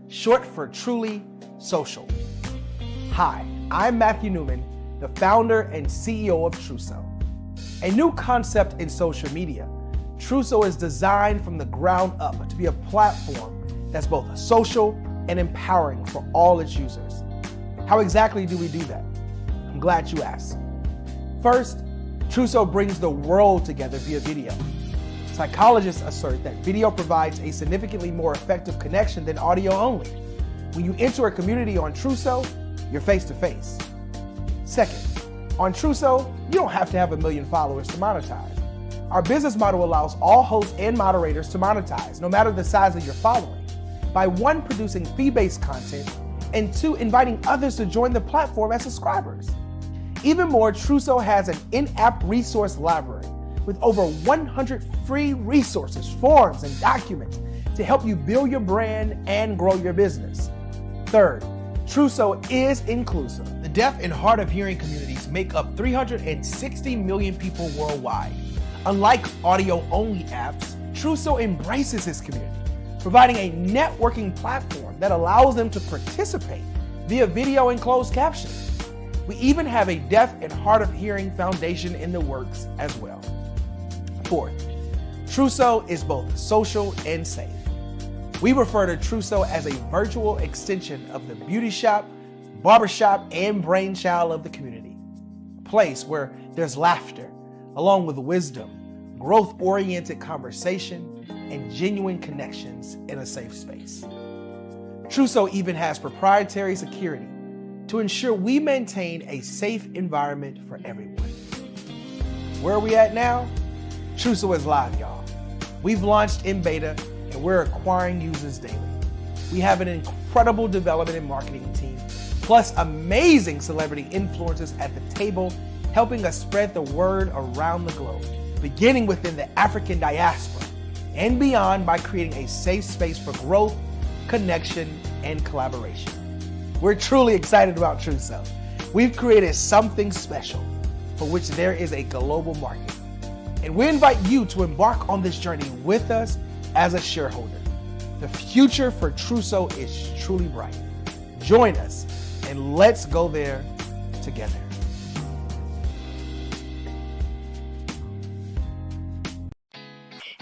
short for Truly Social. Hi, I'm Matthew Newman, the founder and CEO of Truso. A new concept in social media, Truso is designed from the ground up to be a platform that's both social and empowering for all its users. How exactly do we do that? I'm glad you asked. First, Truso brings the world together via video. Psychologists assert that video provides a significantly more effective connection than audio only. When you enter a community on Truso, you're face to face. Second, on Truso, you don't have to have 1 million followers to monetize. Our business model allows all hosts and moderators to monetize, no matter the size of your following, by 1, producing fee-based content, and 2, inviting others to join the platform as subscribers. Even more, Truso has an in-app resource library with over 100 free resources, forms, and documents to help you build your brand and grow your business. Third, Truso is inclusive. The deaf and hard of hearing communities make up 360 million people worldwide. Unlike audio-only apps, Truso embraces its community, providing a networking platform that allows them to participate via video and closed captioning. We even have a deaf and hard of hearing foundation in the works as well. Fourth, Truso is both social and safe. We refer to Truso as a virtual extension of the beauty shop, barbershop, and brainchild of the community. A place where there's laughter, along with wisdom, growth-oriented conversation, and genuine connections in a safe space. Truso even has proprietary security to ensure we maintain a safe environment for everyone. Where are we at now? Truso is live, y'all. We've launched in beta and we're acquiring users daily. We have an incredible development and marketing team, plus amazing celebrity influencers at the table, helping us spread the word around the globe, beginning within the African diaspora and beyond by creating a safe space for growth, connection, and collaboration. We're truly excited about Truso. We've created something special for which there is a global market. And we invite you to embark on this journey with us as a shareholder. The future for Truso is truly bright. Join us and let's go there together.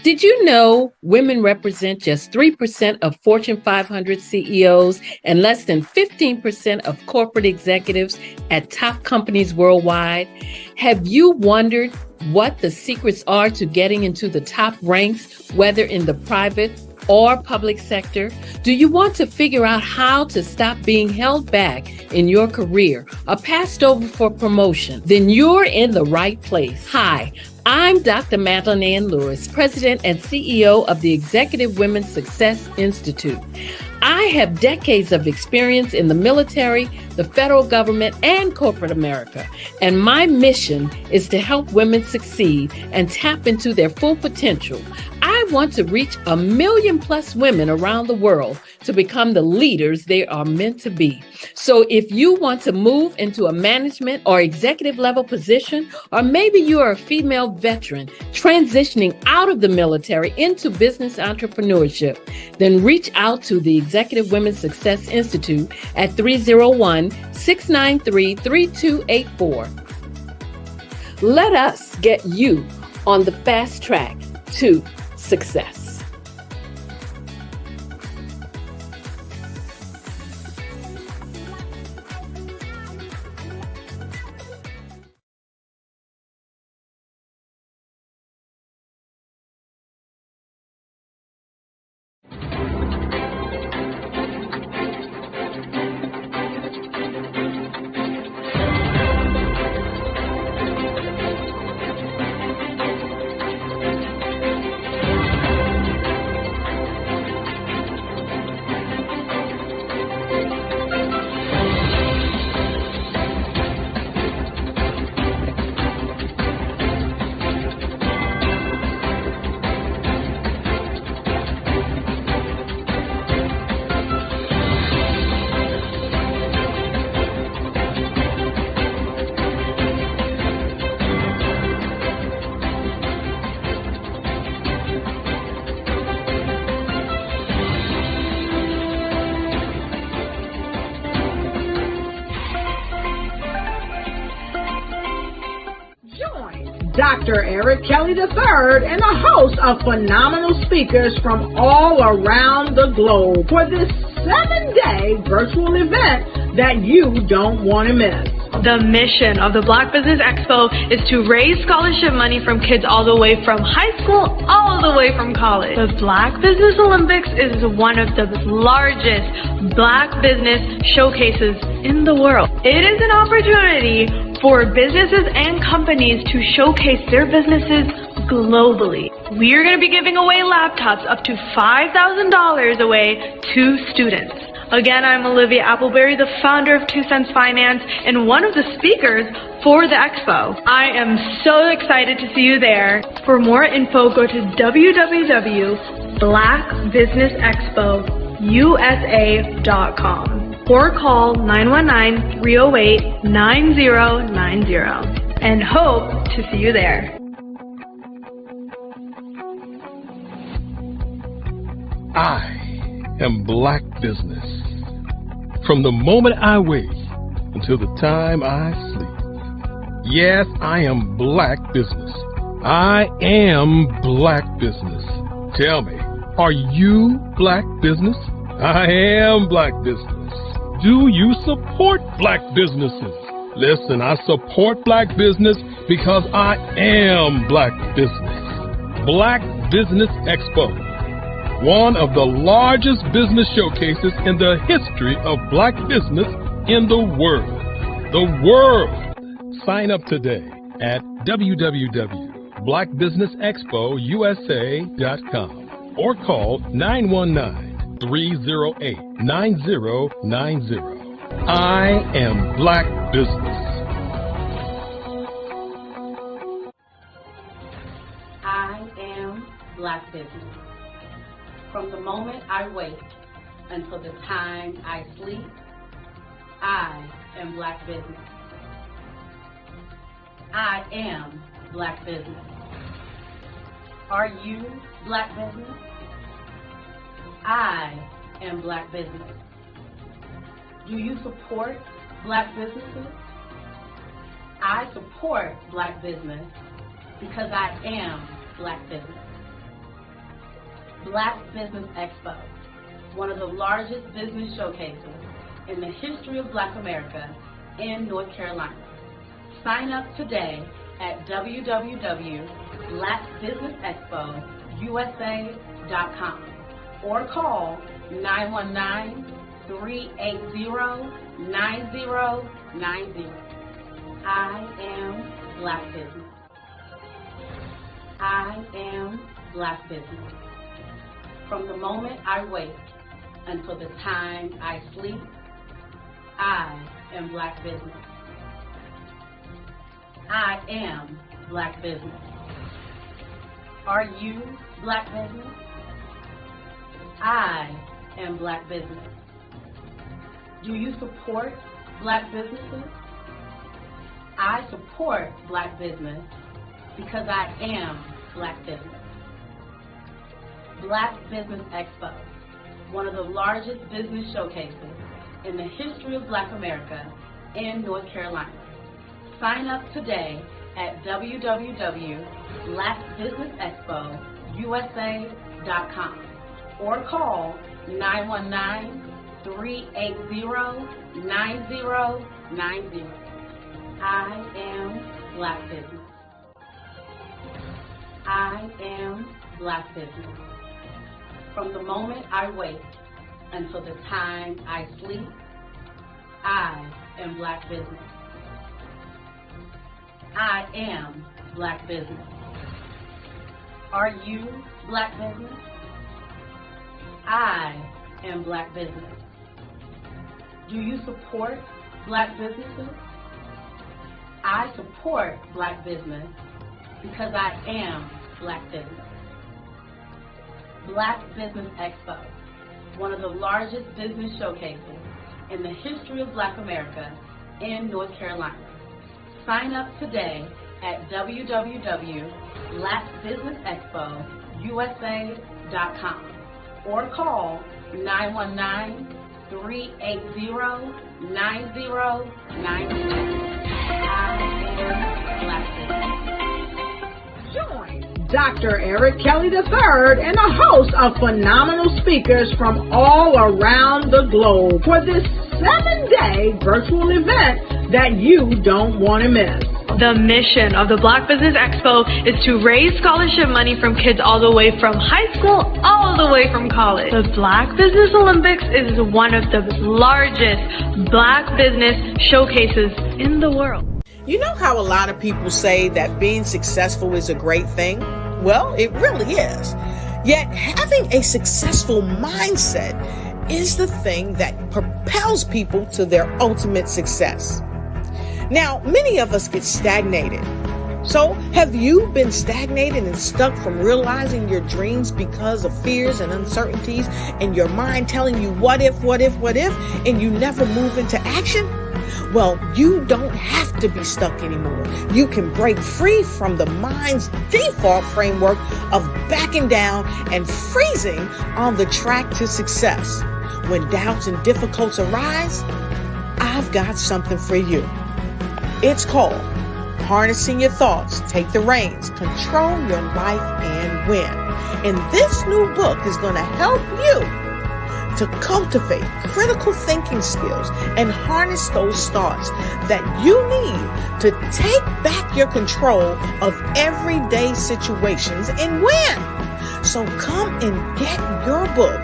Did you know women represent just 3% of Fortune 500 CEOs and less than 15% of corporate executives at top companies worldwide? Have you wondered what the secrets are to getting into the top ranks, whether in the private or public sector? Do you want to figure out how to stop being held back in your career or passed over for promotion? Then you're in the right place. Hi, I'm Dr. Madeline Ann Lewis, President and CEO of the Executive Women's Success Institute. I have decades of experience in the military, the federal government, and corporate America, and my mission is to help women succeed and tap into their full potential. I want to reach 1 million plus women around the world to become the leaders they are meant to be. So if you want to move into a management or executive level position, or maybe you are a female veteran transitioning out of the military into business entrepreneurship, then reach out to the Executive Women's Success Institute at 301-693-3284. Let us get you on the fast track to success. Dr. Eric Kelly III and a host of phenomenal speakers from all around the globe for this 7-day virtual event that you don't want to miss. The mission of the Black Business Expo is to raise scholarship money from kids all the way from high school, all the way from college. The Black Business Olympics is one of the largest Black business showcases in the world. It is an opportunity for businesses and companies to showcase their businesses globally. We are going to be giving away laptops up to $5,000 away to students. Again, I'm Olivia Appleberry, the founder of 2 Cents Finance and one of the speakers for the expo. I am so excited to see you there. For more info, go to www.blackbusinessexpousa.com or call 919-308-9090 and hope to see you there. I am Black Business. From the moment I wake until the time I sleep. Yes, I am Black Business. I am Black Business. Tell me, are you Black Business? I am Black Business. Do you support Black businesses? Listen, I support Black business because I am Black Business. Black Business Expo, one of the largest business showcases in the history of Black business in the world. The world! Sign up today at www.blackbusinessexpousa.com or call 919-308-9090. I am Black Business. I am Black Business. From the moment I wake until the time I sleep, I am Black Business. I am Black Business. Are you Black Business? I am Black Business. Do you support Black businesses? I support Black business because I am Black Business. Black Business Expo, one of the largest business showcases in the history of Black America in North Carolina. Sign up today at www.blackbusinessexpousa.com or call 919-380-9090. I am Black Business. I am Black Business. From the moment I wake until the time I sleep, I am Black Business. I am Black Business. Are you Black Business? I am Black Business. Do you support Black businesses? I support Black business because I am Black Business. Black Business Expo, one of the largest business showcases in the history of Black America in North Carolina. Sign up today at www.blackbusinessexpousa.com or call 919-380-9090. I am Black Business. I am Black Business. From the moment I wake until the time I sleep, I am Black Business. I am Black Business. Are you Black Business? I am Black Business. Do you support Black businesses? I support Black business because I am Black Business. Black Business Expo, one of the largest business showcases in the history of Black America in North Carolina. Sign up today at www.blackbusinessexpousa.com or call 919-380-9090. I am Black Business. Dr. Eric Kelly III and a host of phenomenal speakers from all around the globe for this 7-day virtual event that you don't want to miss. The mission of the Black Business Expo is to raise scholarship money from kids all the way from high school all the way from college. The Black Business Olympics is one of the largest Black business showcases in the world. You know how a lot of people say that being successful is a great thing? Well, it really is. Yet having a successful mindset is the thing that propels people to their ultimate success. Now, many of us get stagnated. So, have you been stagnated and stuck from realizing your dreams because of fears and uncertainties and your mind telling you what if, and you never move into action? Well, you don't have to be stuck anymore. You can break free from the mind's default framework of backing down and freezing on the track to success. When doubts and difficulties arise, I've got something for you. It's called Harnessing Your Thoughts, Take the Reins, Control Your Life and Win. And this new book is going to help you to cultivate critical thinking skills and harness those thoughts that you need to take back your control of everyday situations and win. So come and get your book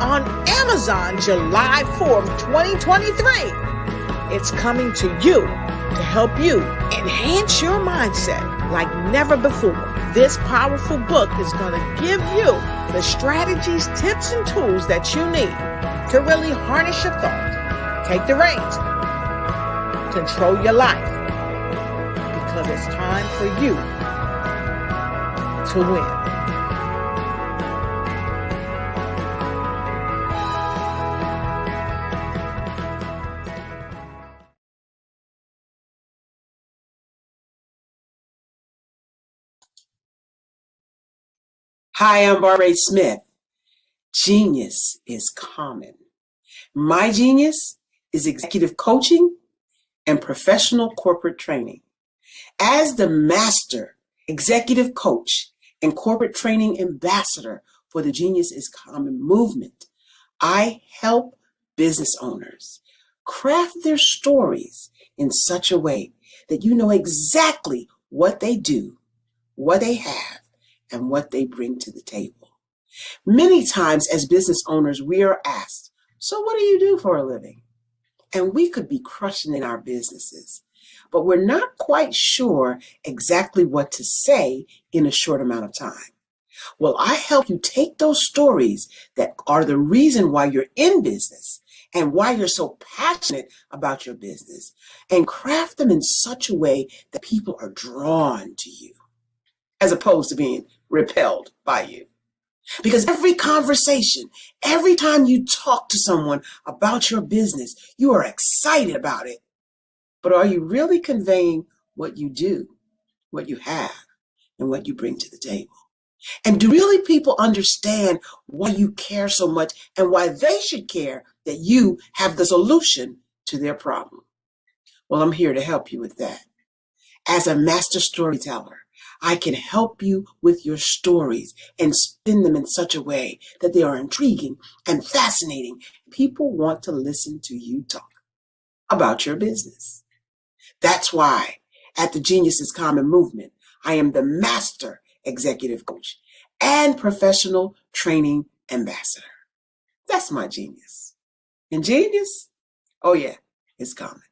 on Amazon July 4th, 2023. It's coming to you to help you enhance your mindset like never before. This powerful book is going to give you the strategies, tips, and tools that you need to really harness your thoughts, take the reins, control your life, because it's time for you to win. Hi, I'm Barbara Smith. Genius is common. My genius is executive coaching and professional corporate training. As the master executive coach and corporate training ambassador for the Genius is Common movement, I help business owners craft their stories in such a way that you know exactly what they do, what they have, and what they bring to the table. Many times as business owners, we are asked, so what do you do for a living? And we could be crushing in our businesses, but we're not quite sure exactly what to say in a short amount of time. Well, I help you take those stories that are the reason why you're in business and why you're so passionate about your business and craft them in such a way that people are drawn to you, as opposed to being repelled by you. Because every conversation, every time you talk to someone about your business, you are excited about it. But are you really conveying what you do, what you have, and what you bring to the table? And do really people understand why you care so much and why they should care that you have the solution to their problem? Well, I'm here to help you with that. As a master storyteller, I can help you with your stories and spin them in such a way that they are intriguing and fascinating. People want to listen to you talk about your business. That's why at the Genius is Common movement, I am the master executive coach and professional training ambassador. That's my genius. And genius? Oh yeah, it's common.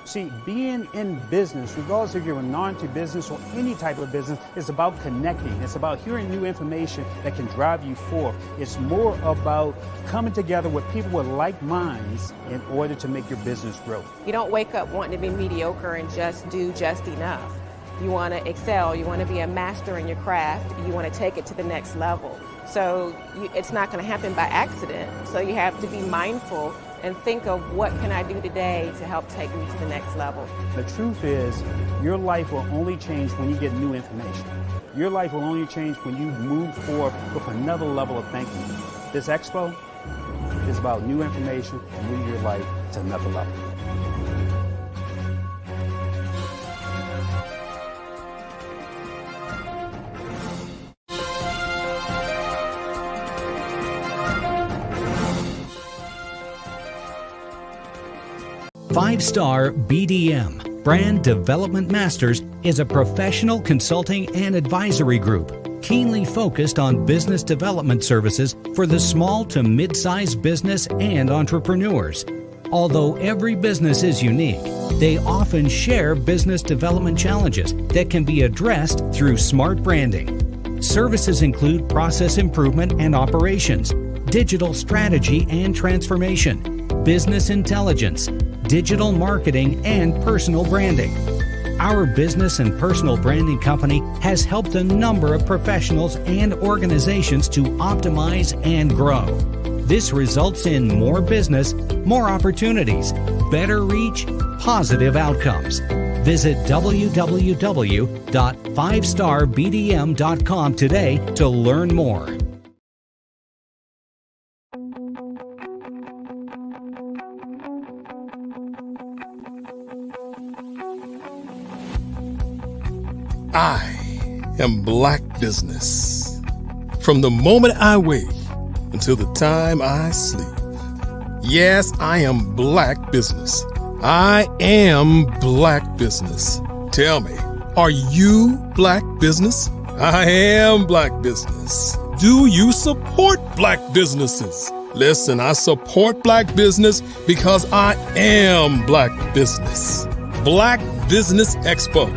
See, being in business, regardless if you're a non-business or any type of business, is about connecting. It's about hearing new information that can drive you forth. It's more about coming together with people with like minds in order to make your business grow. You don't wake up wanting to be mediocre and just do just enough. You want to excel. You want to be a master in your craft. You want to take it to the next level. So it's not going to happen by accident. So you have to be mindful and think of what can I do today to help take me to the next level. The truth is, your life will only change when you get new information. Your life will only change when you move forward with another level of thinking. This expo is about new information and moving your life to another level. 5-Star BDM, Brand Development Masters, is a professional consulting and advisory group keenly focused on business development services for the small to mid-sized business and entrepreneurs. Although every business is unique, they often share business development challenges that can be addressed through smart branding. Services include process improvement and operations, digital strategy and transformation, business intelligence, digital marketing, and personal branding. Our business and personal branding company has helped a number of professionals and organizations to optimize and grow. This results in more business, more opportunities, better reach, positive outcomes. Visit www.5starbdm.com today to learn more. I am Black business. From the moment I wake until the time I sleep. Yes, I am Black business. I am Black business. Tell me, are you Black business? I am Black business. Do you support Black businesses? Listen, I support Black business because I am Black business. Black Business Expo,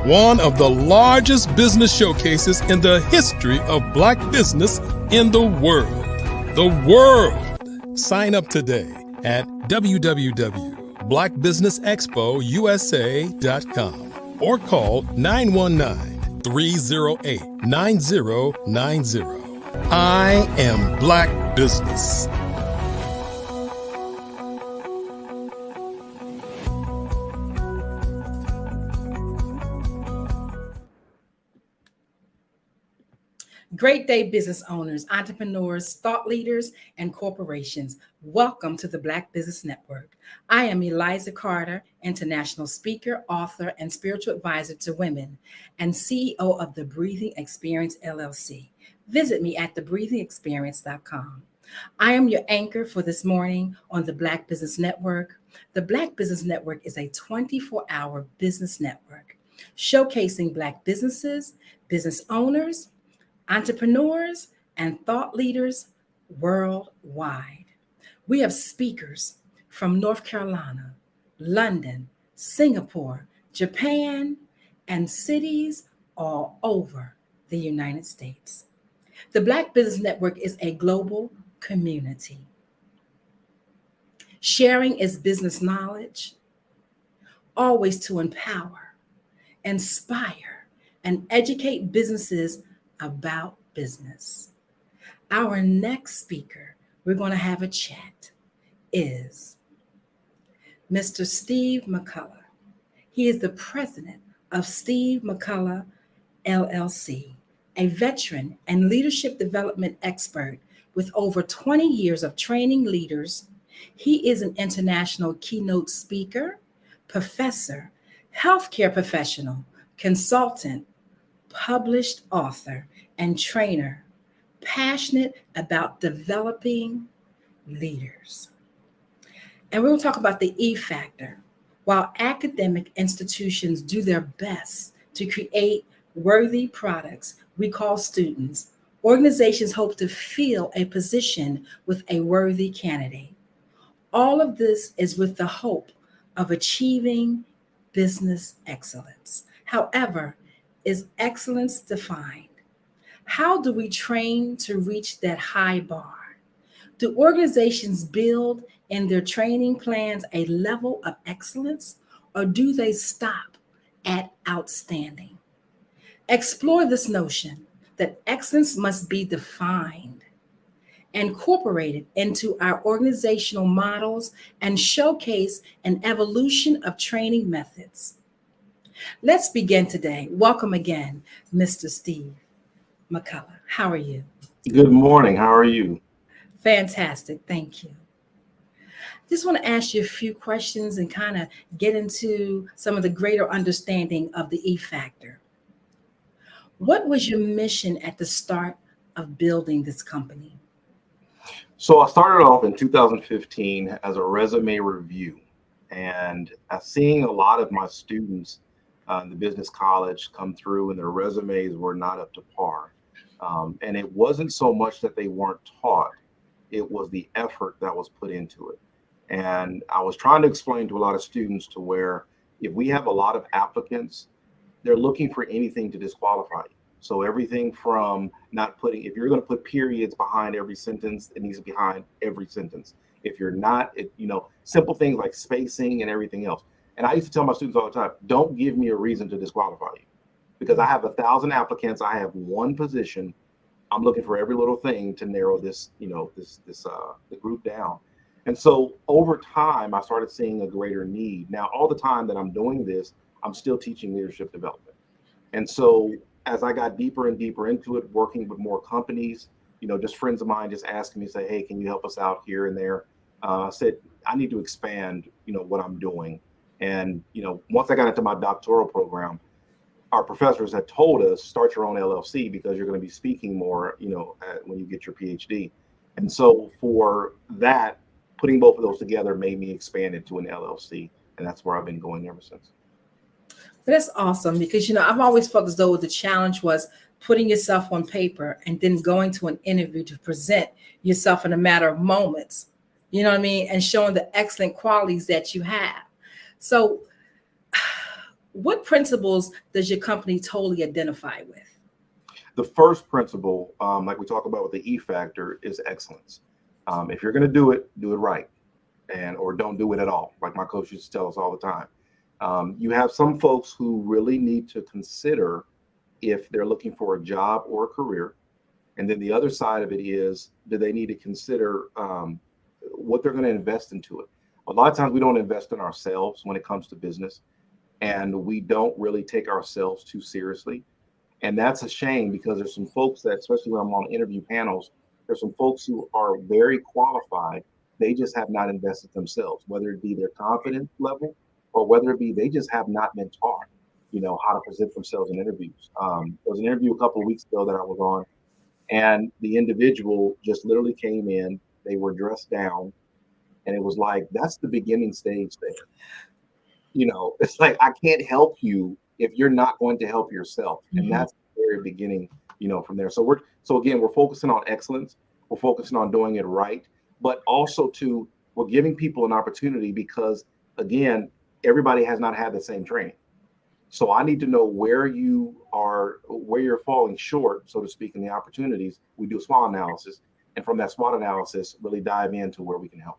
one of the largest business showcases in the history of Black business in the world. The world! Sign up today at www.blackbusinessexpousa.com or call 919-308-9090. I am Black business. Great day, business owners, entrepreneurs, thought leaders, and corporations. Welcome to the Black Business Network. I am Eliza Carter, international speaker, author, and spiritual advisor to women, and CEO of The Breathing Experience, LLC. Visit me at thebreathingexperience.com. I am your anchor for this morning on the Black Business Network. The Black Business Network is a 24-hour business network showcasing Black businesses, business owners, entrepreneurs, and thought leaders worldwide. We have speakers from North Carolina, London, Singapore, Japan, and cities all over the United States. The Black Business Network is a global community. Sharing its business knowledge, always to empower, inspire, and educate businesses about business. Our next speaker we're going to have a chat is Mr. Steve McCullough. He is the president of Steve McCullough, LLC, a veteran and leadership development expert with over 20 years of training leaders. He is an international keynote speaker, professor, healthcare professional, consultant, published author, and trainer, passionate about developing leaders. And we're going to talk about the E factor. While academic institutions do their best to create worthy products we call students, organizations hope to fill a position with a worthy candidate. All of this is with the hope of achieving business excellence. However, is excellence defined? How do we train to reach that high bar? Do organizations build in their training plans a level of excellence, or do they stop at outstanding? Explore this notion that excellence must be defined, incorporated into our organizational models, and showcase an evolution of training methods. Let's begin today. Welcome again, Mr. Steve McCullough. How are you? Good morning. How are you? Fantastic. Thank you. Just want to ask you a few questions and kind of get into some of the greater understanding of the E factor. What was your mission at the start of building this company? So I started off in 2015 as a resume review. And seeing a lot of my students in the business college come through and their resumes were not up to par. And it wasn't so much that they weren't taught, it was the effort that was put into it. And I was trying to explain to a lot of students to where if we have a lot of applicants, they're looking for anything to disqualify you. So everything from not putting, if you're going to put periods behind every sentence, it needs to be behind every sentence. If you're not, simple things like spacing and everything else. And I used to tell my students all the time, don't give me a reason to disqualify you, because I have 1,000 applicants. I have one position. I'm looking for every little thing to narrow this, the group down. And so over time, I started seeing a greater need. Now, all the time that I'm doing this, I'm still teaching leadership development. And so as I got deeper and deeper into it, working with more companies, just friends of mine just asking me, say, hey, can you help us out here and there? I said, I need to expand, what I'm doing. And, once I got into my doctoral program, our professors had told us, start your own LLC because you're going to be speaking more, when you get your PhD. And so for that, putting both of those together made me expand into an LLC. And that's where I've been going ever since. That's awesome because, I've always felt as though the challenge was putting yourself on paper and then going to an interview to present yourself in a matter of moments, you know what I mean? And showing the excellent qualities that you have. So what principles does your company totally identify with? The first principle, like we talk about with the E factor, is excellence. If you're going to do it right, or don't do it at all. Like my coach used to tell us all the time. You have some folks who really need to consider if they're looking for a job or a career. And then the other side of it is, do they need to consider what they're going to invest into it? A lot of times we don't invest in ourselves when it comes to business, and we don't really take ourselves too seriously. And that's a shame because there's some folks that, especially when I'm on interview panels, there's some folks who are very qualified. They just have not invested themselves, whether it be their confidence level or whether it be they just have not been taught, how to present themselves in interviews. There was an interview a couple of weeks ago that I was on, and the individual just literally came in. They were dressed down, and it was like, that's the beginning stage there. It's like, I can't help you if you're not going to help yourself. And that's the very beginning, from there. So again, we're focusing on excellence. We're focusing on doing it right, but also we're giving people an opportunity because, again, everybody has not had the same training. So I need to know where you're falling short, so to speak, in the opportunities. We do a SWOT analysis, and from that SWOT analysis, really dive into where we can help.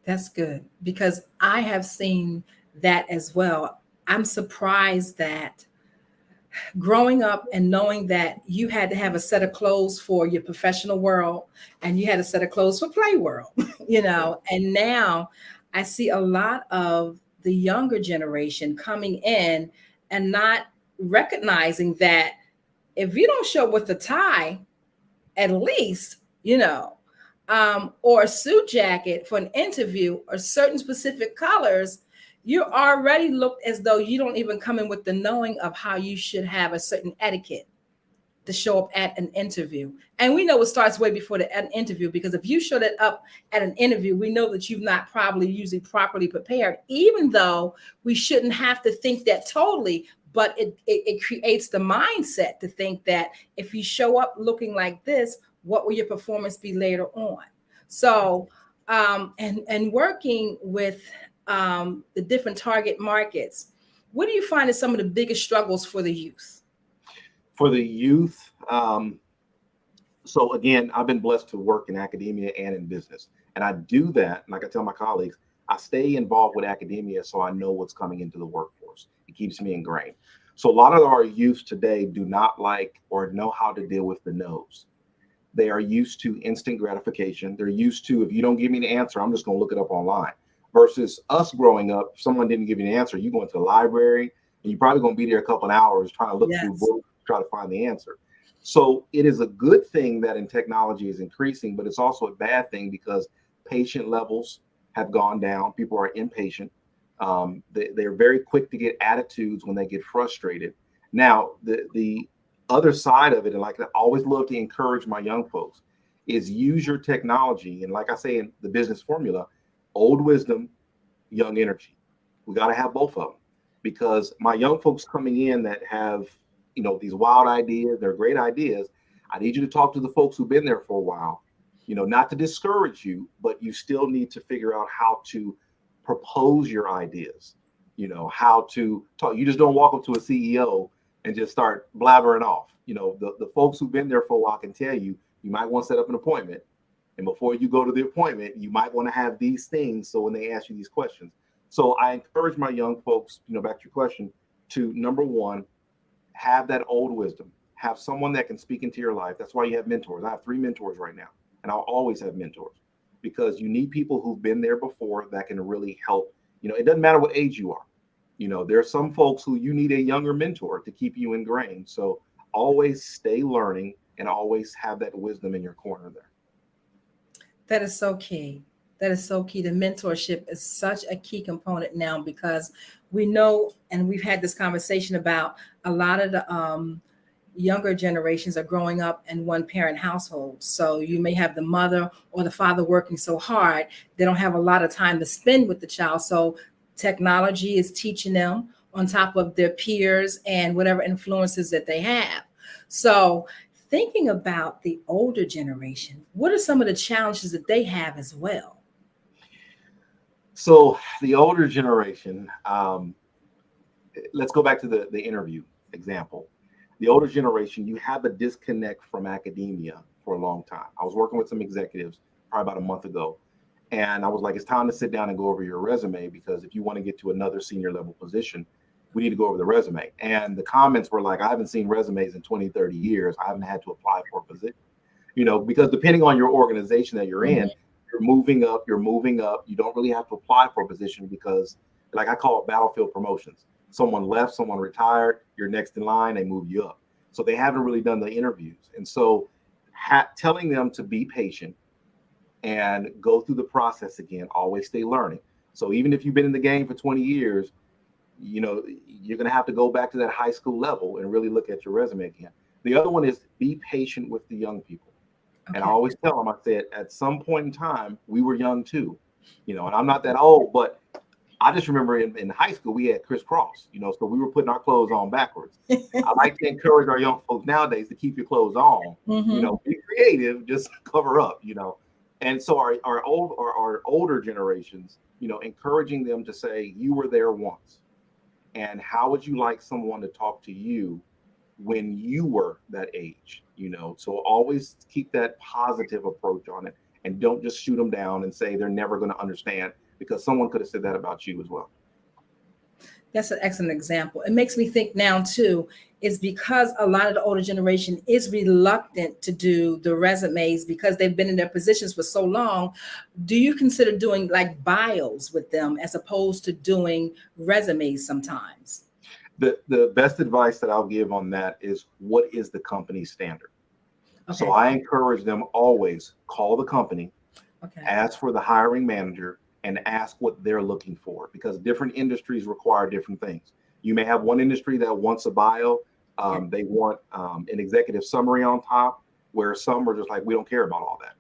That's good because I have seen that as well. I'm surprised that growing up and knowing that you had to have a set of clothes for your professional world and you had a set of clothes for play world, and now I see a lot of the younger generation coming in and not recognizing that if you don't show up with a tie, at least, or a suit jacket for an interview or certain specific colors, you already look as though you don't even come in with the knowing of how you should have a certain etiquette to show up at an interview. And we know it starts way before an interview, because if you showed it up at an interview, we know that you've not probably usually properly prepared, even though we shouldn't have to think that totally, but it creates the mindset to think that if you show up looking like this, what will your performance be later on? So, and working with the different target markets, what do you find is some of the biggest struggles for the youth? For the youth, so again, I've been blessed to work in academia and in business. And I do that, like I tell my colleagues, I stay involved with academia so I know what's coming into the workforce. It keeps me ingrained. So a lot of our youth today do not like or know how to deal with the no's. They are used to instant gratification. They're used to, if you don't give me the answer, I'm just going to look it up online. Versus us growing up, if someone didn't give you the answer, you go into the library and you're probably going to be there a couple of hours trying to look through books, try to find the answer. So it is a good thing that in technology is increasing, but it's also a bad thing because patient levels have gone down. People are impatient. They're very quick to get attitudes when they get frustrated. Now, the other side of it, and like I always love to encourage my young folks, is use your technology. And like I say in the business formula, old wisdom young energy. We got to have both of them, because my young folks coming in that have, these wild ideas, they're great ideas. I need you to talk to the folks who've been there for a while, not to discourage you, but you still need to figure out how to propose your ideas, how to talk. You just don't walk up to a CEO and just start blabbering off. The folks who've been there for a while can tell you, you might want to set up an appointment. And before you go to the appointment, you might want to have these things. So when they ask you these questions. So I encourage my young folks, back to your question, to number one, have that old wisdom, have someone that can speak into your life. That's why you have mentors. I have 3 mentors right now, and I'll always have mentors, because you need people who've been there before that can really help. It doesn't matter what age you are. There are some folks who you need a younger mentor to keep you ingrained. So always stay learning and always have that wisdom in your corner there. That is so key. That is so key. The mentorship is such a key component now, because we know, and we've had this conversation about, a lot of the younger generations are growing up in one-parent households. So you may have the mother or the father working so hard, they don't have a lot of time to spend with the child. So technology is teaching them on top of their peers and whatever influences that they have. So thinking about the older generation, what are some of the challenges that they have as well? So the older generation, let's go back to the interview example. The older generation, you have a disconnect from academia for a long time. I was working with some executives probably about a month ago, and I was like, it's time to sit down and go over your resume, because if you want to get to another senior level position, we need to go over the resume. And the comments were like, I haven't seen resumes in 20, 30 years. I haven't had to apply for a position, because depending on your organization that you're in, you're moving up. You don't really have to apply for a position, because, like, I call it battlefield promotions. Someone left, someone retired, you're next in line, they move you up. So they haven't really done the interviews. And so telling them to be patient and go through the process again, always stay learning. So even if you've been in the game for 20 years, you're going to have to go back to that high school level and really look at your resume again. The other one is be patient with the young people. Okay. And I always tell them, I said, at some point in time, we were young too, and I'm not that old, but I just remember in high school, we had crisscross, so we were putting our clothes on backwards. I like to encourage our young folks nowadays to keep your clothes on, be creative, just cover up, And so our older generations, encouraging them to say, you were there once. And how would you like someone to talk to you when you were that age? So always keep that positive approach on it, and don't just shoot them down and say they're never going to understand, because someone could have said that about you as well. That's an excellent example. It makes me think now too, is because a lot of the older generation is reluctant to do the resumes because they've been in their positions for so long. Do you consider doing like bios with them as opposed to doing resumes sometimes? The best advice that I'll give on that is, what is the company standard? Okay. So I encourage them always call the company, ask for the hiring manager, and ask what they're looking for, because different industries require different things. You may have one industry that wants a bio. They want an executive summary on top, where some are just like, we don't care about all that.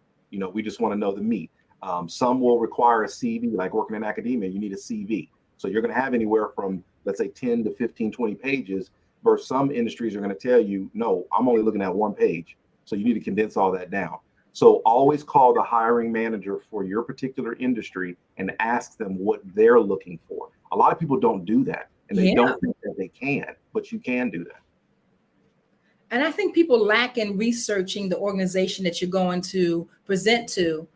We just want to know the meat. Some will require a CV, like working in academia, you need a CV. So you're going to have anywhere from, let's say, 10 to 15, 20 pages, versus some industries are going to tell you, no, I'm only looking at 1 page. So you need to condense all that down. So always call the hiring manager for your particular industry and ask them what they're looking for. A lot of people don't do that, and they don't think that they can, but you can do that. And I think people lack in researching the organization that you're going to present to,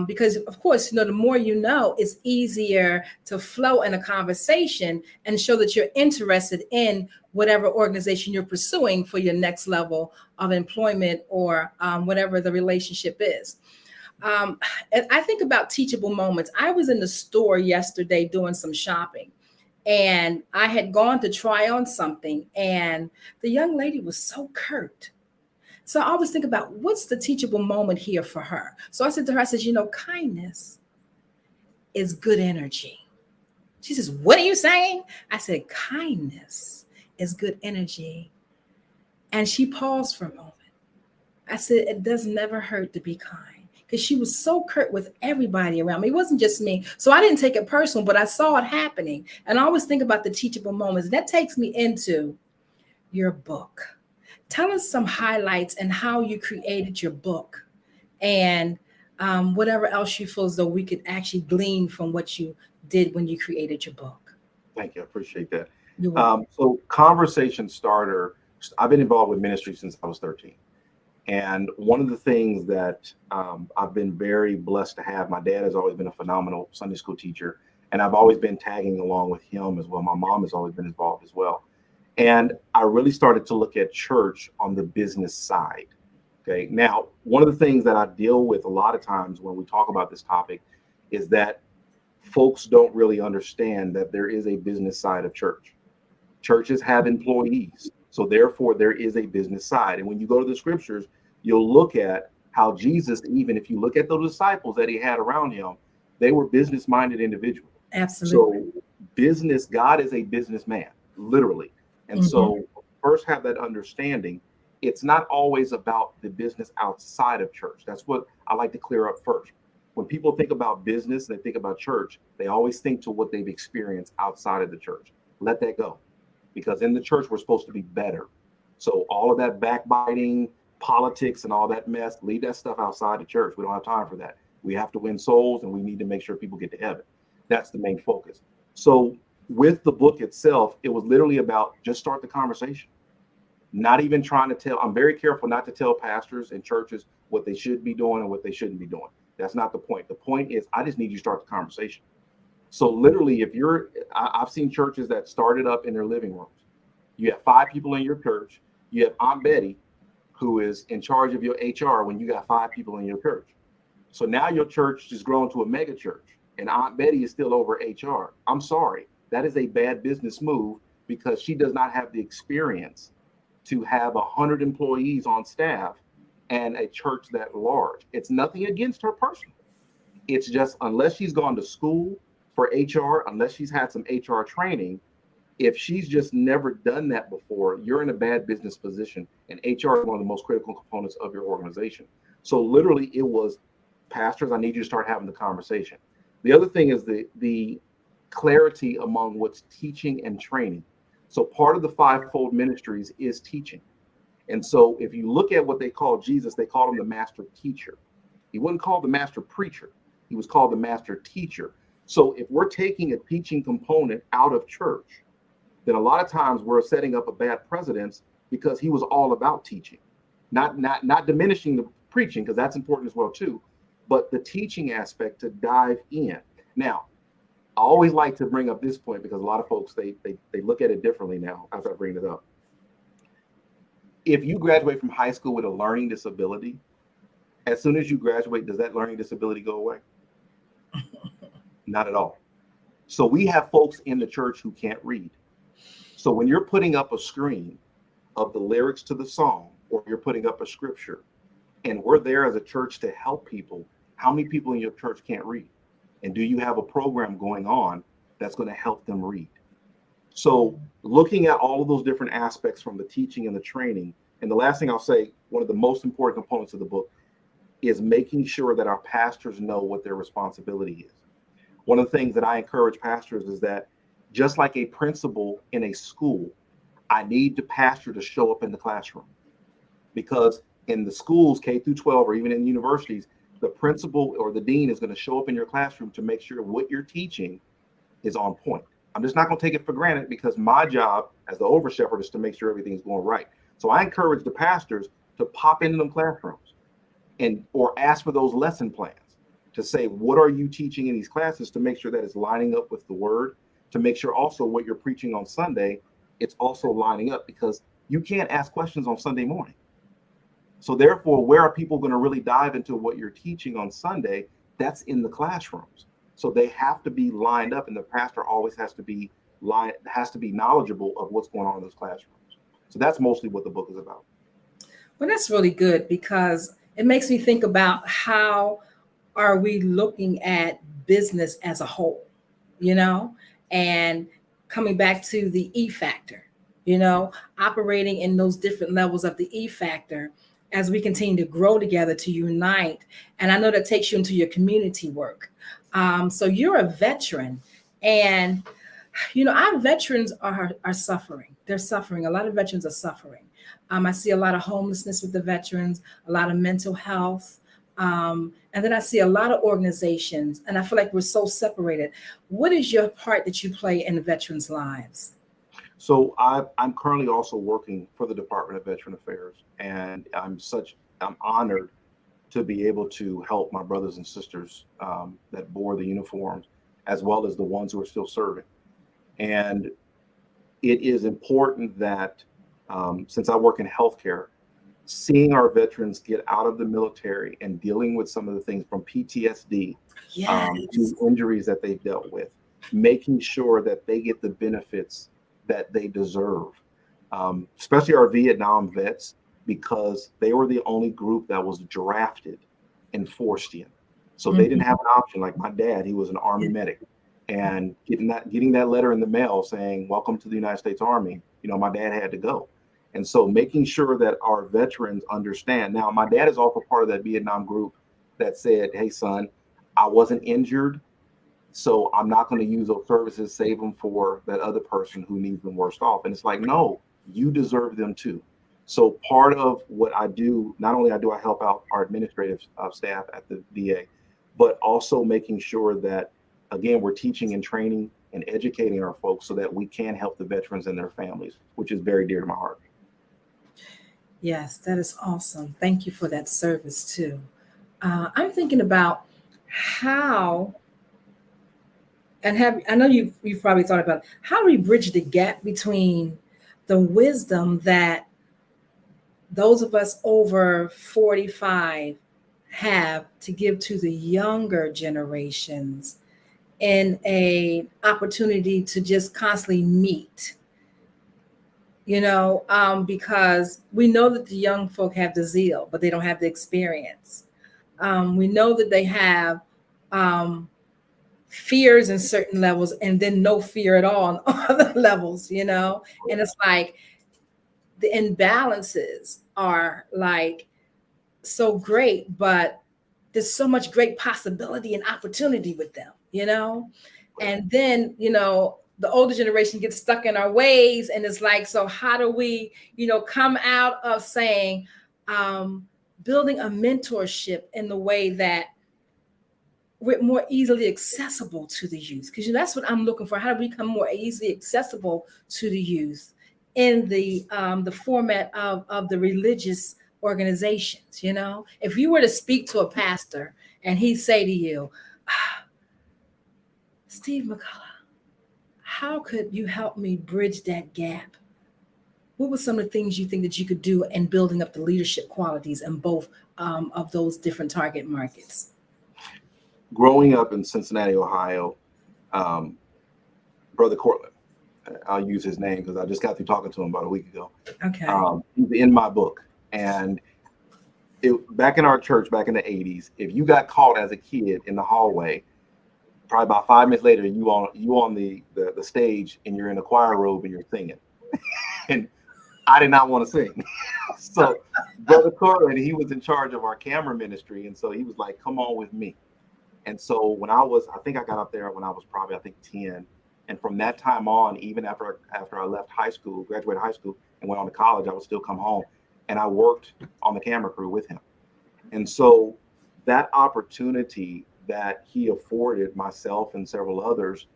because of course, the more you know, it's easier to flow in a conversation and show that you're interested in whatever organization you're pursuing for your next level of employment, or whatever the relationship is. And I think about teachable moments. I was in the store yesterday doing some shopping, and I had gone to try on something, and the young lady was so curt. So I always think about, what's the teachable moment here for her? So I said to her, I said, kindness is good energy. She says, what are you saying? I said, kindness is good energy. And she paused for a moment. I said, it does never hurt to be kind. because she was so curt with everybody around me. It wasn't just me. So I didn't take it personal, but I saw it happening. And I always think about the teachable moments. That takes me into your book. Tell us some highlights and how you created your book, and whatever else you feel as though we could actually glean from what you did when you created your book. Thank you. I appreciate that. You're welcome. So Conversation Starter, I've been involved with ministry since I was 13. And one of the things that I've been very blessed to have, my dad has always been a phenomenal Sunday school teacher, and I've always been tagging along with him as well. My mom has always been involved as well. And I really started to look at church on the business side. Okay. Now, one of the things that I deal with a lot of times when we talk about this topic is that folks don't really understand that there is a business side of church. Churches have employees. So therefore, there is a business side. And when you go to the scriptures, you'll look at how Jesus, even if you look at those disciples that he had around him, they were business-minded individuals. Absolutely. So business, God is a businessman, literally. And so first have that understanding. It's not always about the business outside of church. That's what I like to clear up first. When people think about business, they think about church, they always think to what they've experienced outside of the church. Let that go. Because in the church, we're supposed to be better. So all of that backbiting, politics, and all that mess, leave that stuff outside the church. We don't have time for that. We have to win souls, and we need to make sure people get to heaven. That's the main focus. So with the book itself, it was literally about just start the conversation. Not even trying to tell. I'm very careful not to tell pastors and churches what they should be doing and what they shouldn't be doing. That's not the point. The point is, I just need you to start the conversation. So literally, I've seen churches that started up in their living rooms. You have 5 people in your church. You have Aunt Betty, who is in charge of your HR when you got 5 people in your church. So now your church has grown to a mega church, and Aunt Betty is still over HR. I'm sorry. That is a bad business move because she does not have the experience to have 100 employees on staff and a church that large. It's nothing against her personally. It's just unless she's gone to school for HR, unless she's had some HR training, if she's just never done that before, you're in a bad business position. And HR is one of the most critical components of your organization. So literally it was, pastors, I need you to start having the conversation. The other thing is the clarity among what's teaching and training. So part of the 5-fold ministries is teaching. And so if you look at what they call Jesus, they called him the master teacher. He wasn't called the master preacher. He was called the master teacher. So if we're taking a teaching component out of church, then a lot of times we're setting up a bad precedence because he was all about teaching, not diminishing the preaching, because that's important as well too, but the teaching aspect to dive in. Now, I always like to bring up this point because a lot of folks, they look at it differently now after I bring it up. If you graduate from high school with a learning disability, as soon as you graduate, does that learning disability go away? Not at all. So we have folks in the church who can't read. So when you're putting up a screen of the lyrics to the song, or you're putting up a scripture, and we're there as a church to help people, how many people in your church can't read? And do you have a program going on that's going to help them read? So looking at all of those different aspects from the teaching and the training, and the last thing I'll say, one of the most important components of the book is making sure that our pastors know what their responsibility is. One of the things that I encourage pastors is that just like a principal in a school, I need the pastor to show up in the classroom, because in the schools, K through 12, or even in universities, the principal or the dean is going to show up in your classroom to make sure what you're teaching is on point. I'm just not going to take it for granted, because my job as the over shepherd is to make sure everything's going right. So I encourage the pastors to pop into them classrooms or ask for those lesson plans to say, what are you teaching in these classes, to make sure that it's lining up with the word, to make sure also what you're preaching on Sunday, it's also lining up, because you can't ask questions on Sunday morning. So therefore, where are people going to really dive into what you're teaching on Sunday? That's in the classrooms. So they have to be lined up, and the pastor always has to be knowledgeable of what's going on in those classrooms. So that's mostly what the book is about. Well, that's really good, because it makes me think about how are we looking at business as a whole, and coming back to the E factor, operating in those different levels of the E factor. as we continue to grow together, to unite. And I know that takes you into your community work. So you're a veteran, and our veterans are suffering. They're suffering. A lot of veterans are suffering. I see a lot of homelessness with the veterans, a lot of mental health. And then I see a lot of organizations, and I feel like we're so separated. What is your part that you play in the veterans' lives? So I'm currently also working for the Department of Veteran Affairs, and I'm honored to be able to help my brothers and sisters that bore the uniforms, as well as the ones who are still serving. And it is important that since I work in healthcare, seeing our veterans get out of the military and dealing with some of the things from PTSD to injuries that they've dealt with, making sure that they get the benefits that they deserve, especially our Vietnam vets, because they were the only group that was drafted and forced in. So they didn't have an option. Like my dad, he was an Army medic, and getting that letter in the mail saying, "Welcome to the United States Army," my dad had to go. And so making sure that our veterans understand. Now, my dad is also part of that Vietnam group that said, "Hey, son, I wasn't injured, so I'm not going to use those services, save them for that other person who needs them worse off." And it's like, no, you deserve them too. So part of what I do, not only do I help out our administrative staff at the VA, but also making sure that, again, we're teaching and training and educating our folks so that we can help the veterans and their families, which is very dear to my heart. Yes, that is awesome. Thank you for that service too. I'm thinking about how, and I know you've probably thought about how do we bridge the gap between the wisdom that those of us over 45 have to give to the younger generations in a opportunity to just constantly meet, because we know that the young folk have the zeal, but they don't have the experience. We know that they have fears in certain levels and then no fear at all on other levels, and it's like the imbalances are like so great, but there's so much great possibility and opportunity with them, and then, the older generation gets stuck in our ways, and it's like, so how do we, come out of saying, building a mentorship in the way that we're more easily accessible to the youth? Because that's what I'm looking for. How do we become more easily accessible to the youth in the format of the religious organizations? If you were to speak to a pastor and he'd say to you, "Steve McCullough, how could you help me bridge that gap?" What were some of the things you think that you could do in building up the leadership qualities in both of those different target markets? Growing up in Cincinnati, Ohio, Brother Cortland, I'll use his name because I just got through talking to him about a week ago. Okay. He's in my book. And back in our church, back in the 80s, if you got caught as a kid in the hallway, probably about 5 minutes later, you on the stage and you're in a choir robe and you're singing. And I did not want to sing. So Brother Cortland, he was in charge of our camera ministry. And so he was like, "Come on with me." And so I think I got up there when I was probably, 10. And from that time on, even after I left graduated high school and went on to college, I would still come home and I worked on the camera crew with him. And so that opportunity that he afforded myself and several others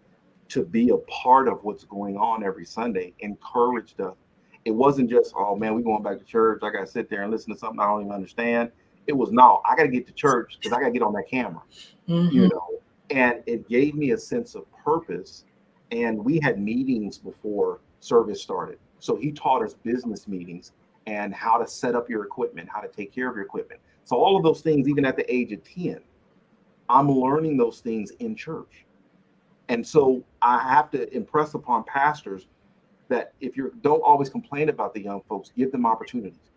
to be a part of what's going on every Sunday encouraged us. It wasn't just, "Oh man, we're going back to church. I got to sit there and listen to something I don't even understand." It was, "No, I got to get to church because I got to get on that camera." And it gave me a sense of purpose. And we had meetings before service started. So he taught us business meetings and how to set up your equipment, how to take care of your equipment. So all of those things, even at the age of 10, I'm learning those things in church. And so I have to impress upon pastors that don't always complain about the young folks, give them opportunities.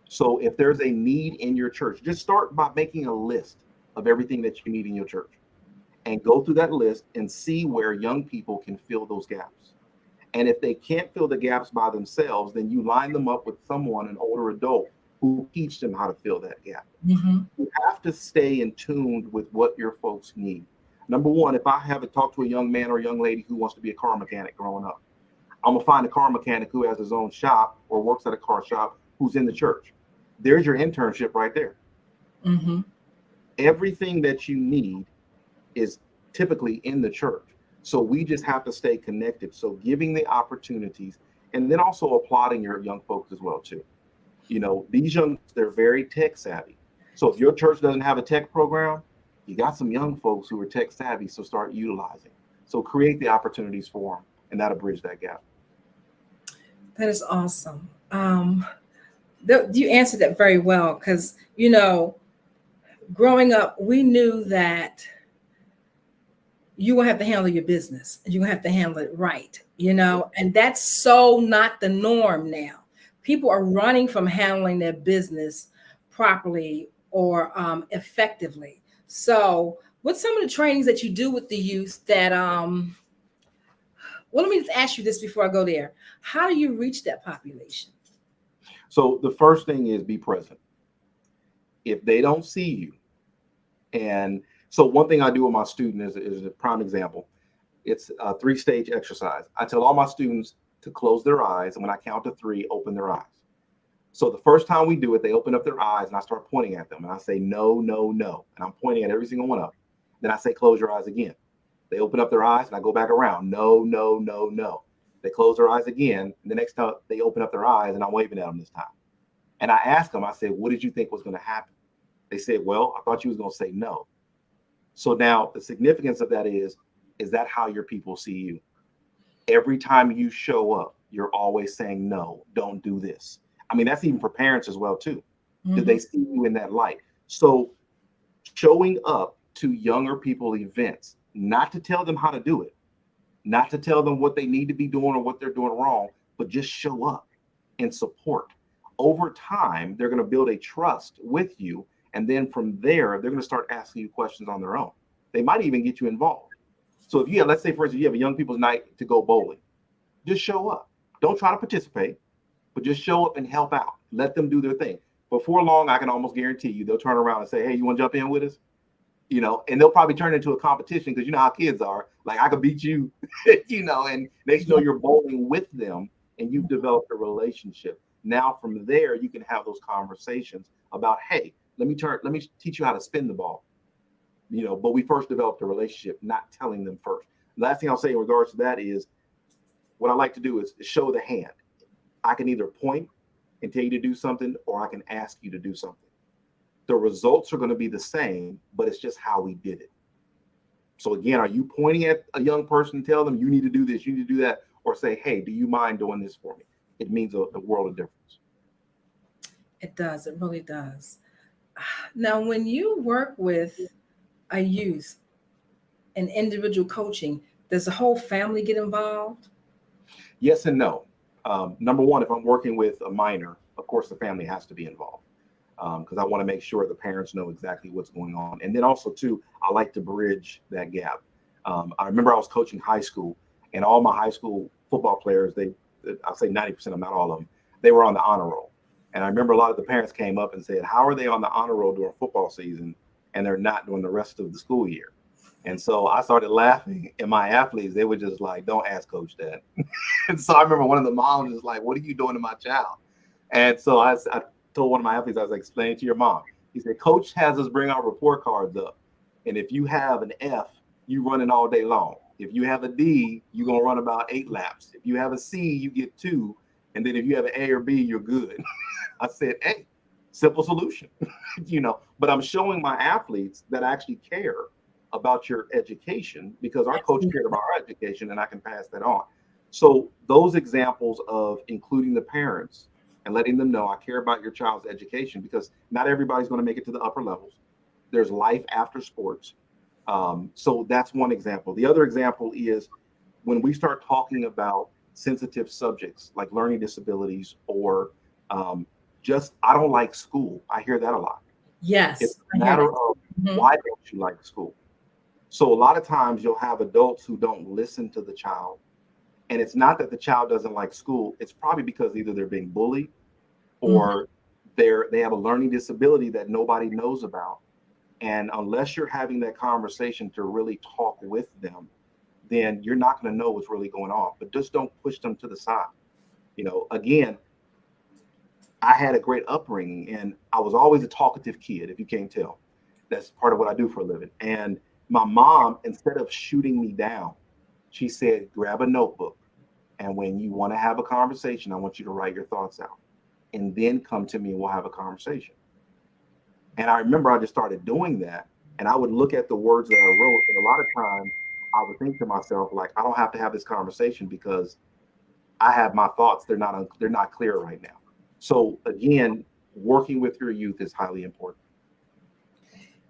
So if there's a need in your church, just start by making a list of everything that you need in your church and go through that list and see where young people can fill those gaps. And if they can't fill the gaps by themselves, then you line them up with someone, an older adult, who teach them how to fill that gap. Mm-hmm. You have to stay in tune with what your folks need. Number one, if I have to talk to a young man or a young lady who wants to be a car mechanic growing up, I'm gonna find a car mechanic who has his own shop or works at a car shop who's in the church. There's your internship right there. Mm-hmm. Everything that you need is typically in the church. So we just have to stay connected. So giving the opportunities and then also applauding your young folks as well too. You know, these young, they're very tech savvy. So if your church doesn't have a tech program, you got some young folks who are tech savvy, so start utilizing. So create the opportunities for them, and that'll bridge that gap. That is awesome. You answered that very well because, you know, growing up, we knew that you will have to handle your business. You have to handle it right, you know, and that's so not the norm now. People are running from handling their business properly or effectively. So, what's some of the trainings that you do with the youth that well, let me just ask you this before I go there. How do you reach that population? So the first thing is be present. If they don't see you, and so one thing I do with my student is a prime example. It's a 3-stage exercise. I tell all my students to close their eyes, and when I count to 3, open their eyes. So the first time we do it, they open up their eyes, and I start pointing at them, and I say, no, no, no. And I'm pointing at every single one of them. Then I say, close your eyes again. They open up their eyes, and I go back around. No, no, no, no. They close their eyes again. And the next time they open up their eyes, and I'm waving at them this time. And I asked them, I said, what did you think was going to happen? They said, well, I thought you was going to say no. So now the significance of that is that how your people see you? Every time you show up, you're always saying, no, don't do this. I mean, that's even for parents as well, too. Mm-hmm. Do they see you in that light? So showing up to younger people events, not to tell them how to do it, not to tell them what they need to be doing or what they're doing wrong, but just show up and support. Over time, they're going to build a trust with you. And then from there, they're going to start asking you questions on their own. They might even get you involved. So if you have, let's say, for instance, you have a young people's night to go bowling, just show up. Don't try to participate, but just show up and help out. Let them do their thing. Before long, I can almost guarantee you, they'll turn around and say, hey, you want to jump in with us? You know, and they'll probably turn into a competition because you know how kids are. Like, I could beat you, you know, and next you know you're bowling with them and you've developed a relationship. Now, from there, you can have those conversations about, hey, let me teach you how to spin the ball. You know, but we first developed a relationship, not telling them first. Last thing I'll say in regards to that is what I like to do is show the hand. I can either point and tell you to do something, or I can ask you to do something. The results are going to be the same, but it's just how we did it. So again, are you pointing at a young person and tell them you need to do this, you need to do that, or say, hey, do you mind doing this for me? It means a world of difference. It does. It really does. Now, when you work with a youth and individual coaching, does the whole family get involved? Yes and no. Number one, if I'm working with a minor, of course, the family has to be involved because I want to make sure the parents know exactly what's going on. And then also, too, I like to bridge that gap. I remember I was coaching high school, and all my high school football players, I'll say 90% of them, not all of them, they were on the honor roll. And I remember a lot of the parents came up and said, how are they on the honor roll during football season and they're not during the rest of the school year? And so I started laughing, and my athletes, they were just like, don't ask coach that. And so I remember one of the moms was like, what are you doing to my child? And so I told one of my athletes, I was like, explain it to your mom. He said, coach has us bring our report cards up. And if you have an F, you running all day long. If you have a D, you're going to run about 8 laps. If you have a C, you get 2. And then if you have an A or B, you're good. I said, hey, simple solution, you know, but I'm showing my athletes that I actually care about your education because our coach cared about our education, and I can pass that on. So those examples of including the parents and letting them know I care about your child's education, because not everybody's going to make it to the upper levels. There's life after sports. So that's one example. The other example is when we start talking about sensitive subjects like learning disabilities or just, I don't like school. I hear that a lot. Yes. It's a matter of why don't you like school? So a lot of times you'll have adults who don't listen to the child. And it's not that the child doesn't like school. It's probably because either they're being bullied or They have a learning disability that nobody knows about. And unless you're having that conversation to really talk with them, then you're not going to know what's really going on. But just don't push them to the side. Again, I had a great upbringing and I was always a talkative kid, if you can't tell. That's part of what I do for a living. And my mom, instead of shooting me down, she said, grab a notebook. And when you want to have a conversation, I want you to write your thoughts out and then come to me and we'll have a conversation. And I remember I just started doing that. And I would look at the words that I wrote. And a lot of times I would think to myself, like, I don't have to have this conversation because I have my thoughts. They're not clear right now. So again, working with your youth is highly important.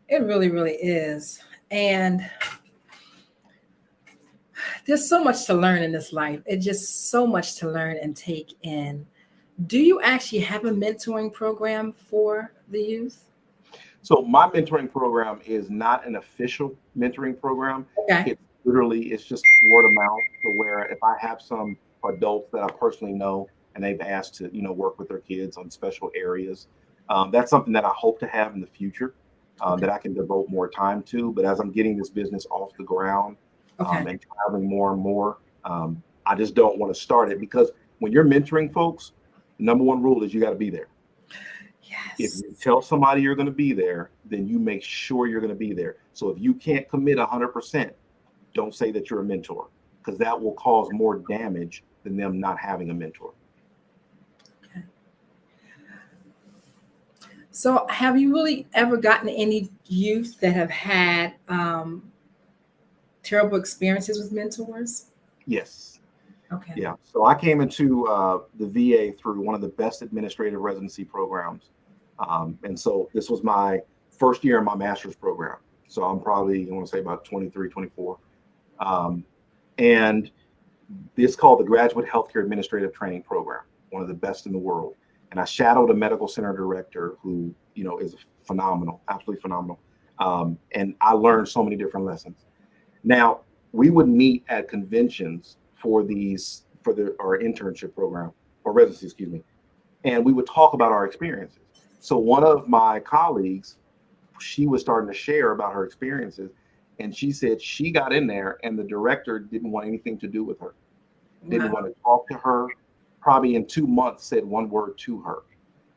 It really, really is. And there's so much to learn in this life. It's just so much to learn and take in. Do you actually have a mentoring program for the youth? So my mentoring program is not an official mentoring program. Okay. It's just word of mouth, to where if I have some adults that I personally know and they've asked to, work with their kids on special areas, that's something that I hope to have in the future, that I can devote more time to. But as I'm getting this business off the ground, and traveling more and more, I just don't want to start it, because when you're mentoring folks, the number one rule is you got to be there. If you tell somebody you're going to be there, then you make sure you're going to be there. So if you can't commit 100%, don't say that you're a mentor, because that will cause more damage than them not having a mentor. Okay. So have you really ever gotten any youth that have had terrible experiences with mentors? Yes. Okay. Yeah. So I came into the VA through one of the best administrative residency programs. And so this was my first year in my master's program. So I'm probably, I want to say about 23, 24. And it's called the Graduate Healthcare Administrative Training Program, one of the best in the world. And I shadowed a medical center director who, is phenomenal, absolutely phenomenal. And I learned so many different lessons. Now, we would meet at conventions for our internship program, or residency, excuse me. And we would talk about our experiences. So one of my colleagues, she was starting to share about her experiences. And she said she got in there and the director didn't want anything to do with her. Didn't want to talk to her. Probably in 2 months said one word to her.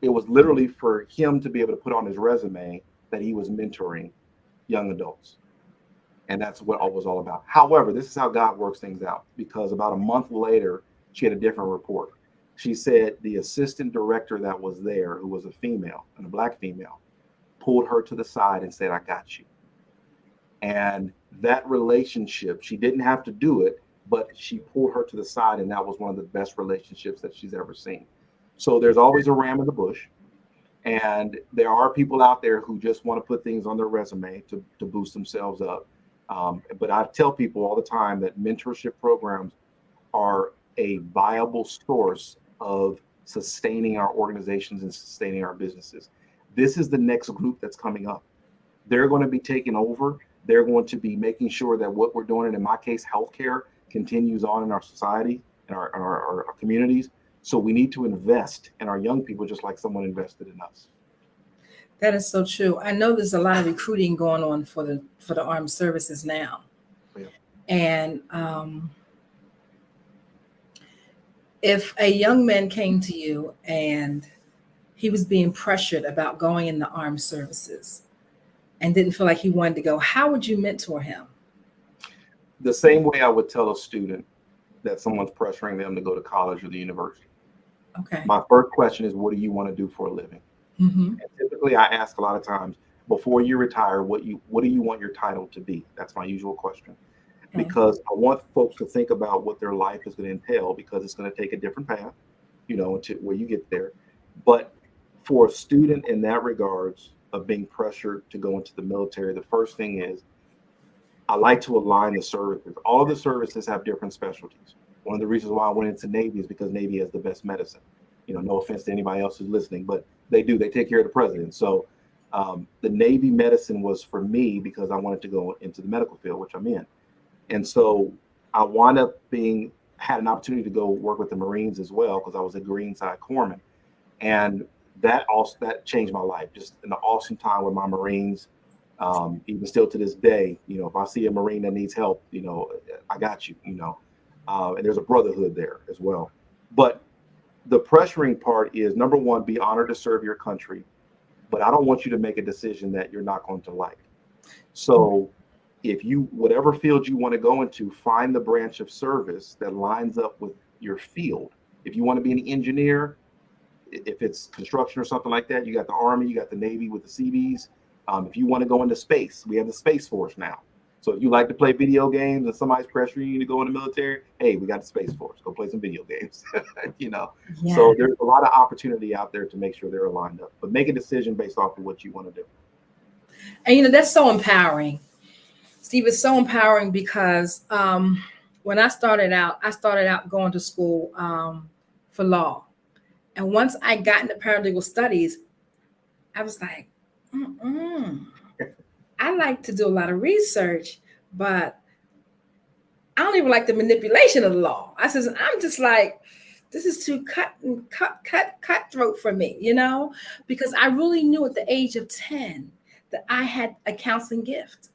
It was literally for him to be able to put on his resume that he was mentoring young adults. And that's what it was all about. However, this is how God works things out, because about a month later, she had a different report. She said the assistant director that was there, who was a female, and a Black female, pulled her to the side and said, I got you. And that relationship, she didn't have to do it, but she pulled her to the side, and that was one of the best relationships that she's ever seen. So there's always a ram in the bush. And there are people out there who just want to put things on their resume to boost themselves up. But I tell people all the time that mentorship programs are a viable source of sustaining our organizations and sustaining our businesses. This is the next group that's coming up. They're going to be taking over. They're going to be making sure that what we're doing, and in my case, healthcare, continues on in our society and our communities. So we need to invest in our young people just like someone invested in us. That is so true. I know there's a lot of recruiting going on for the armed services now. Yeah. And if a young man came to you and he was being pressured about going in the armed services and didn't feel like he wanted to go, how would you mentor him? The same way I would tell a student that someone's pressuring them to go to college or the university. Okay. My first question is, what do you want to do for a living? Mm-hmm. And typically I ask a lot of times, before you retire, what do you want your title to be? That's my usual question. Okay. Because I want folks to think about what their life is going to entail, because it's going to take a different path, to where you get there. But for a student in that regards of being pressured to go into the military, the first thing is I like to align the services. All of the services have different specialties. One of the reasons why I went into Navy is because Navy has the best medicine. No offense to anybody else who's listening, but they do. They take care of the president. So the Navy medicine was for me because I wanted to go into the medical field, which I'm in. And so I wound up had an opportunity to go work with the Marines as well, because I was a Greenside corpsman. And that changed my life. Just an awesome time with my Marines. Even still to this day, if I see a Marine that needs help, I got you, and there's a brotherhood there as well. But the pressuring part is, number one, be honored to serve your country, but I don't want you to make a decision that you're not going to like. So if whatever field you want to go into, find the branch of service that lines up with your field. If you want to be an engineer, if it's construction or something like that, you got the Army, you got the Navy with the Seabees. If you want to go into space, we have the Space Force now. So if you like to play video games and somebody's pressuring you to go in the military, hey, we got the Space Force. Go play some video games. Yeah. So there's a lot of opportunity out there to make sure they're lined up. But make a decision based off of what you want to do. And that's so empowering. Steve, it's so empowering because when I started out going to school for law. And once I got into paralegal studies, I was like, I like to do a lot of research, but I don't even like the manipulation of the law. I'm just like, this is too cutthroat for me, because I really knew at the age of 10 that I had a counseling gift.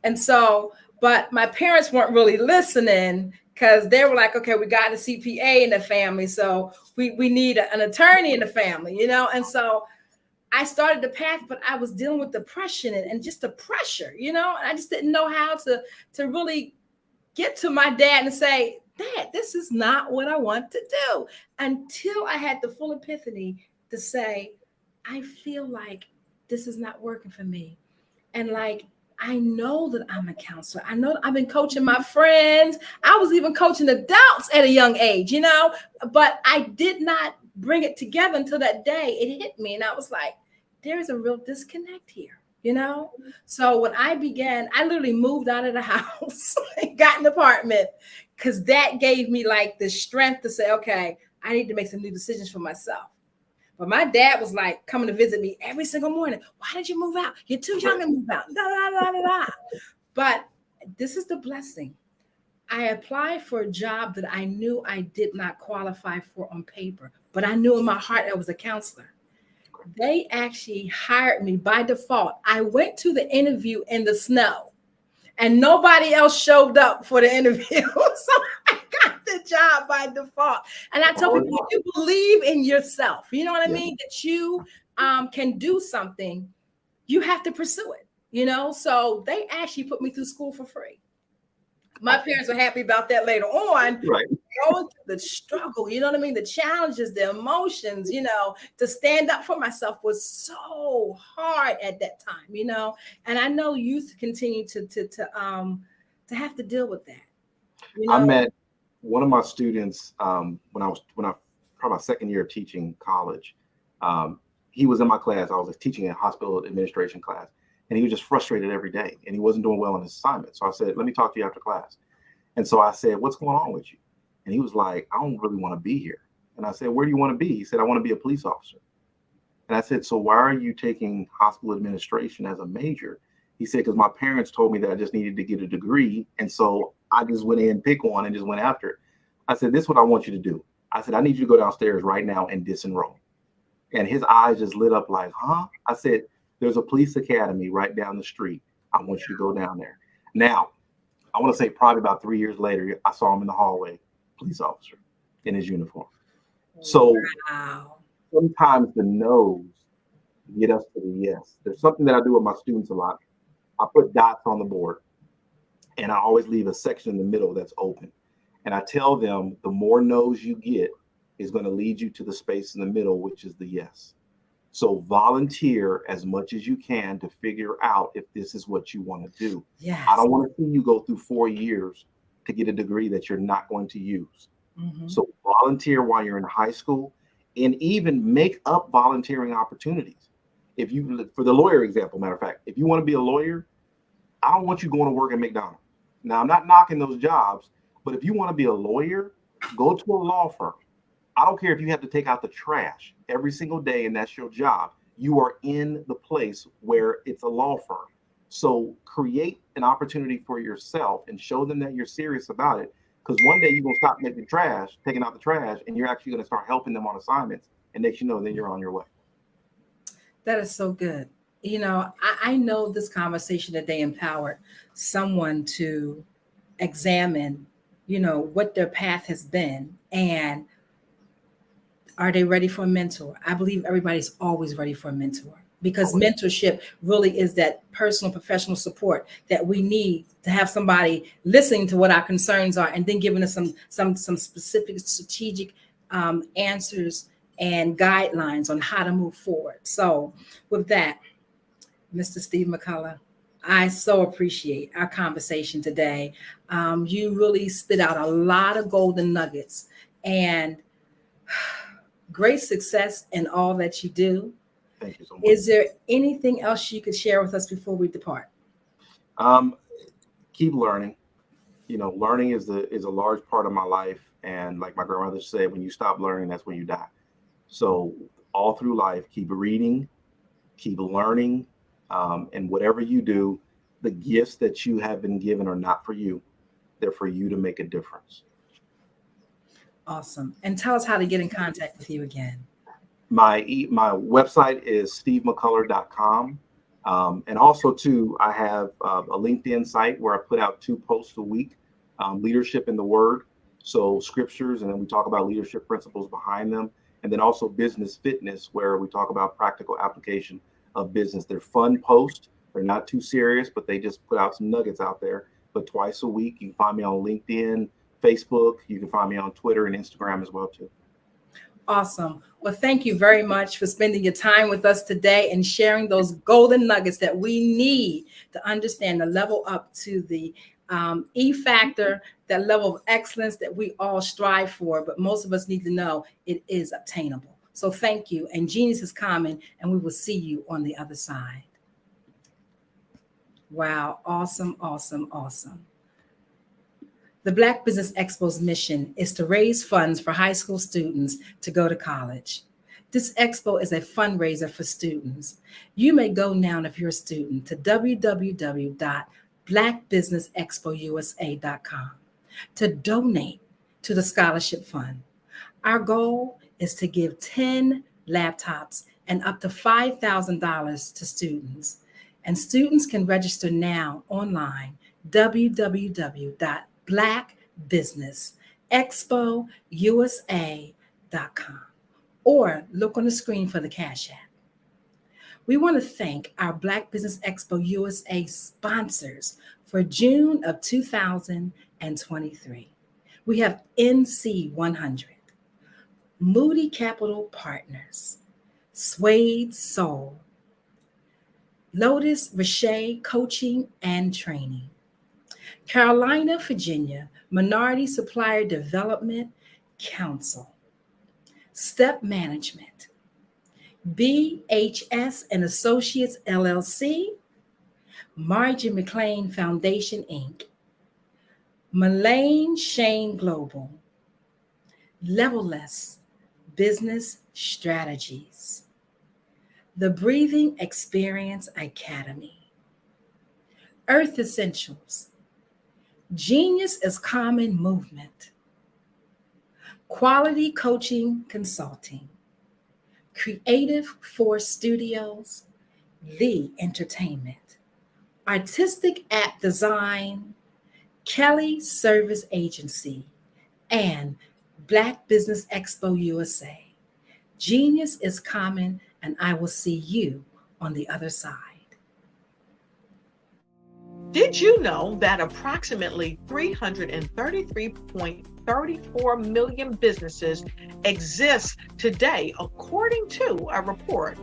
And so, but my parents weren't really listening because they were like, okay, we got a CPA in the family, so we need an attorney in the family, And so I started the path, but I was dealing with depression and just the pressure, and I just didn't know how to really get to my dad and say, Dad, this is not what I want to do, until I had the full epiphany to say, I feel like this is not working for me. And like, I know that I'm a counselor. I know I've been coaching my friends. I was even coaching adults at a young age, but I did not bring it together until that day it hit me. And I was like, there's a real disconnect here, So when I began, I literally moved out of the house and got an apartment because that gave me like the strength to say, okay, I need to make some new decisions for myself. But my dad was like coming to visit me every single morning. Why did you move out? You're too young to move out. Da, da, da, da, da. But this is the blessing. I applied for a job that I knew I did not qualify for on paper, but I knew in my heart I was a counselor. They actually hired me by default. I went to the interview in the snow and nobody else showed up for the interview. So I got the job by default. And I tell people, if you believe in yourself, you know what I mean? That you can do something, you have to pursue it, So they actually put me through school for free. My parents were happy about that later on. Right. Going through the struggle, you know what I mean? The challenges, the emotions, to stand up for myself was so hard at that time, And I know youth continue to have to deal with that. I met one of my students when I probably my second year of teaching college. He was in my class. I was teaching a hospital administration class. And he was just frustrated every day and he wasn't doing well on his assignment. So I said, let me talk to you after class. And so I said, what's going on with you? And he was like, I don't really want to be here. And I said, where do you want to be? He said, I want to be a police officer. And I said, so why are you taking hospital administration as a major? He said, because my parents told me that I just needed to get a degree. And so I just went in, pick one and just went after it. I said, this is what I want you to do. I said, I need you to go downstairs right now and disenroll. And his eyes just lit up like, huh? I said, there's a police academy right down the street. I want you to go down there. Now, I want to say probably about 3 years later, I saw him in the hallway, police officer in his uniform. So sometimes the no's get us to the yes. There's something that I do with my students a lot. I put dots on the board and I always leave a section in the middle that's open. And I tell them the more no's you get is going to lead you to the space in the middle, which is the yes. So volunteer as much as you can to figure out if this is what you want to do. Yes. I don't want to see you go through 4 years to get a degree that you're not going to use. Mm-hmm. So volunteer while you're in high school and even make up volunteering opportunities. If you, for the lawyer example, matter of fact, if you want to be a lawyer, I don't want you going to work at McDonald's. Now, I'm not knocking those jobs, but if you want to be a lawyer, go to a law firm. I don't care if you have to take out the trash every single day and that's your job. You are in the place where it's a law firm. So create an opportunity for yourself and show them that you're serious about it. Because one day you're going to stop taking out the trash, and you're actually going to start helping them on assignments. And next you know, then you're on your way. That is so good. I know this conversation today empowered someone to examine, what their path has been and are they ready for a mentor? I believe everybody's always ready for a mentor because mentorship really is that personal professional support that we need to have somebody listening to what our concerns are and then giving us some specific strategic answers and guidelines on how to move forward. So with that, Mr. Steve McCullough, I so appreciate our conversation today. You really spit out a lot of golden nuggets and great success in all that you do. Thank you so much. Is there anything else you could share with us before we depart? Keep learning. Learning is a large part of my life. And like my grandmother said, when you stop learning, that's when you die. So all through life, keep reading, keep learning. And whatever you do, the gifts that you have been given are not for you. They're for you to make a difference. Awesome. And tell us how to get in contact with you again. My website is stevemccullough.com. And also, too, I have a LinkedIn site where I put out 2 posts a week, leadership in the word. So scriptures, and then we talk about leadership principles behind them. And then also business fitness, where we talk about practical application of business. They're fun posts. They're not too serious, but they just put out some nuggets out there. But twice a week, you can find me on LinkedIn, Facebook. You can find me on Twitter and Instagram as well, too. Awesome. Well, thank you very much for spending your time with us today and sharing those golden nuggets that we need to understand the level up to the E factor, that level of excellence that we all strive for, but most of us need to know it is obtainable. So thank you. And genius is common, and we will see you on the other side. Wow. Awesome, awesome, awesome. The Black Business Expo's mission is to raise funds for high school students to go to college. This expo is a fundraiser for students. You may go now if you're a student to www.blackbusinessexpousa.com to donate to the scholarship fund. Our goal is to give 10 laptops and up to $5,000 to students. And students can register now online, www.blackbusinessexpousa.com, or look on the screen for the Cash App. We want to thank our Black Business Expo USA sponsors for June of 2023. We have NC 100, Moody Capital Partners, Suede Soul, Lotus Richey Coaching and Training, Carolina, Virginia Minority Supplier Development Council, Step Management, BHS and Associates LLC, Margie McLean Foundation Inc., Mullane Shane Global, Levelless Business Strategies, The Breathing Experience Academy, Earth Essentials, Genius is Common Movement, Quality Coaching Consulting, Creative Force Studios, The Entertainment, Artistic App Design, Kelly Service Agency, and Black Business Expo USA. Genius is common, and I will see you on the other side. Did you know that approximately 333.34 million businesses exist today, according to a report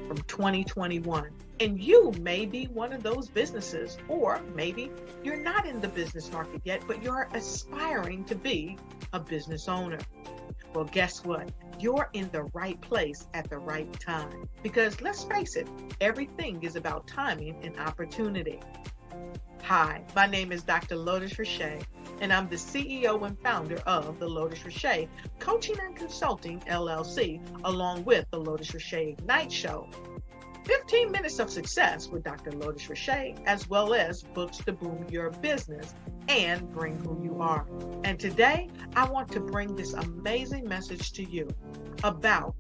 from 2021? And you may be one of those businesses, or maybe you're not in the business market yet, but you're aspiring to be a business owner. Well, guess what? You're in the right place at the right time. Because let's face it, everything is about timing and opportunity. Hi, my name is Dr. Lotus Richey, and I'm the CEO and founder of the Lotus Richey Coaching and Consulting LLC, along with the Lotus Richey Ignite Show. 15 minutes of success with Dr. Lotus Richey, as well as books to boom your business and bring who you are. And today, I want to bring this amazing message to you about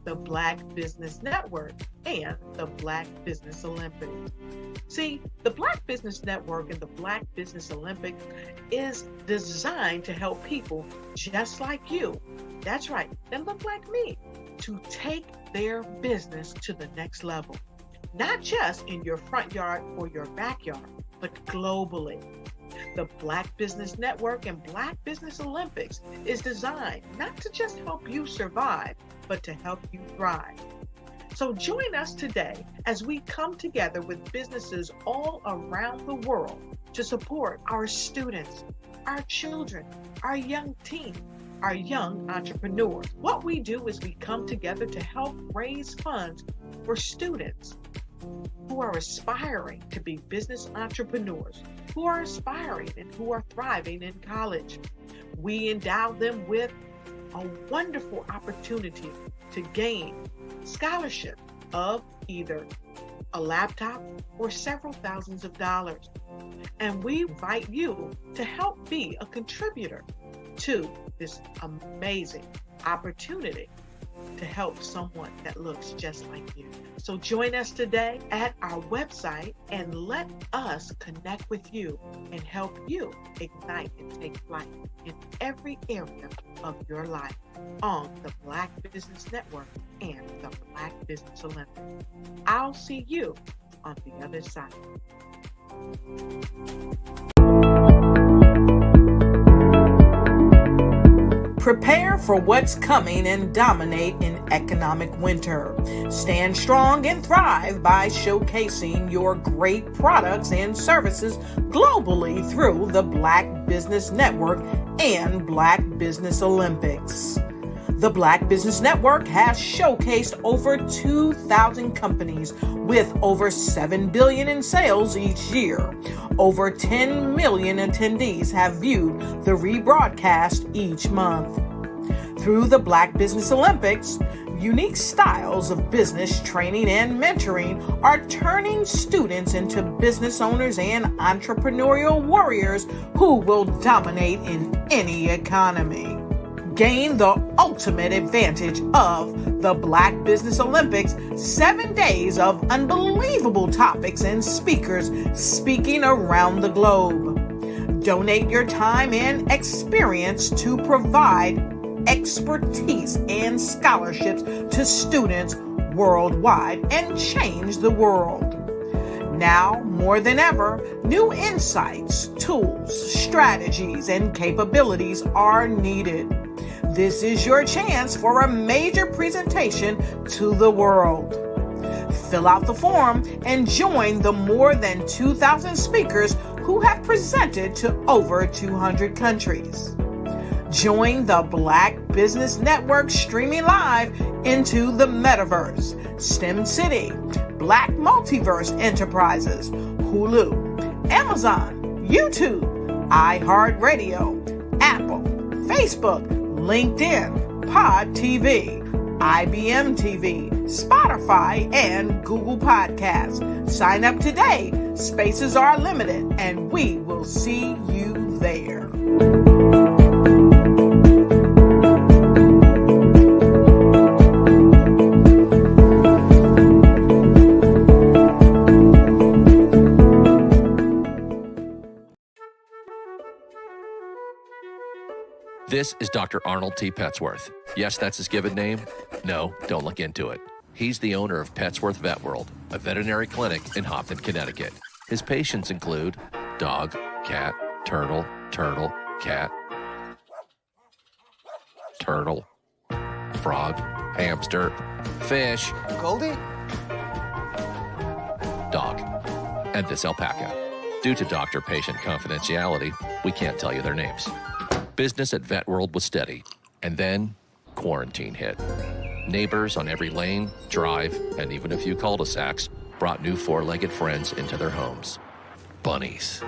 the Black Business Network, and the Black Business Olympics. See, the Black Business Network and the Black Business Olympics is designed to help people just like you, that's right, that look like me, to take their business to the next level. Not just in your front yard or your backyard, but globally. The Black Business Network and Black Business Olympics is designed not to just help you survive, but to help you thrive. So join us today as we come together with businesses all around the world to support our students, our children, our young teens, our young entrepreneurs. What we do is we come together to help raise funds for students who are aspiring to be business entrepreneurs, who are aspiring and who are thriving in college. We endow them with a wonderful opportunity to gain scholarship of either a laptop or several thousands of dollars. And we invite you to help be a contributor to this amazing opportunity to help someone that looks just like you. So join us today at our website and let us connect with you and help you ignite and take flight in every area of your life on the Black Business Network and the Black Business Olympics. I'll see you on the other side. Prepare for what's coming and dominate in economic winter. Stand strong and thrive by showcasing your great products and services globally through the Black Business Network and Black Business Olympics. The Black Business Network has showcased over 2,000 companies with over $7 billion in sales each year. Over 10 million attendees have viewed the rebroadcast each month. Through the Black Business Olympics, unique styles of business training and mentoring are turning students into business owners and entrepreneurial warriors who will dominate in any economy. Gain the ultimate advantage of the Black Business Olympics, 7 days of unbelievable topics and speakers speaking around the globe. Donate your time and experience to provide expertise and scholarships to students worldwide and change the world. Now, more than ever, new insights, tools, strategies, and capabilities are needed. This is your chance for a major presentation to the world. Fill out the form and join the more than 2,000 speakers who have presented to over 200 countries. Join the Black Business Network streaming live into the Metaverse, STEM City, Black Multiverse Enterprises, Hulu, Amazon, YouTube, iHeartRadio, Apple, Facebook, LinkedIn, Pod TV, IBM TV, Spotify, and Google Podcasts. Sign up today. Spaces are limited, and we will see you there. This is Dr. Arnold T. Petsworth. Yes, that's his given name. No, don't look into it. He's the owner of Petsworth Vet World, a veterinary clinic in Hopton, Connecticut. His patients include dog, cat, turtle, cat, turtle, frog, hamster, fish, Goldie? dog, and this alpaca. Due to doctor-patient confidentiality, we can't tell you their names. Business at Vet World was steady, and then quarantine hit. Neighbors on every lane, drive, and even a few cul-de-sacs brought new four-legged friends into their homes. Bunnies.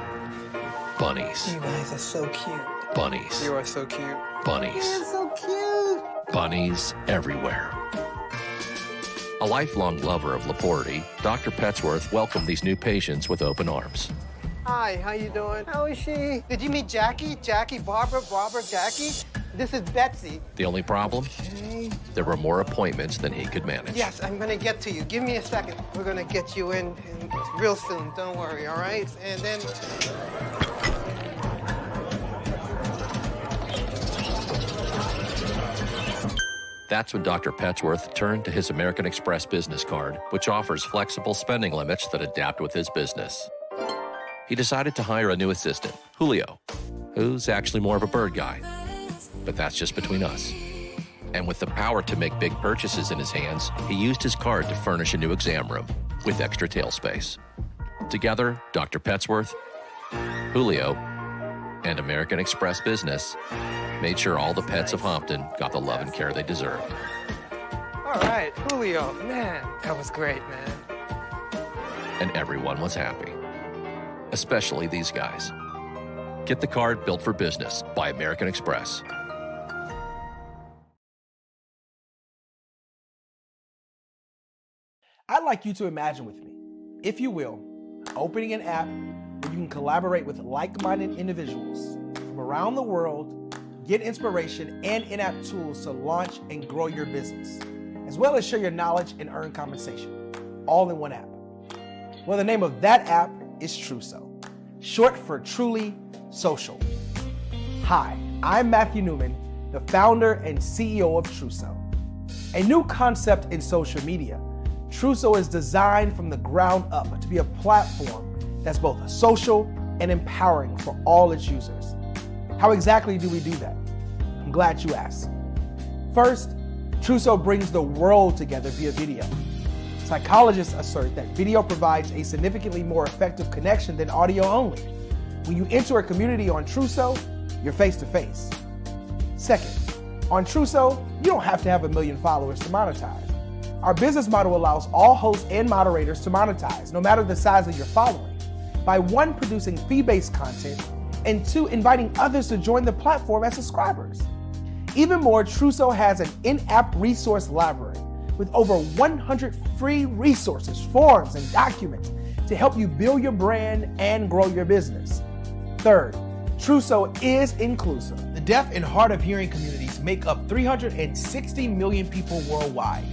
Bunnies. You guys are so cute. Bunnies. You are so cute. Bunnies. You're so cute. Bunnies everywhere. A lifelong lover of Laporte, Dr. Petsworth welcomed these new patients with open arms. Hi, how you doing? How is she? Did you meet Jackie? Jackie, Barbara, Jackie? This is Betsy. The only problem? Okay. There were more appointments than he could manage. Yes, I'm gonna get to you. Give me a second. We're gonna get you in real soon. Don't worry, all right? And then... That's when Dr. Petsworth turned to his American Express business card, which offers flexible spending limits that adapt with his business. He decided to hire a new assistant, Julio, who's actually more of a bird guy. But that's just between us. And with the power to make big purchases in his hands, he used his card to furnish a new exam room with extra tail space. Together, Dr. Petsworth, Julio, and American Express Business made sure all the pets of Hompton got the love and care they deserved. All right, Julio, man, that was great, man. And everyone was happy, especially these guys. Get the card built for business by American Express. I'd like you to imagine with me, if you will, opening an app where you can collaborate with like-minded individuals from around the world, get inspiration and in-app tools to launch and grow your business, as well as share your knowledge and earn compensation, all in one app. Well, the name of that app is Truso, short for Truly Social. Hi, I'm Matthew Newman, the founder and CEO of Truso. A new concept in social media, Truso is designed from the ground up to be a platform that's both social and empowering for all its users. How exactly do we do that? I'm glad you asked. First, Truso brings the world together via video. Psychologists assert that video provides a significantly more effective connection than audio only. When you enter a community on Truso, you're face to face. Second, on Truso, you don't have to have 1 million followers to monetize. Our business model allows all hosts and moderators to monetize, no matter the size of your following, by 1, producing fee-based content, and 2, inviting others to join the platform as subscribers. Even more, Truso has an in-app resource library with over 100 free resources, forms, and documents to help you build your brand and grow your business. Third, Truso is inclusive. The deaf and hard of hearing communities make up 360 million people worldwide.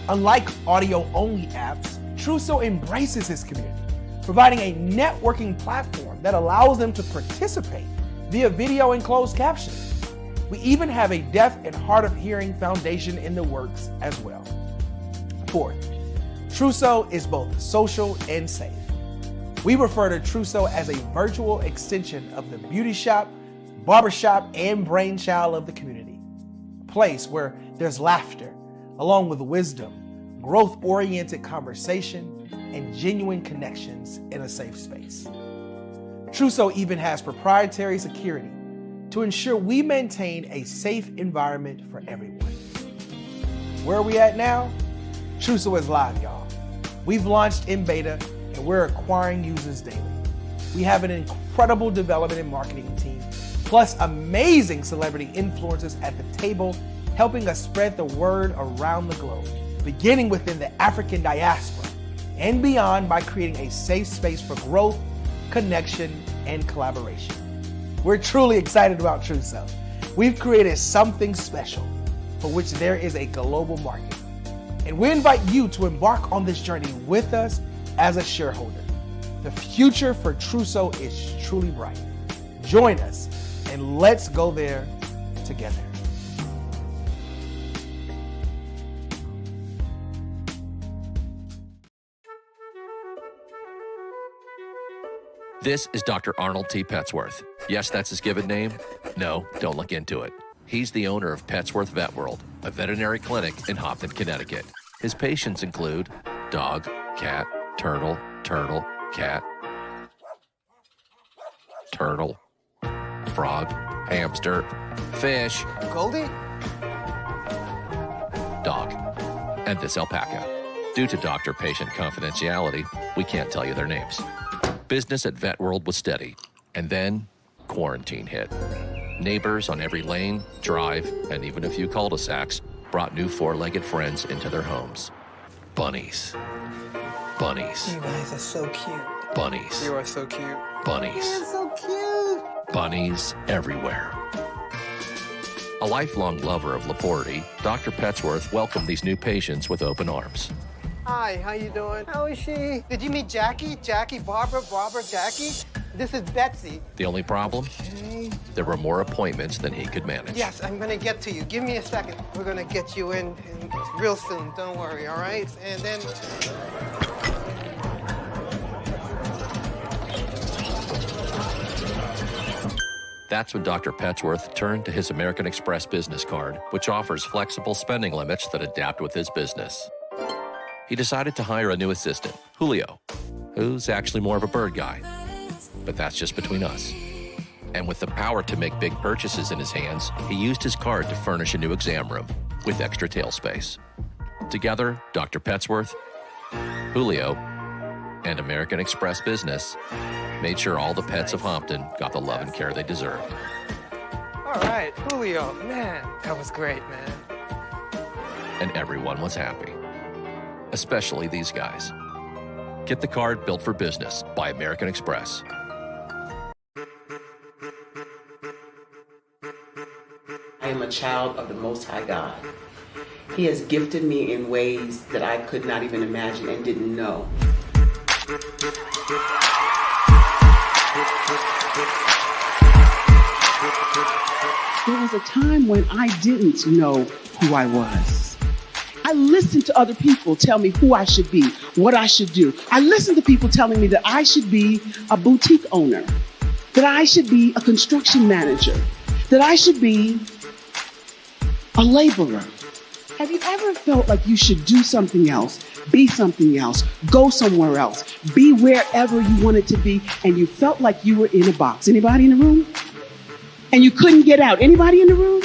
Unlike audio-only apps, Truso embraces this community, providing a networking platform that allows them to participate via video and closed captioning. We even have a deaf and hard of hearing foundation in the works as well. Fourth, Truso is both social and safe. We refer to Truso as a virtual extension of the beauty shop, barbershop, and brainchild of the community. A place where there's laughter, along with wisdom, growth-oriented conversation, and genuine connections in a safe space. Truso even has proprietary security to ensure we maintain a safe environment for everyone. Where are we at now? Truso is live, y'all. We've launched in beta and we're acquiring users daily. We have an incredible development and marketing team, plus amazing celebrity influencers at the table, helping us spread the word around the globe, beginning within the African diaspora and beyond by creating a safe space for growth, connection, and collaboration. We're truly excited about Truso. We've created something special for which there is a global market. And we invite you to embark on this journey with us as a shareholder. The future for Truso is truly bright. Join us and let's go there together. This is Dr. Arnold T. Petsworth. Yes, that's his given name. No, don't look into it. He's the owner of Petsworth Vet World, a veterinary clinic in Hompton, Connecticut. His patients include dog, cat, turtle, cat, turtle, frog, hamster, fish, Goldie? dog, and this alpaca. Due to doctor-patient confidentiality, we can't tell you their names. Business at Vet World was steady, and then quarantine hit. Neighbors on every lane, drive, and even a few cul-de-sacs brought new four-legged friends into their homes. Bunnies. Bunnies. You guys are so cute. Bunnies. You are so cute. Bunnies. You're so cute. Bunnies everywhere. A lifelong lover of laboratory, Dr. Petsworth welcomed these new patients with open arms. Hi, how you doing? How is she? Did you meet Jackie? Jackie, Barbara, Jackie? This is Betsy. The only problem? Okay. There were more appointments than he could manage. Yes, I'm gonna get to you. Give me a second. We're gonna get you in real soon. Don't worry, all right? And then... That's when Dr. Petsworth turned to his American Express business card, which offers flexible spending limits that adapt with his business. He decided to hire a new assistant, Julio, who's actually more of a bird guy. But that's just between us. And with the power to make big purchases in his hands, he used his card to furnish a new exam room with extra tail space. Together, Dr. Petsworth, Julio, and American Express Business made sure all the pets of Hompton got the love and care they deserved. All right, Julio, man, that was great, man. And everyone was happy, especially these guys. Get the card built for business by American Express. I am a child of the Most High God. He has gifted me in ways that I could not even imagine and didn't know. There was a time when I didn't know who I was. I listened to other people tell me who I should be, what I should do. I listened to people telling me that I should be a boutique owner, that I should be a construction manager, that I should be a laborer. Have you ever felt like you should do something else, be something else, go somewhere else, be wherever you wanted to be, and you felt like you were in a box? Anybody in the room? And you couldn't get out? Anybody in the room?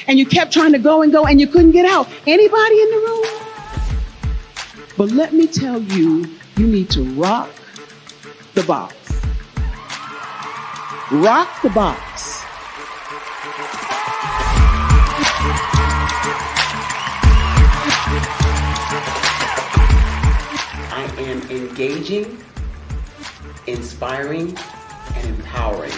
And you kept trying to go and you couldn't get out? Anybody in the room? But let me tell you, you need to rock the box. Rock the box. I am engaging, inspiring, and empowering.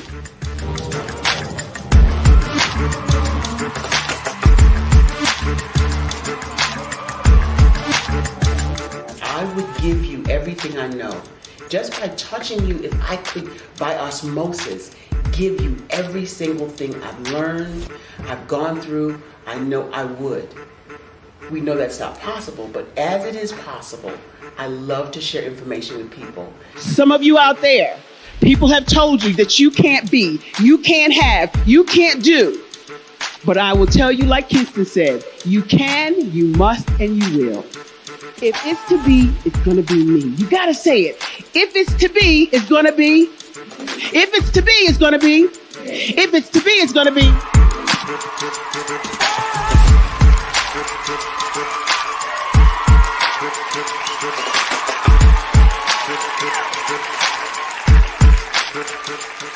I would give you everything I know. Just by touching you, if I could, by osmosis, give you every single thing I've learned, I've gone through, I know I would. We know that's not possible, but as it is possible, I love to share information with people. Some of you out there, people have told you that you can't be, you can't have, you can't do. But I will tell you, like Kingston said, you can, you must, and you will. If it's to be, it's going to be me. You got to say it. If it's to be, it's going to be. If it's to be, it's going to be. If it's to be, it's going to be.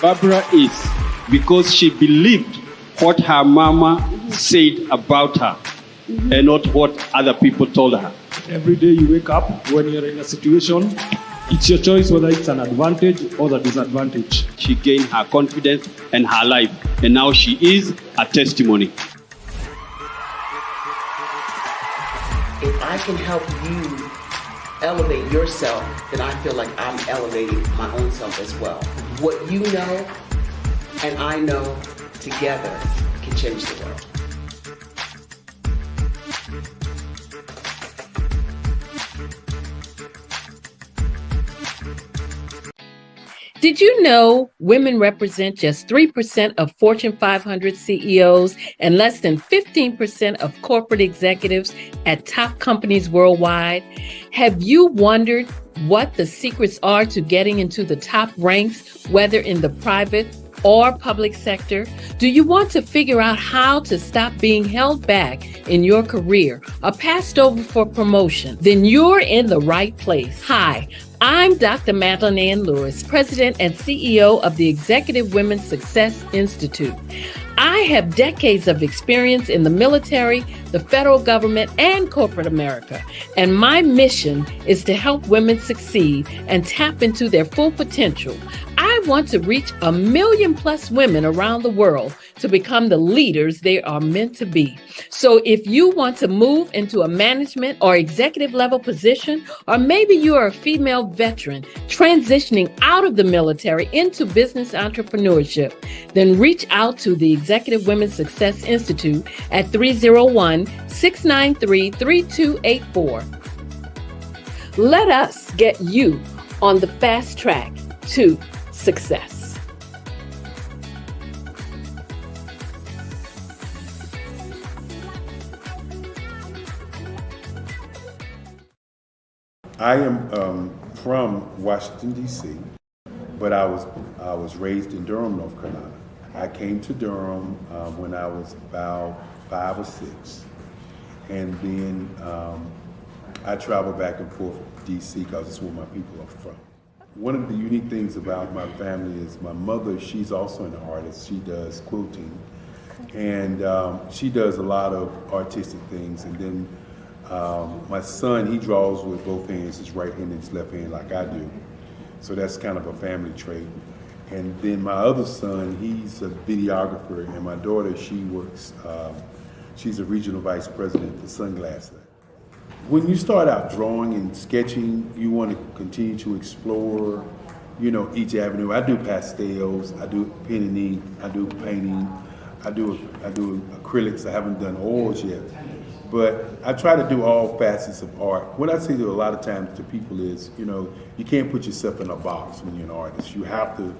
Barbara is because she believed what her mama said about her and not what other people told her. Every day you wake up, when you're in a situation, it's your choice whether it's an advantage or the disadvantage. She gained her confidence and her life, and now she is a testimony. If I can help you elevate yourself, then I feel like I'm elevating my own self as well. What you know and I know together can change the world. Did you know women represent just 3% of Fortune 500 CEOs and less than 15% of corporate executives at top companies worldwide? Have you wondered what the secrets are to getting into the top ranks, whether in the private or public sector? Do you want to figure out how to stop being held back in your career or passed over for promotion? Then you're in the right place. Hi, I'm Dr. Madeline Ann Lewis, President and CEO of the Executive Women's Success Institute. I have decades of experience in the military, the federal government, and corporate America, and my mission is to help women succeed and tap into their full potential. I want to reach 1 million plus women around the world to become the leaders they are meant to be. So if you want to move into a management or executive level position, or maybe you are a female veteran transitioning out of the military into business entrepreneurship, then reach out to the Executive Women's Success Institute at 301-693-3284. Let us get you on the fast track to success. I am from Washington, D.C., but I was raised in Durham, North Carolina. I came to Durham when I was about 5 or 6, and then I traveled back and forth to D.C. because it's where my people are from. One of the unique things about my family is my mother, she's also an artist. She does quilting, and she does a lot of artistic things. And then my son, he draws with both hands, his right hand and his left hand, like I do. So that's kind of a family trait. And then my other son, he's a videographer, and my daughter, she works, she's a regional vice president for Sunglasses. When you start out drawing and sketching, you want to continue to explore, you know, each avenue. I do pastels, I do pen and ink, I do painting, I do acrylics. I haven't done oils yet, but I try to do all facets of art. What I say to a lot of times to people is, you know, you can't put yourself in a box when you're an artist. You have to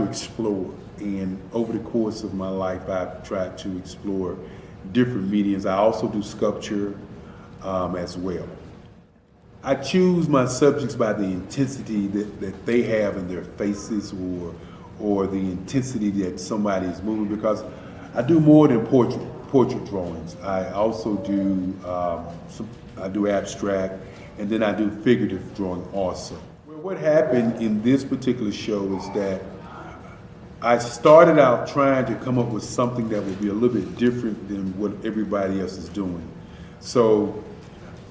explore. And over the course of my life, I've tried to explore different mediums. I also do sculpture as well. I choose my subjects by the intensity that they have in their faces, or the intensity that somebody is moving, because I do more than portrait drawings. I also do I do abstract, and then I do figurative drawing also. Well, what happened in this particular show is that I started out trying to come up with something that would be a little bit different than what everybody else is doing. So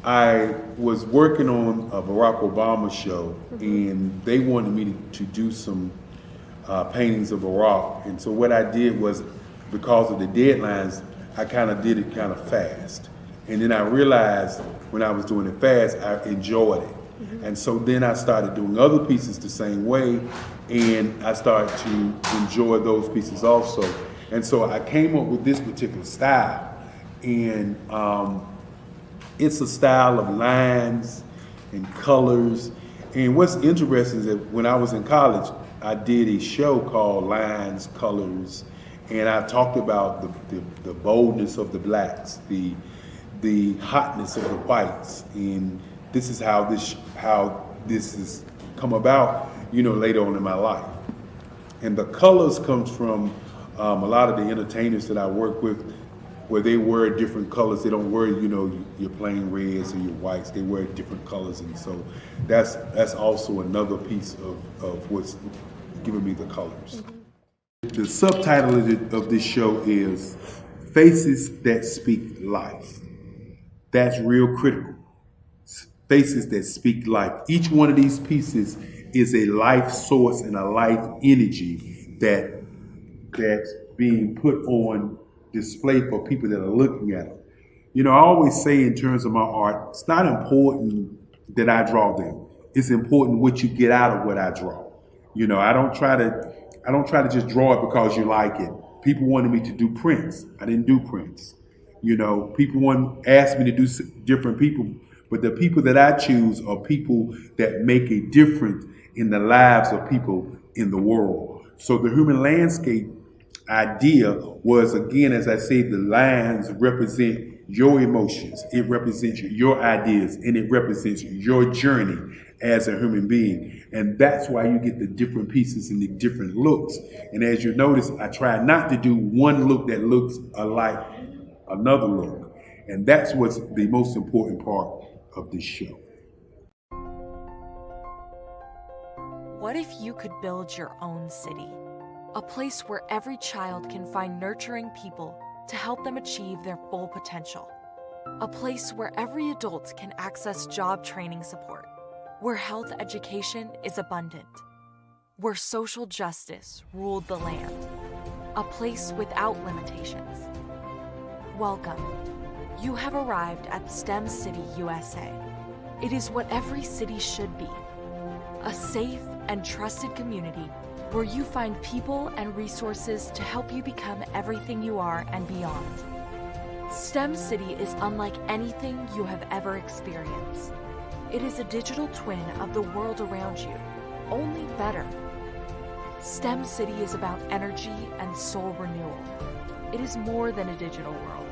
I was working on a Barack Obama show, and they wanted me to do some paintings of Barack. And so what I did was, because of the deadlines, I kind of did it kind of fast. And then I realized when I was doing it fast, I enjoyed it. And so then I started doing other pieces the same way, and I started to enjoy those pieces also. And so I came up with this particular style, and it's a style of lines and colors. And what's interesting is that when I was in college, I did a show called Lines, Colors, and I talked about the boldness of the blacks, the hotness of the whites, and this is how this has come about, you know, later on in my life. And the colors comes from a lot of the entertainers that I work with, where they wear different colors. They don't wear, you know, your plain reds or your whites. They wear different colors, and so that's also another piece of what's giving me the colors. The subtitle of this show is Faces That Speak Life. That's real critical. Faces that speak life. Each one of these pieces is a life source and a life energy that's being put on display for people that are looking at them. You know, I always say in terms of my art, it's not important that I draw them. It's important what you get out of what I draw. You know, I don't try to just draw it because you like it. People wanted me to do prints. I didn't do prints. You know, people asked me to do different people, but the people that I choose are people that make a difference in the lives of people in the world. So the human landscape idea was, again, as I say, the lines represent your emotions, it represents your ideas, and it represents your journey as a human being. And that's why you get the different pieces and the different looks. And as you notice, I try not to do one look that looks alike another look. And that's what's the most important part of this show. What if you could build your own city? A place where every child can find nurturing people to help them achieve their full potential. A place where every adult can access job training support, where health education is abundant. where social justice ruled the land, a place without limitations. Welcome. You have arrived at STEM City, USA. It is what every city should be, a safe and trusted community where you find people and resources to help you become everything you are and beyond. STEM City is unlike anything you have ever experienced. It is a digital twin of the world around you, only better. STEM City is about energy and soul renewal. It is more than a digital world.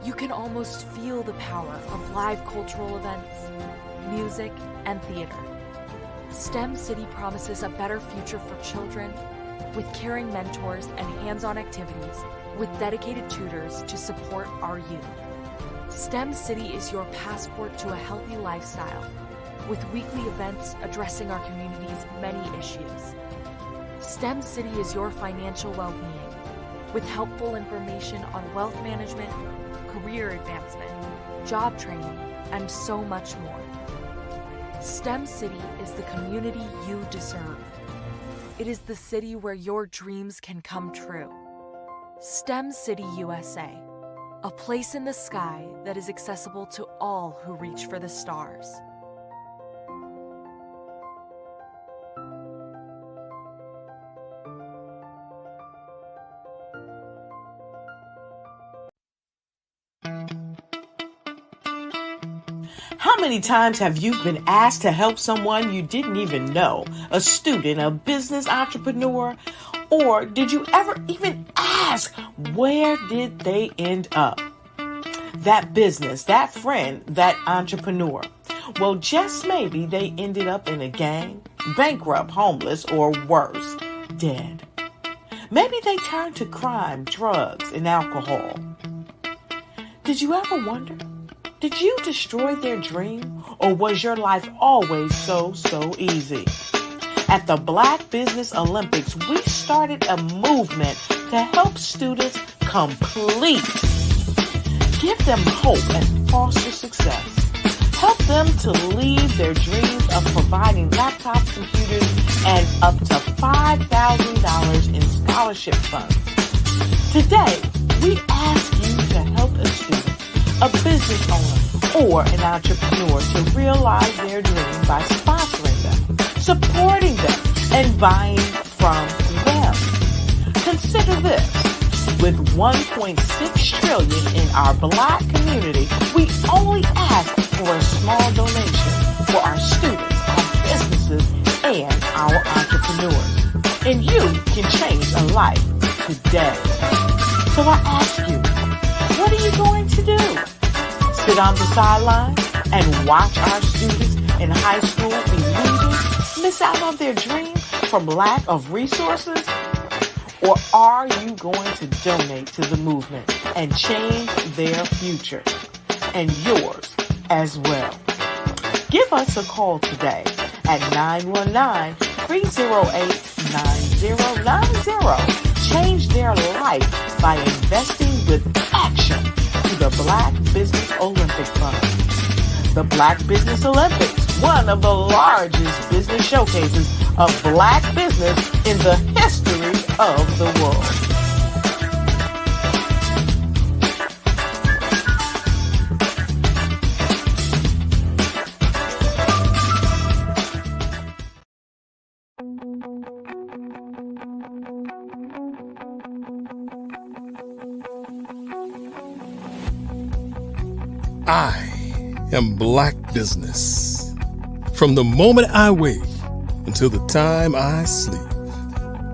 You can almost feel the power of live cultural events, music, and theater. STEM City promises a better future for children with caring mentors and hands-on activities with dedicated tutors to support our youth. STEM City is your passport to a healthy lifestyle with weekly events addressing our community's many issues. STEM City is your financial well-being with helpful information on wealth management, career advancement, job training, and so much more. STEM City is the community you deserve. It is the city where your dreams can come true. STEM City, USA, a place in the sky that is accessible to all who reach for the stars. How many times have you been asked to help someone you didn't even know, a student, a business entrepreneur, or did you ever even ask, where did they end up? That business, that friend, that entrepreneur. Well, just maybe they ended up in a gang, bankrupt, homeless, or worse, dead. Maybe they turned to crime, drugs, and alcohol. Did you ever wonder? Did you destroy their dream, or was your life always so easy? At the Black Business Olympics, we started a movement to help students complete. Give them hope and foster success. Help them to leave their dreams of providing laptops, computers, and up to $5,000 in scholarship funds. Today, we ask you to help a student, a business owner, or an entrepreneur to realize their dream by sponsoring them, supporting them, and buying from them. Consider this. With $1.6 trillion in our Black community, we only ask for a small donation for our students, our businesses, and our entrepreneurs. And you can change a life today. So I ask you, what are you going to do? Sit on the sidelines and watch our students in high school be losers, miss out on their dream from lack of resources? Or are you going to donate to the movement and change their future and yours as well? Give us a call today at 919-308-9090. Change their life by investing with action to the Black Business Olympic Fund. The Black Business Olympics, one of the largest business showcases of Black business in the history of the world. I am Black business. From the moment I wake until the time I sleep.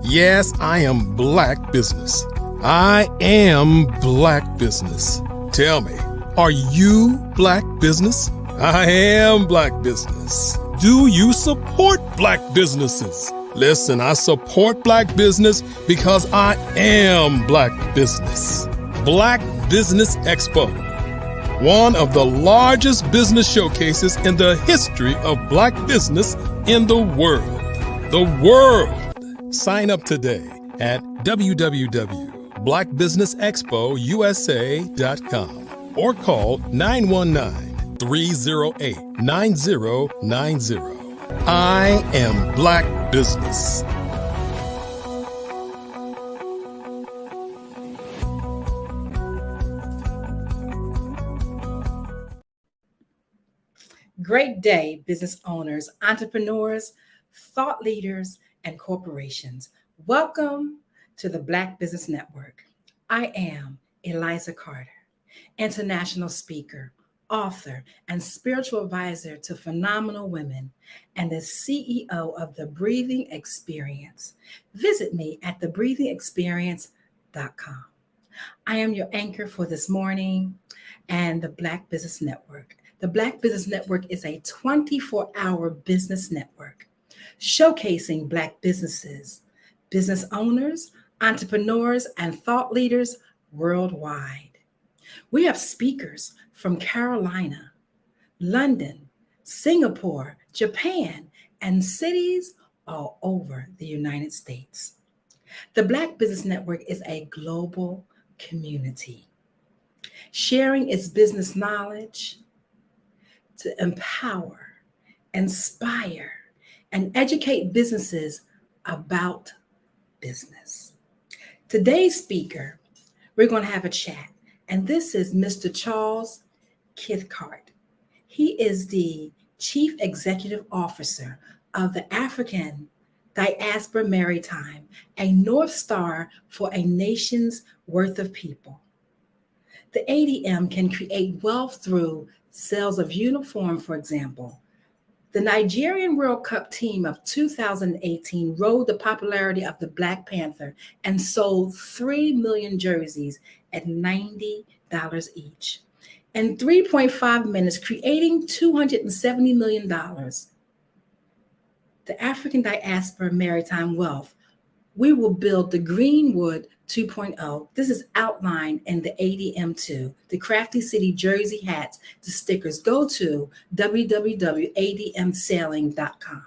Yes, I am Black business. I am Black business. Tell me, are you Black business? I am Black business. Do you support Black businesses? Listen, I support Black business because I am Black business. Black Business Expo, one of the largest business showcases in the history of Black business in the world. The world! Sign up today at www.blackbusinessexpousa.com or call 919-308-9090. I am Black business. Great day, business owners, entrepreneurs, thought leaders, and corporations. Welcome to the Black Business Network. I am Eliza Carter, international speaker, author, and spiritual advisor to phenomenal women, and the CEO of The Breathing Experience. Visit me at thebreathingexperience.com. I am your anchor for this morning and the Black Business Network. The Black Business Network is a 24-hour business network showcasing Black businesses, business owners, entrepreneurs, and thought leaders worldwide. We have speakers from Carolina, London, Singapore, Japan, and cities all over the United States. The Black Business Network is a global community, sharing its business knowledge to empower, inspire, and educate businesses about business. Today's speaker, we're going to have a chat, and this is Mr. Charles Cathcart. He is the Chief Executive Officer of the African Diaspora Maritime, a North Star for a nation's worth of people. The ADM can create wealth through sales of uniform, for example. The Nigerian World Cup team of 2018 rode the popularity of the Black Panther and sold 3 million jerseys at $90 each. In 3.5 minutes, creating $270 million. The African Diaspora Maritime Wealth. We will build the Greenwood 2.0. This is outlined in the ADM2, the Crafty City jersey hats, the stickers. Go to www.admsailing.com.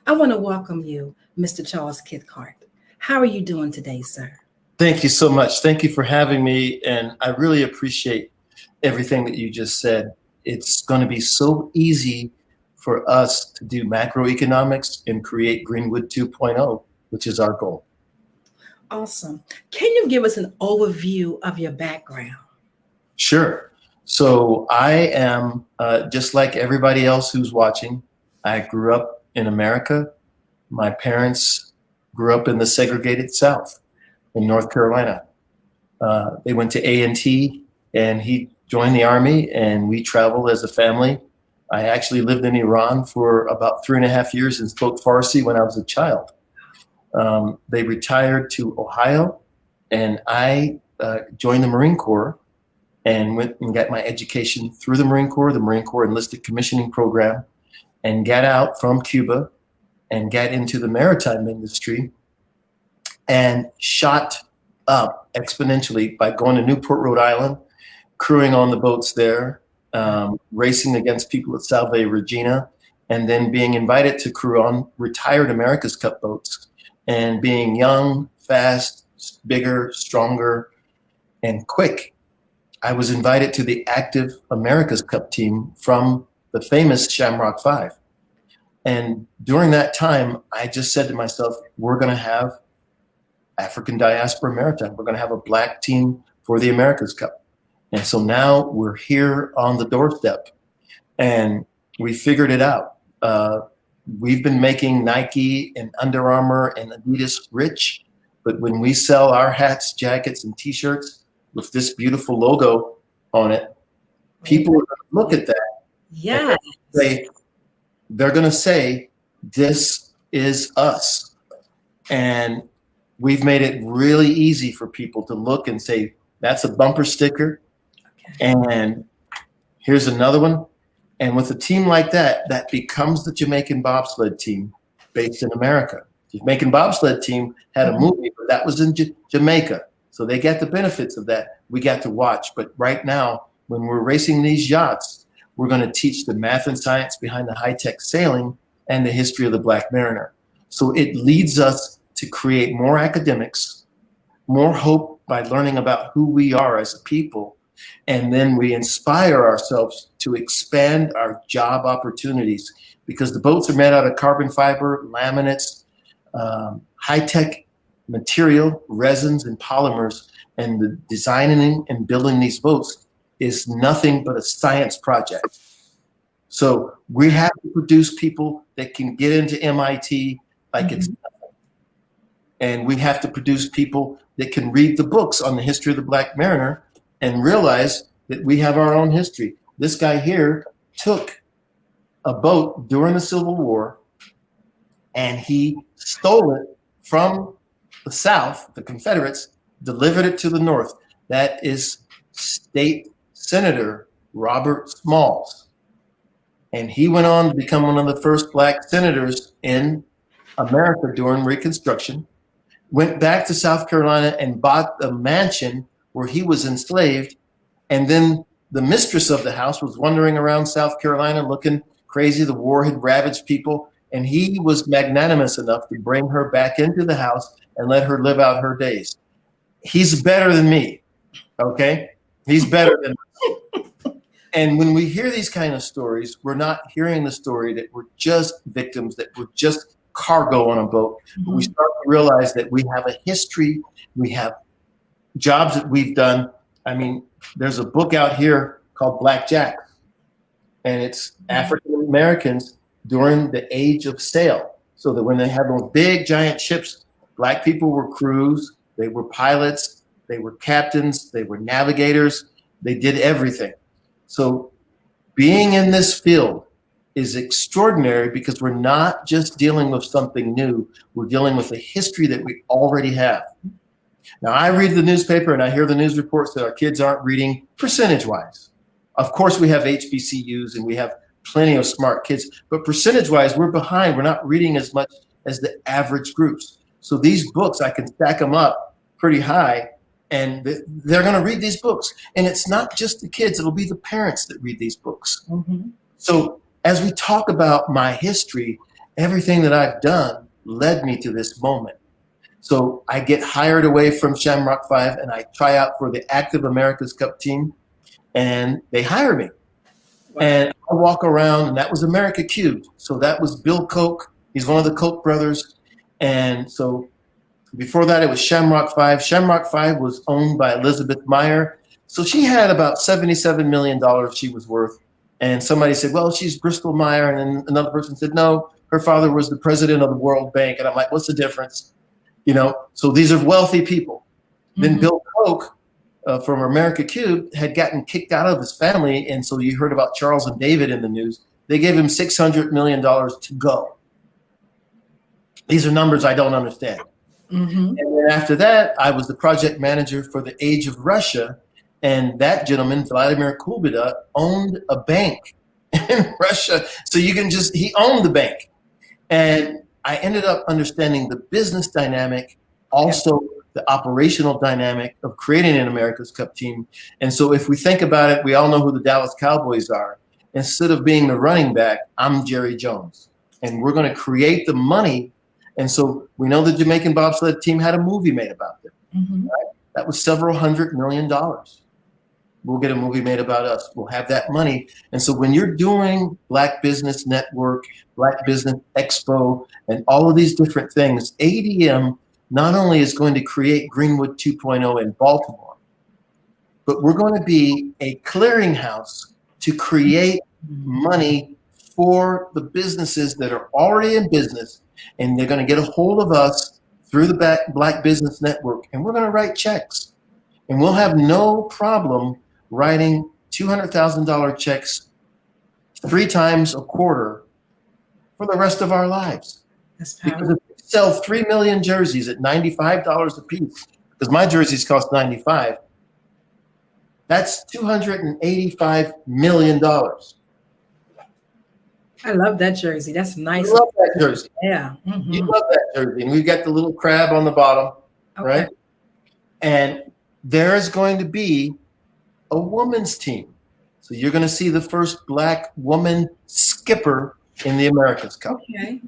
I want to welcome you, Mr. Charles Cathcart. How are you doing today, sir? Thank you so much. Thank you for having me. And I really appreciate everything that you just said. It's going to be so easy for us to do macroeconomics and create Greenwood 2.0, which is our goal. Awesome. Can you give us an overview of your background? Sure. So I am just like everybody else who's watching. I grew up in America. My parents grew up in the segregated South in North Carolina. They went to A&T, and he joined the Army, and we traveled as a family. I actually lived in Iran for about 3.5 years and spoke Farsi when I was a child. They retired to Ohio, and I joined the Marine Corps and went and got my education through the Marine Corps enlisted commissioning program, and got out from Cuba and got into the maritime industry and shot up exponentially by going to Newport, Rhode Island, crewing on the boats there, racing against people at Salve Regina, and then being invited to crew on retired America's Cup boats. And being young, fast, bigger, stronger, and quick, I was invited to the active America's Cup team from the famous Shamrock 5. And during that time, I just said to myself, we're going to have African Diaspora Maritime. We're going to have a Black team for the America's Cup. And so now we're here on the doorstep, and we figured it out. We've been making Nike and Under Armour and Adidas rich, but when we sell our hats, jackets, and T-shirts with this beautiful logo on it, people are going to look at that. Yeah. They're going to say, this is us. And we've made it really easy for people to look and say, that's a bumper sticker. Okay. And here's another one. And with a team like that, that becomes the Jamaican bobsled team based in America. The Jamaican bobsled team had a movie, but that was in Jamaica. So they get the benefits of that. We got to watch. But right now, when we're racing these yachts, we're going to teach the math and science behind the high-tech sailing and the history of the Black mariner. So it leads us to create more academics, more hope by learning about who we are as a people. And then we inspire ourselves to expand our job opportunities, because the boats are made out of carbon fiber, laminates, high-tech material, resins, and polymers. And the designing and building these boats is nothing but a science project. So we have to produce people that can get into MIT like it's nothing. And we have to produce people that can read the books on the history of the Black mariner and realize that we have our own history. This guy here took a boat during the Civil War and he stole it from the South, the Confederates, delivered it to the North. That is State Senator Robert Smalls. And he went on to become one of the first Black senators in America during Reconstruction, went back to South Carolina and bought a mansion where he was enslaved. And then the mistress of the house was wandering around South Carolina looking crazy. The war had ravaged people. And he was magnanimous enough to bring her back into the house and let her live out her days. He's better than me, okay? He's better than me. And when we hear these kind of stories, we're not hearing the story that we're just victims, that we're just cargo on a boat. But we start to realize that we have a history, we have jobs that we've done. I mean, there's a book out here called Black Jack, and it's African Americans during the age of sail. So that when they had those big giant ships, Black people were crews, they were pilots, they were captains, they were navigators, they did everything. So being in this field is extraordinary because we're not just dealing with something new, we're dealing with a history that we already have. Now, I read the newspaper and I hear the news reports that our kids aren't reading percentage-wise. Of course, we have HBCUs and we have plenty of smart kids, but percentage-wise, we're behind. We're not reading as much as the average groups. So these books, I can stack them up pretty high, and they're going to read these books. And it's not just the kids, it'll be the parents that read these books. So as we talk about my history, everything that I've done led me to this moment. So I get hired away from Shamrock 5 and I try out for the Active America's Cup team, and they hire me. And I walk around, and that was America Cubed. So that was Bill Koch. He's one of the Koch brothers. And so before that, it was Shamrock 5. Shamrock 5 was owned by Elizabeth Meyer. So she had about $77 million she was worth. And somebody said, well, she's Bristol Meyer. And then another person said, no, her father was the president of the World Bank. And I'm like, what's the difference? You know, so these are wealthy people. Then Bill Koch from America Cubed had gotten kicked out of his family. And so you heard about Charles and David in the news. They gave him $600 million to go. These are numbers I don't understand. And then after that, I was the project manager for the Age of Russia. And that gentleman, Vladimir Kulbida, owned a bank in Russia. So you can just, he owned the bank. And I ended up understanding the business dynamic, also the operational dynamic of creating an America's Cup team. And so if we think about it, we all know who the Dallas Cowboys are. Instead of being the running back, I'm Jerry Jones. And we're going to create the money. And so we know the Jamaican bobsled team had a movie made about them. Right? That was several $100 million. We'll get a movie made about us. We'll have that money. And so when you're doing Black Business Network, Black Business Expo, and all of these different things, ADM not only is going to create Greenwood 2.0 in Baltimore, but we're going to be a clearinghouse to create money for the businesses that are already in business. And they're going to get a hold of us through the Black Business Network, and we're going to write checks. And we'll have no problem writing $200,000 checks 3 times a quarter for the rest of our lives. Because if we sell 3 million jerseys at $95 a piece, because my jerseys cost $95, that's $285 million. I love that jersey. That's nice. I love that jersey. Yeah. You love that jersey. And we've got the little crab on the bottom, right? And there is going to be a women's team. So you're going to see the first Black woman skipper in the America's Cup. Okay.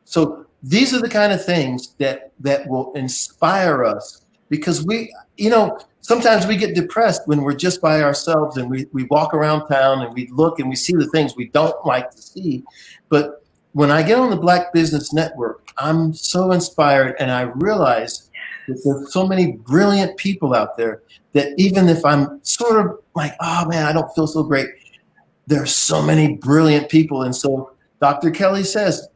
So these are the kind of things that will inspire us, because we, you know, sometimes we get depressed when we're just by ourselves and we walk around town and we look and we see the things we don't like to see. But when I get on the Black Business Network, I'm so inspired, and I realize that there's so many brilliant people out there that even if I'm sort of like, oh man, I don't feel so great, There's so many brilliant people. And so Dr. Kelly says,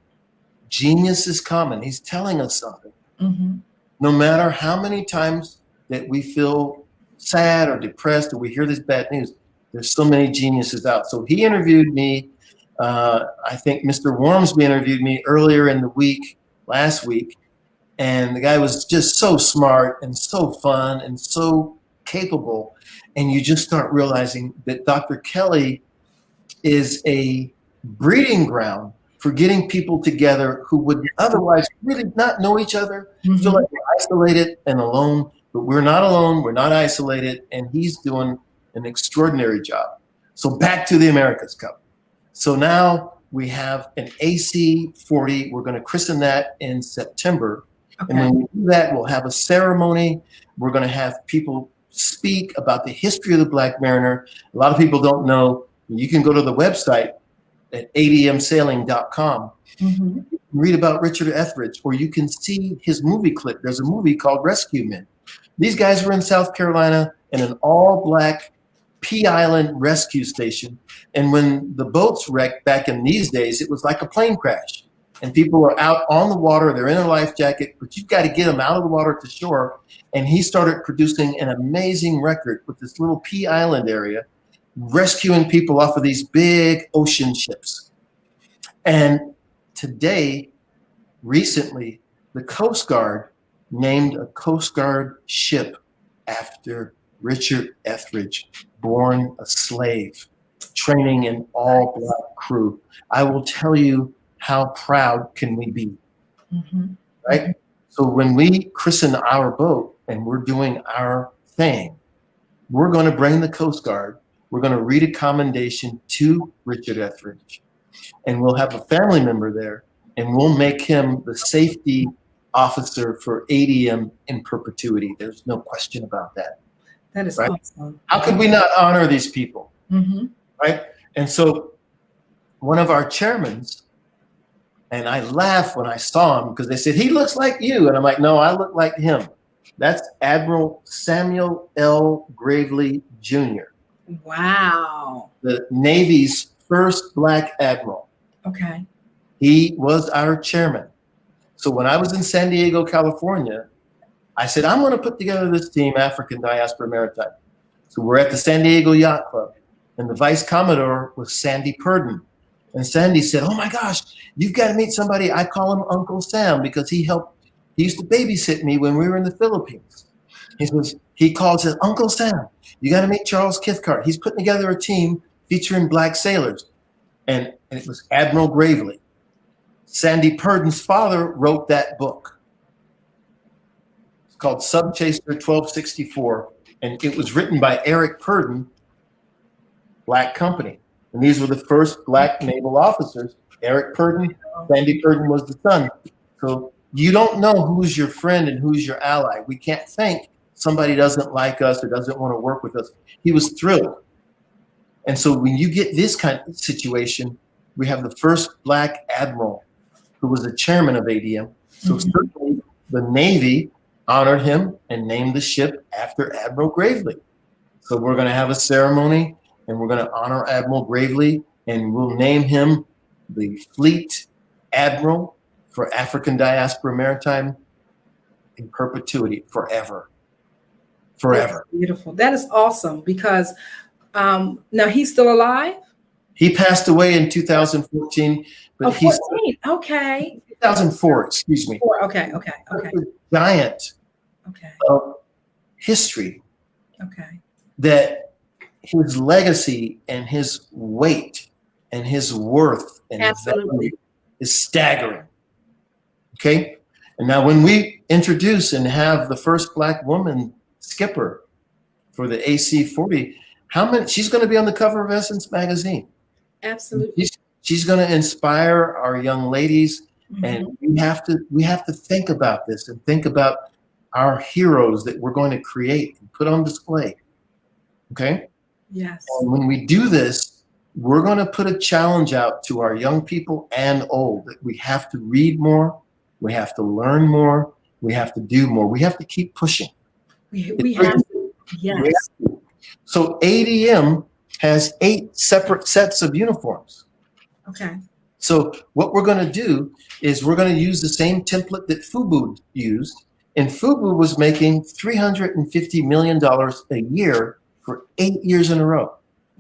genius is common. He's telling us something. Mm-hmm. No matter how many times that we feel sad or depressed or we hear this bad news, there's so many geniuses out. So he interviewed me. I think Mr. Wormsby interviewed me earlier in the week, last week. And the guy was just so smart and so fun and so capable. And you just start realizing that Dr. Kelly is a breeding ground for getting people together who would otherwise really not know each other, feel like they're isolated and alone. But we're not alone, we're not isolated, and he's doing an extraordinary job. So back to the America's Cup. So now we have an AC40. We're going to christen that in September. Okay. And when we do that, we'll have a ceremony. We're going to have people speak about the history of the Black Mariner. A lot of people don't know. You can go to the website at admsailing.com. Mm-hmm. Read about Richard Etheridge, or you can see his movie clip. There's a movie called Rescue Men. These guys were in South Carolina in an all-Black Pea Island rescue station. And when the boats wrecked back in these days, it was like a plane crash. And people are out on the water, they're in a life jacket, but you've got to get them out of the water to shore. And he started producing an amazing record with this little Pea Island area, rescuing people off of these big ocean ships. And today, recently, the Coast Guard named a Coast Guard ship after Richard Etheridge, born a slave, training an all-Black crew. I will tell you, how proud can we be, right? So when we christen our boat and we're doing our thing, we're going to bring the Coast Guard. We're going to read a commendation to Richard Etheridge, and we'll have a family member there, and we'll make him the safety officer for ADM in perpetuity. There's no question about that. That is right? awesome. How could we not honor these people, right? And so one of our chairmen, and I laughed when I saw him because they said, he looks like you. And I'm like, no, I look like him. That's Admiral Samuel L. Gravely Jr. Wow. The Navy's first Black admiral. Okay. He was our chairman. So when I was in San Diego, California, I said, I'm going to put together this team, African Diaspora Maritime. So we're at the San Diego Yacht Club, and the Vice Commodore was Sandy Purdon. And Sandy said, oh my gosh, you've got to meet somebody. I call him Uncle Sam because he used to babysit me when we were in the Philippines. He calls it Uncle Sam. You got to meet Charles Kithcart. He's putting together a team featuring Black sailors. And it was Admiral Gravely. Sandy Purdon's father wrote that book. It's called Subchaser 1264. And it was written by Eric Purdon, Black Company. And these were the first Black naval officers. Eric Purdon, Sandy Purdon was the son. So you don't know who's your friend and who's your ally. We can't think somebody doesn't like us or doesn't want to work with us. He was thrilled. And so when you get this kind of situation, we have the first Black admiral who was the chairman of ADM. So certainly the Navy honored him and named the ship after Admiral Gravely. So we're going to have a ceremony, and we're going to honor Admiral Gravely, and we'll name him the Fleet Admiral for African Diaspora Maritime in perpetuity, forever. Forever. That's beautiful. That is awesome because now he's still alive? He passed away in 2014, but he's 14. Okay. 2004, excuse me. Okay. A giant of history. Okay. That his legacy and his weight and his worth and value is staggering. Okay. And now when we introduce and have the first Black woman skipper for the AC40, she's going to be on the cover of Essence magazine. Absolutely. She's going to inspire our young ladies. And we have to think about this and think about our heroes that we're going to create and put on display. Okay? Yes. And when we do this, we're going to put a challenge out to our young people and old that we have to read more, we have to learn more, we have to do more. We have to keep pushing. We have to, yes. So ADM has 8 separate sets of uniforms. Okay. So what we're going to do is we're going to use the same template that FUBU used. And FUBU was making $350 million a year for 8 years in a row.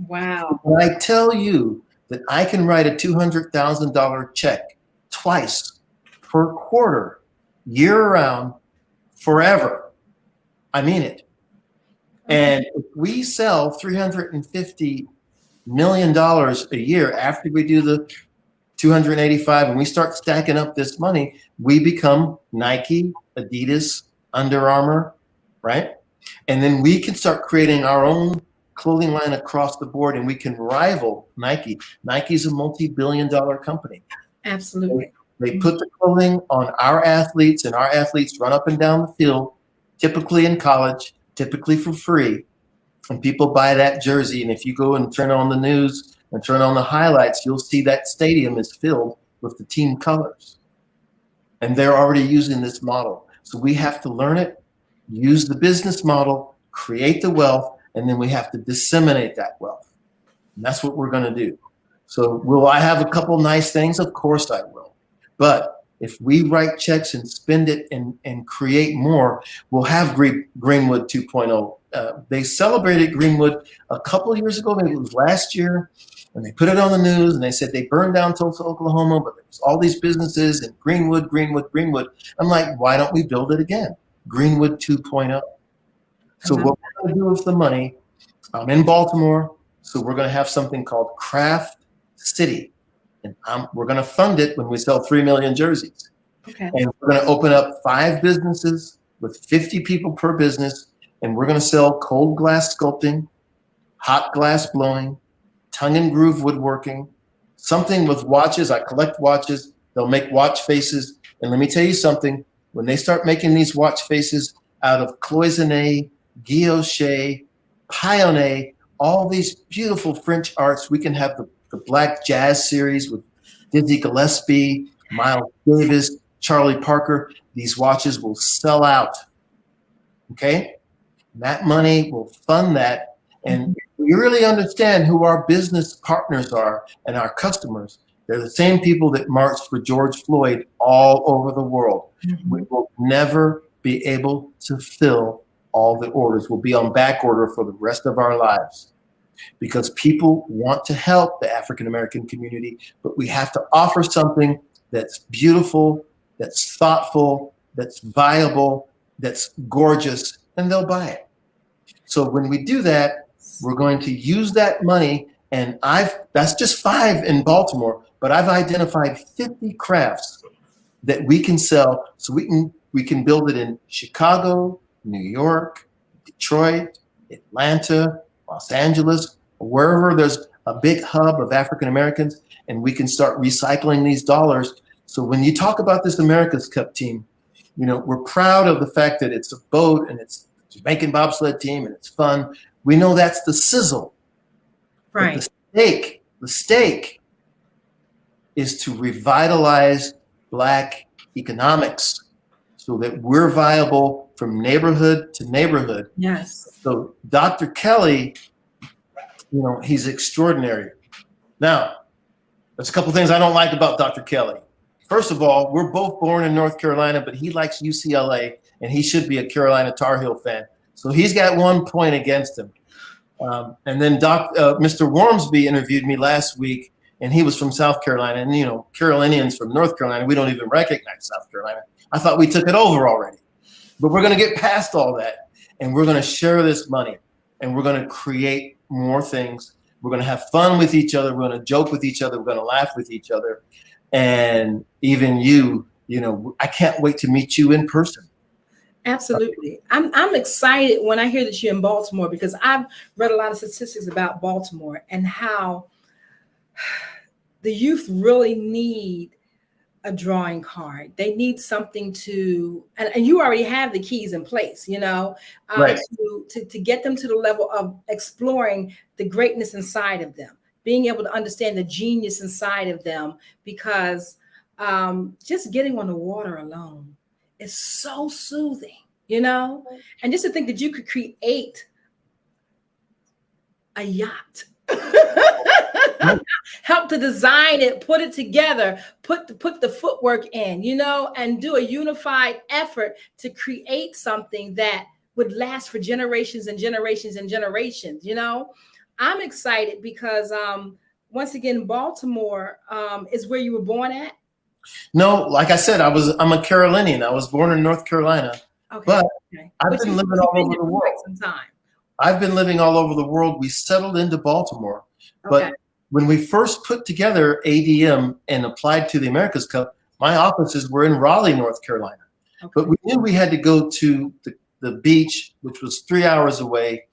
Wow. When I tell you that I can write a $200,000 check twice per quarter, year round, forever, I mean it. And if we sell $350 million a year after we do the 285 and we start stacking up this money, we become Nike, Adidas, Under Armour, right? And then we can start creating our own clothing line across the board, and we can rival Nike. Nike's a multi-billion-dollar company. Absolutely. They put the clothing on our athletes, and our athletes run up and down the field, typically in college, typically for free. And people buy that jersey. And if you go and turn on the news and turn on the highlights, you'll see that stadium is filled with the team colors. And they're already using this model. So we have to learn it, use the business model, create the wealth, and then we have to disseminate that wealth. And that's what we're going to do. So will I have a couple nice things? Of course I will. But if we write checks and spend it and create more, we'll have Greenwood 2.0. They celebrated Greenwood a couple of years ago, maybe it was last year, and they put it on the news and they said they burned down Tulsa, Oklahoma, but there's all these businesses in Greenwood. I'm like, why don't we build it again? Greenwood 2.0. So what we're going to do with the money, I'm in Baltimore, so we're going to have something called Craft City. And we're going to fund it when we sell 3 million jerseys. Okay. And we're going to open up 5 businesses with 50 people per business. And we're going to sell cold glass sculpting, hot glass blowing, tongue and groove woodworking, something with watches. I collect watches. They'll make watch faces. And let me tell you something. When they start making these watch faces out of cloisonné, guilloché, paillonné, all these beautiful French arts, we can have the Black Jazz series with Dizzy Gillespie, Miles Davis, Charlie Parker. These watches will sell out. Okay? That money will fund that. And we really understand who our business partners are and our customers. They're the same people that marched for George Floyd all over the world. Mm-hmm. We will never be able to fill all the orders. We'll be on back order for the rest of our lives because people want to help the African American community, but we have to offer something that's beautiful, that's thoughtful, that's viable, that's gorgeous, and they'll buy it. So when we do that, we're going to use that money, and that's just 5 in Baltimore, but I've identified 50 crafts that we can sell so we can build it in Chicago, New York, Detroit, Atlanta, Los Angeles, wherever there's a big hub of African Americans, and we can start recycling these dollars. So when you talk about this America's Cup team, you know, we're proud of the fact that it's a boat and it's a Jamaican bobsled team and it's fun. We know that's the sizzle. Right. But the steak is to revitalize Black economics so that we're viable from neighborhood to neighborhood. Yes. So Dr. Kelly, you know, he's extraordinary. Now, there's a couple things I don't like about Dr. Kelly. First of all, we're both born in North Carolina, but he likes UCLA, and he should be a Carolina Tar Heel fan. So he's got 1 point against him. And then Mr. Wormsby interviewed me last week, and he was from South Carolina. And, you know, Carolinians from North Carolina, we don't even recognize South Carolina. I thought we took it over already. But we're going to get past all that, and we're going to share this money, and we're going to create more things. We're going to have fun with each other. We're going to joke with each other. We're going to laugh with each other. And even you know, I can't wait to meet you in person. Absolutely. I'm excited when I hear that you're in Baltimore, because I've read a lot of statistics about Baltimore and how the youth really need a drawing card. They need something to, and you already have the keys in place, you know, right. to get them to the level of exploring the greatness inside of them, being able to understand the genius inside of them, because just getting on the water alone is so soothing, you know? And just to think that you could create a yacht Help to design it, put it together, put the footwork in, and do a unified effort to create something that would last for generations and generations and generations. I'm excited because once again, Baltimore is where you were born at. No, like I said, I'm a Carolinian. I was born in North Carolina, but I've been living all over the world. I've been living all over the world. We settled into Baltimore, but when we first put together ADM and applied to the America's Cup, my offices were in Raleigh, North Carolina. But we knew we had to go to the beach, which was 3 hours away.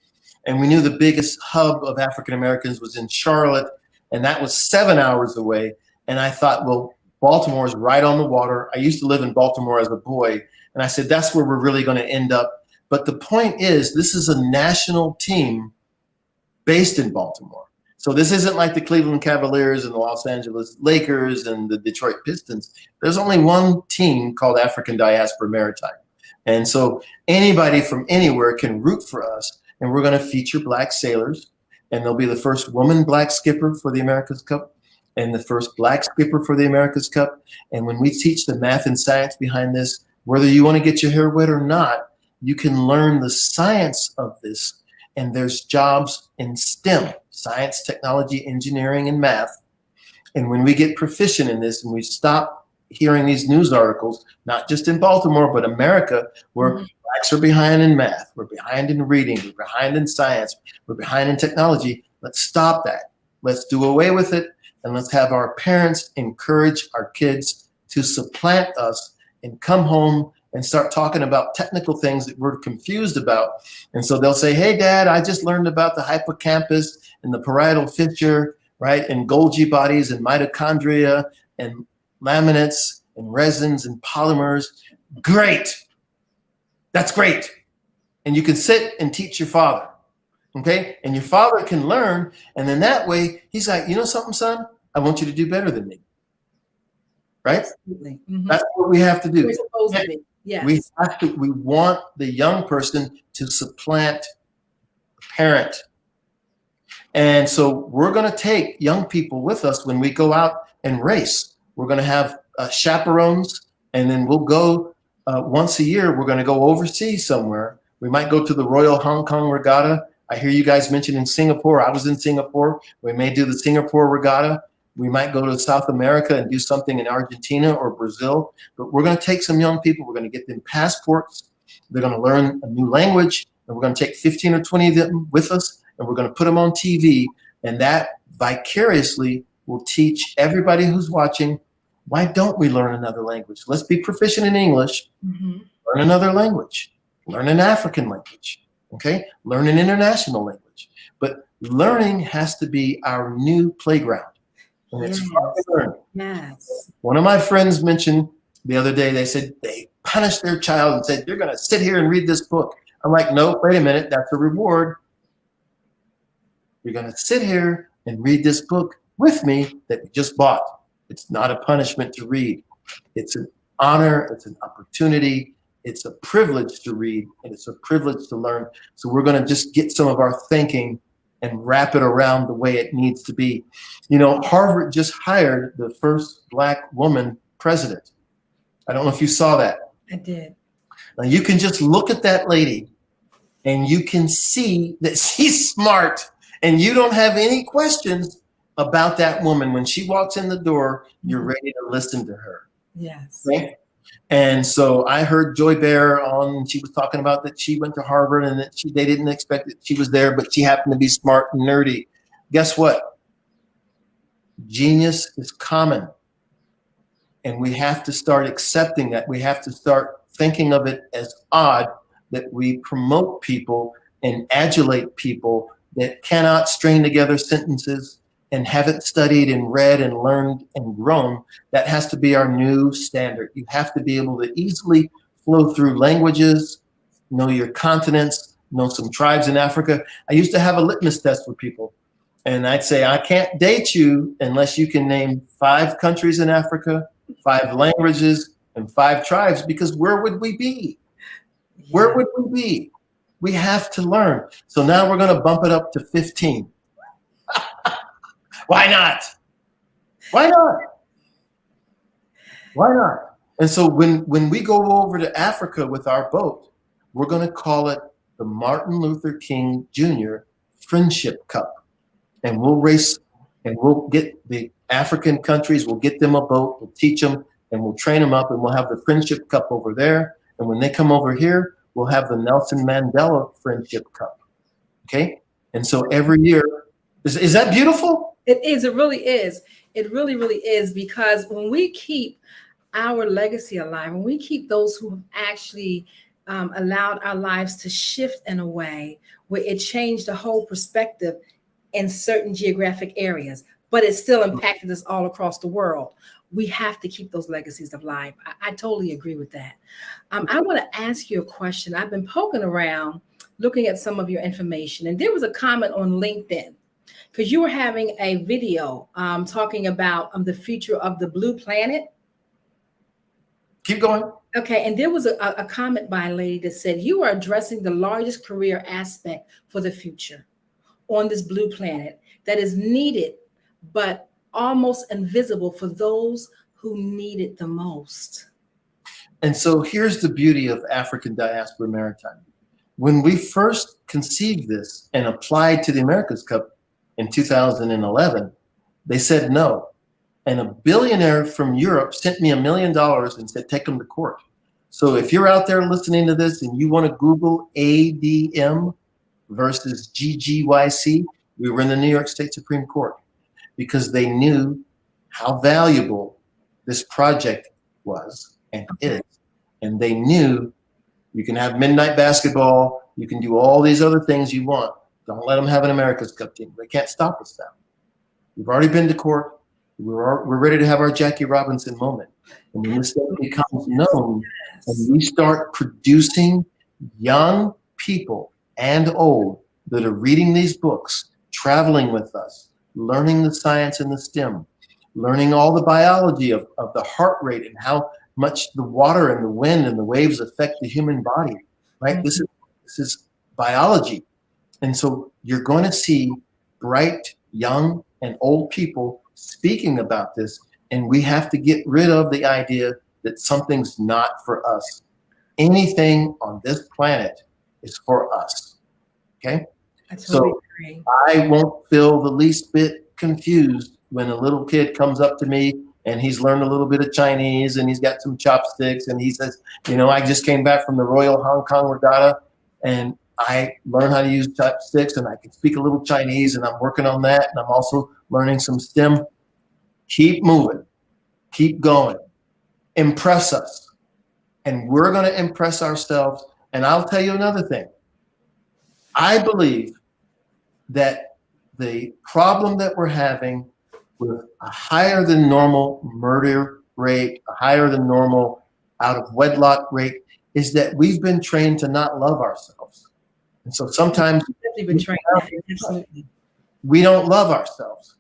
And we knew the biggest hub of African Americans was in Charlotte, and that was 7 hours away. And I thought, well, Baltimore is right on the water. I used to live in Baltimore as a boy, and I said, that's where we're really going to end up. But the point is, this is a national team based in Baltimore. So this isn't like the Cleveland Cavaliers and the Los Angeles Lakers and the Detroit Pistons. There's only one team called African Diaspora Maritime. And so anybody from anywhere can root for us. And we're going to feature Black sailors. And there'll be the first woman Black skipper for the America's Cup and the first Black skipper for the America's Cup. And when we teach the math and science behind this, whether you want to get your hair wet or not, you can learn the science of this. And there's jobs in STEM, science, technology, engineering, and math. And when we get proficient in this and we stop hearing these news articles, not just in Baltimore, but America, where Blacks are behind in math, we're behind in reading, we're behind in science, we're behind in technology. Let's stop that. Let's do away with it. And let's have our parents encourage our kids to supplant us and come home and start talking about technical things that we're confused about. And so they'll say, hey, Dad, I just learned about the hippocampus and the parietal fissure, right? And Golgi bodies and mitochondria and laminates and resins and polymers. Great. That's great. And you can sit and teach your father, okay? And your father can learn. And then that way, he's like, you know something, son? I want you to do better than me. Right? Absolutely. That's what we have to do. We're supposed to be. Yes. We want the young person to supplant the parent. And so we're going to take young people with us when we go out and race. We're going to have chaperones, and then we'll go once a year. We're going to go overseas somewhere. We might go to the Royal Hong Kong Regatta. I hear you guys mentioning Singapore. I was in Singapore. We may do the Singapore Regatta. We might go to South America and do something in Argentina or Brazil. But we're going to take some young people. We're going to get them passports. They're going to learn a new language. And we're going to take 15 or 20 of them with us. And we're going to put them on TV. And that vicariously will teach everybody who's watching, why don't we learn another language? Let's be proficient in English. Learn another language. Learn an African language. Okay? Learn an international language. But learning has to be our new playground. And it's fun to learn. Yes. One of my friends mentioned the other day, they said they punished their child and said, you're going to sit here and read this book. I'm like, no, wait a minute. That's a reward. You're going to sit here and read this book with me that we just bought. It's not a punishment to read. It's an honor. It's an opportunity. It's a privilege to read, and it's a privilege to learn. So we're going to just get some of our thinking and wrap it around the way it needs to be. You know, Harvard just hired the first Black woman president. I don't know if you saw that. I did. Now you can just look at that lady and you can see that she's smart, and you don't have any questions about that woman. When she walks in the door, you're ready to listen to her. Yes. Right? And so I heard Joy Behar on, she was talking about that she went to Harvard and that they didn't expect that she was there, but she happened to be smart and nerdy. Guess what? Genius is common. And we have to start accepting that. We have to start thinking of it as odd that we promote people and adulate people that cannot string together sentences and haven't studied and read and learned and grown. That has to be our new standard. You have to be able to easily flow through languages, know your continents, know some tribes in Africa. I used to have a litmus test for people. And I'd say, I can't date you unless you can name 5 countries in Africa, 5 languages, and 5 tribes, because where would we be? Where would we be? We have to learn. So now we're going to bump it up to 15. Why not? Why not? Why not? And so when we go over to Africa with our boat, we're going to call it the Martin Luther King Jr. Friendship Cup. And we'll race, and we'll get the African countries, we'll get them a boat, we'll teach them, and we'll train them up, and we'll have the Friendship Cup over there. And when they come over here, we'll have the Nelson Mandela Friendship Cup. Okay? And so every year, is that beautiful? It is. It really is. It really, really is, because when we keep our legacy alive, when we keep those who have actually allowed our lives to shift in a way where it changed the whole perspective in certain geographic areas, but it still impacted us all across the world. We have to keep those legacies alive. I totally agree with that. I want to ask you a question. I've been poking around, looking at some of your information, and there was a comment on LinkedIn, because you were having a video talking about the future of the blue planet. Keep going. Okay, and there was a comment by a lady that said, you are addressing the largest career aspect for the future on this blue planet that is needed, but almost invisible for those who need it the most. And so here's the beauty of African Diaspora Maritime. When we first conceived this and applied to the America's Cup in 2011, they said no. And a billionaire from Europe sent me $1 million and said, take them to court. So if you're out there listening to this and you want to Google ADM versus GGYC, we were in the New York State Supreme Court, because they knew how valuable this project was and is. And they knew you can have midnight basketball, you can do all these other things you want. Don't let them have an America's Cup team. They can't stop us now. We've already been to court. We're ready to have our Jackie Robinson moment. And when this thing becomes known, and we start producing young people and old that are reading these books, traveling with us, learning the science and the STEM, learning all the biology of the heart rate and how much the water and the wind and the waves affect the human body, right? This is biology. And so you're going to see bright, young, and old people speaking about this, and we have to get rid of the idea that something's not for us. Anything on this planet is for us, okay? I totally agree. I won't feel the least bit confused when a little kid comes up to me and he's learned a little bit of Chinese and he's got some chopsticks and he says, you know, I just came back from the Royal Hong Kong Regatta and I learned how to use chopsticks and I can speak a little Chinese and I'm working on that and I'm also learning some STEM. Keep moving, keep going, impress us. And we're going to impress ourselves. And I'll tell you another thing. I believe that the problem that we're having with a higher than normal murder rate, a higher than normal out of wedlock rate, is that we've been trained to not love ourselves. And so sometimes we don't love ourselves.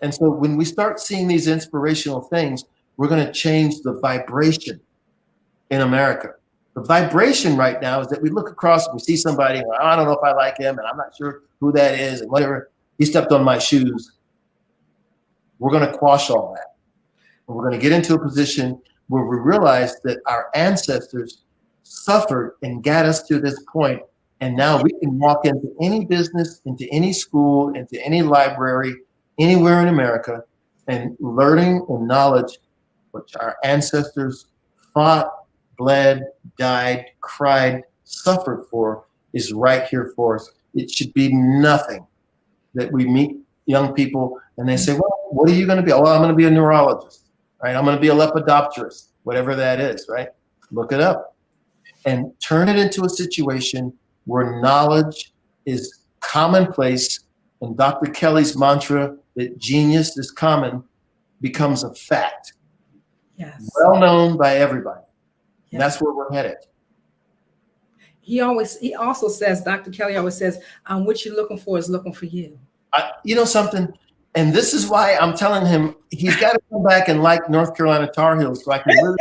And so when we start seeing these inspirational things, we're going to change the vibration in America. The vibration right now is that we look across and we see somebody, and I don't know if I like him, and I'm not sure who that is, and whatever, he stepped on my shoes. We're going to quash all that. And we're going to get into a position where we realize that our ancestors suffered and got us to this point, and now we can walk into any business, into any school, into any library, anywhere in America, and learning and knowledge which our ancestors fought, bled, died, cried, suffered for is right here for us. It should be nothing that we meet young people and they say, well, what are you going to be? Oh, well, I'm going to be a neurologist, right? I'm going to be a lepidopterist, whatever that is, right? Look it up and turn it into a situation where knowledge is commonplace, and Dr. Kelly's mantra that genius is common becomes a fact. Yes. Well known by everybody. And that's where we're headed. He also says, Dr. Kelly always says, what you're looking for is looking for you. You know something? And this is why I'm telling him he's got to come back and like North Carolina Tar Heels so I can really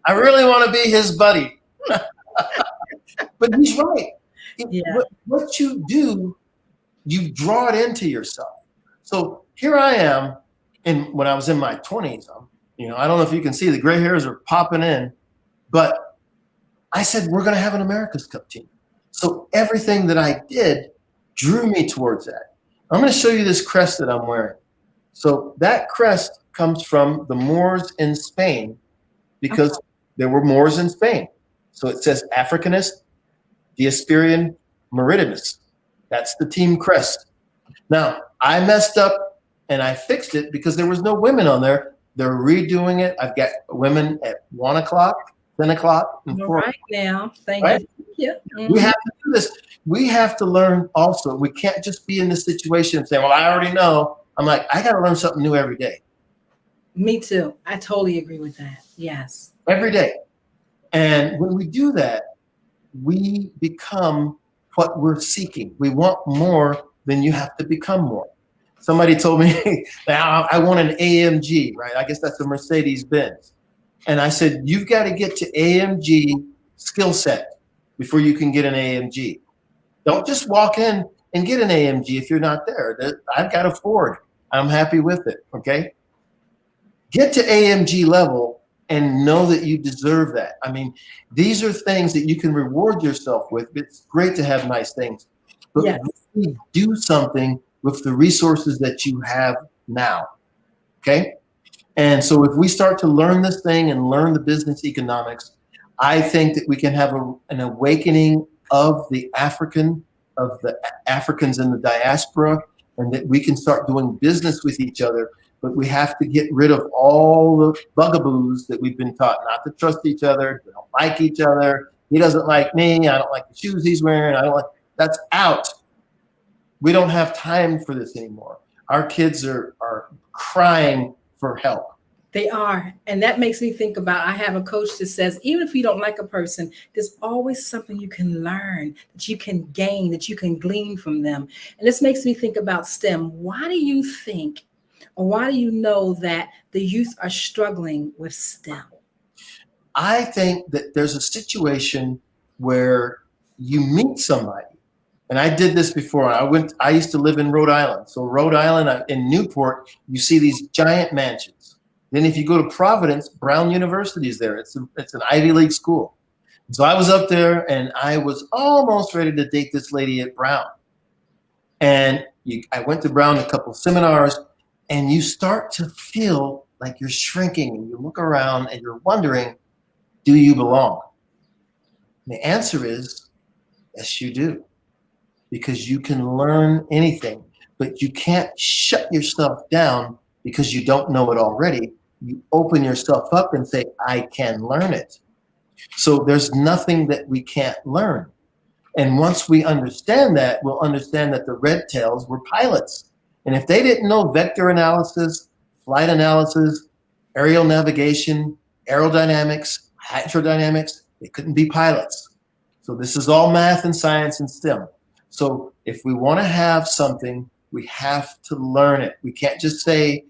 I really want to be his buddy. But he's right. What you do, you draw it into yourself. So here I am when I was in my 20s, I don't know if you can see the gray hairs are popping in, but I said, we're going to have an America's Cup team. So everything that I did drew me towards that. I'm going to show you this crest that I'm wearing. So that crest comes from the Moors in Spain because there were Moors in Spain. So it says Africanist, Diasporian, Maritimus. That's the team crest. Now, I messed up and I fixed it because there was no women on there. They're redoing it. I've got women at 1 o'clock, 10 o'clock, and 4 o'clock. Now, thank you. We have to do this. We have to learn also. We can't just be in this situation and say, well, I already know. I'm like, I got to learn something new every day. Me too. I totally agree with that. Yes. Every day. And when we do that, we become what we're seeking. We want more, then you have to become more. Somebody told me, I want an AMG, right? I guess that's a Mercedes-Benz. And I said, you've got to get to AMG skill set before you can get an AMG. Don't just walk in and get an AMG if you're not there. I've got a Ford. I'm happy with it, okay? Get to AMG level and know that you deserve that. I mean, these are things that you can reward yourself with. It's great to have nice things, but really do something with the resources that you have now, okay? And so if we start to learn this thing and learn the business economics, I think that we can have an awakening of the Africans in the diaspora, and that we can start doing business with each other. But we have to get rid of all the bugaboos that we've been taught not to trust each other. We don't like each other. He doesn't like me. I don't like the shoes he's wearing. That's out. We don't have time for this anymore. Our kids are crying for help. They are. And that makes me think about, I have a coach that says, even if you don't like a person, there's always something you can learn, that you can gain, that you can glean from them. And this makes me think about STEM. Why do you think, or why do you know that the youth are struggling with STEM? I think that there's a situation where you meet somebody. And I did this before. I used to live in Rhode Island. So Rhode Island, in Newport, you see these giant mansions. Then if you go to Providence, Brown University is there. It's an Ivy League school. So I was up there and I was almost ready to date this lady at Brown. And I went to Brown a couple seminars, and you start to feel like you're shrinking, and you look around and you're wondering, do you belong? And the answer is, yes, you do. Because you can learn anything, but you can't shut yourself down because you don't know it already. You open yourself up and say, I can learn it. So there's nothing that we can't learn. And once we understand that, we'll understand that the red tails were pilots. And if they didn't know vector analysis, flight analysis, aerial navigation, aerodynamics, hydrodynamics, they couldn't be pilots. So this is all math and science and STEM. So if we want to have something, we have to learn it. We can't just say,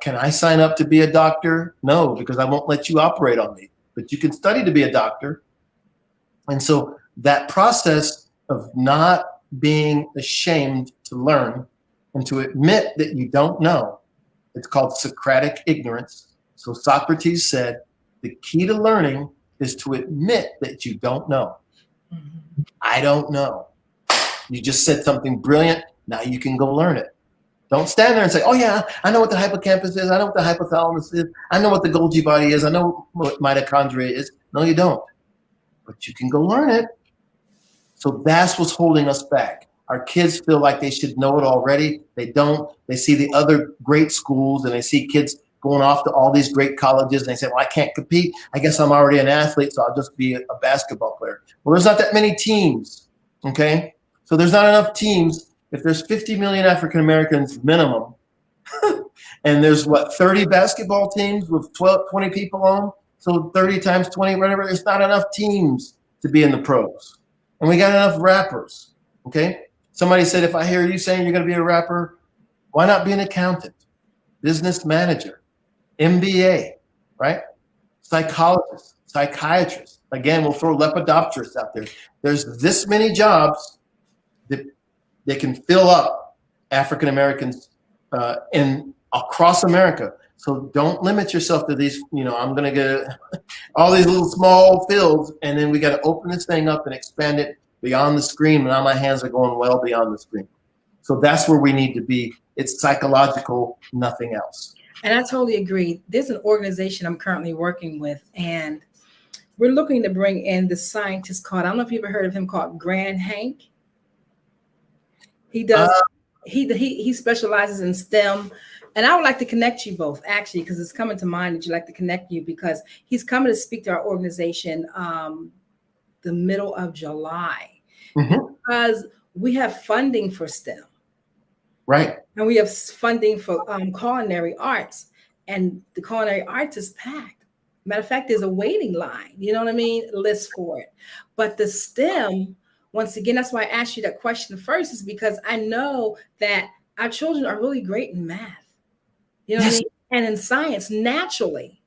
can I sign up to be a doctor? No, because I won't let you operate on me. But you can study to be a doctor. And so that process of not being ashamed to learn and to admit that you don't know, it's called Socratic ignorance. So Socrates said, the key to learning is to admit that you don't know. Mm-hmm. I don't know. You just said something brilliant. Now you can go learn it. Don't stand there and say, oh yeah, I know what the hippocampus is. I know what the hypothalamus is. I know what the Golgi body is. I know what mitochondria is. No, you don't. But you can go learn it. So that's what's holding us back. Our kids feel like they should know it already. They don't. They see the other great schools and they see kids going off to all these great colleges. And they say, well, I can't compete. I guess I'm already an athlete, so I'll just be a basketball player. Well, there's not that many teams, okay? So there's not enough teams. If there's 50 million African Americans minimum, and there's 30 basketball teams with 20 people on them, so 30 times 20, whatever, there's not enough teams to be in the pros. And we got enough rappers, okay? Somebody said, if I hear you saying you're gonna be a rapper, why not be an accountant, business manager, MBA, right? Psychologist, psychiatrist. Again, we'll throw lepidopterists out there. There's this many jobs that they can fill up African Americans in across America. So don't limit yourself to these, I'm going to get all these little small fields, and then we got to open this thing up and expand it beyond the screen. Now my hands are going well beyond the screen. So that's where we need to be. It's psychological, nothing else. And I totally agree. There's an organization I'm currently working with, and we're looking to bring in the scientist called, I don't know if you've ever heard of him, called Grand Hank. He does, he specializes in STEM. And I would like to connect you both, actually, because it's coming to mind that you'd like to connect you, because he's coming to speak to our organization the middle of July. Because we have funding for STEM. Right. And we have funding for culinary arts, and the culinary arts is packed. Matter of fact, there's a waiting line, list for it. But the STEM, once again, that's why I asked you that question first, is because I know that our children are really great in math, and in science naturally,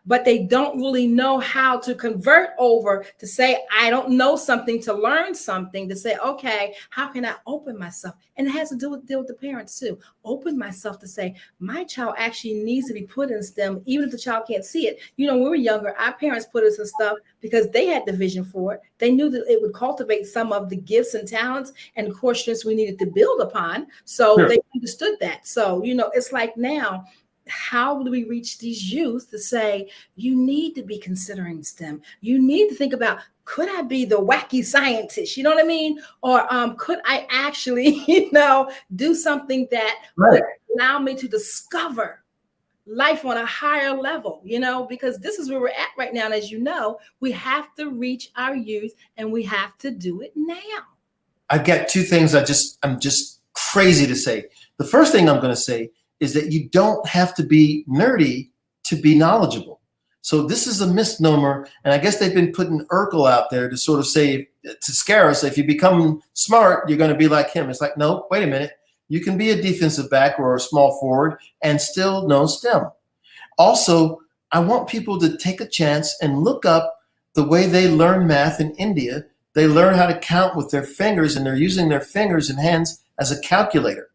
but they don't really know how to convert over to say, I don't know something, to learn something, to say, okay, how can I open myself? And it has to deal with the parents too. Open myself to say, my child actually needs to be put in STEM, even if the child can't see it. When we were younger, our parents put us in stuff because they had the vision for it. They knew that it would cultivate some of the gifts and talents and core strengths we needed to build upon. So they understood that. So, it's like now, how do we reach these youth to say, you need to be considering STEM? You need to think about, could I be the wacky scientist? You know what I mean? Or could I actually, do something that would allow me to discover life on a higher level, because this is where we're at right now. And as you know, we have to reach our youth, and we have to do it now. I've got two things I'm just crazy to say. The first thing I'm going to say is that you don't have to be nerdy to be knowledgeable. So this is a misnomer, and I guess they've been putting Urkel out there to sort of say, to scare us, if you become smart, you're going to be like him. It's like, no, wait a minute. You can be a defensive back or a small forward and still know STEM. Also, I want people to take a chance and look up the way they learn math in India. They learn how to count with their fingers, and they're using their fingers and hands as a calculator.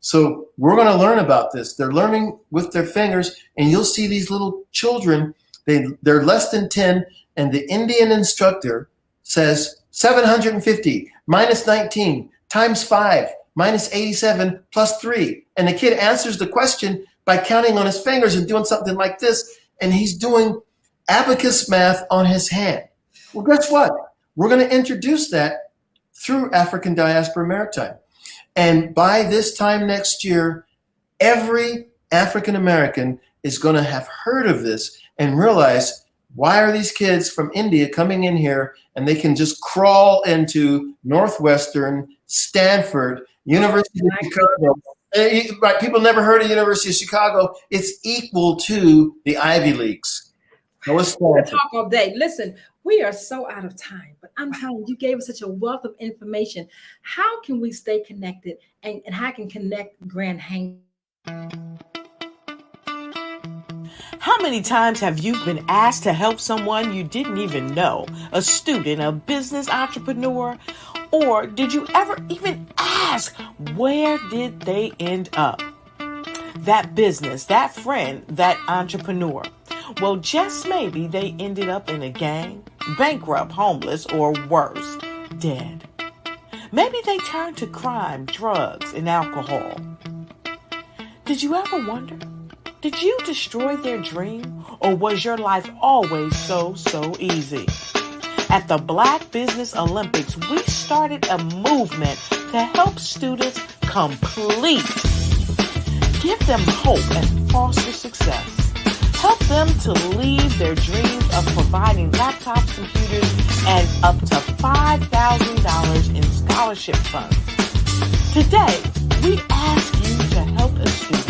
So we're going to learn about this. They're learning with their fingers, and you'll see these little children, they're less than 10, and the Indian instructor says 750 minus 19 times 5 minus 87 plus 3. And the kid answers the question by counting on his fingers and doing something like this, and he's doing abacus math on his hand. Well, guess what? We're going to introduce that through African Diaspora Maritime. And by this time next year, every African American is going to have heard of this and realize, why are these kids from India coming in here and they can just crawl into Northwestern, Stanford, University of Chicago. Right, people never heard of University of Chicago. It's equal to the Ivy Leagues. We'll talk all day. Listen, we are so out of time, but I'm telling you, you gave us such a wealth of information. How can we stay connected, and how can connect Grand Hank? How many times have you been asked to help someone you didn't even know, a student, a business entrepreneur? Or did you ever even ask, where did they end up? That business, that friend, that entrepreneur. Well, just maybe they ended up in a gang, bankrupt, homeless, or worse, dead. Maybe they turned to crime, drugs, and alcohol. Did you ever wonder? Did you destroy their dream, or was your life always so easy? At the Black Business Olympics, we started a movement to help students complete. Give them hope and foster success. Help them to leave their dreams of providing laptops, computers, and up to $5,000 in scholarship funds. Today, we ask you to help a student,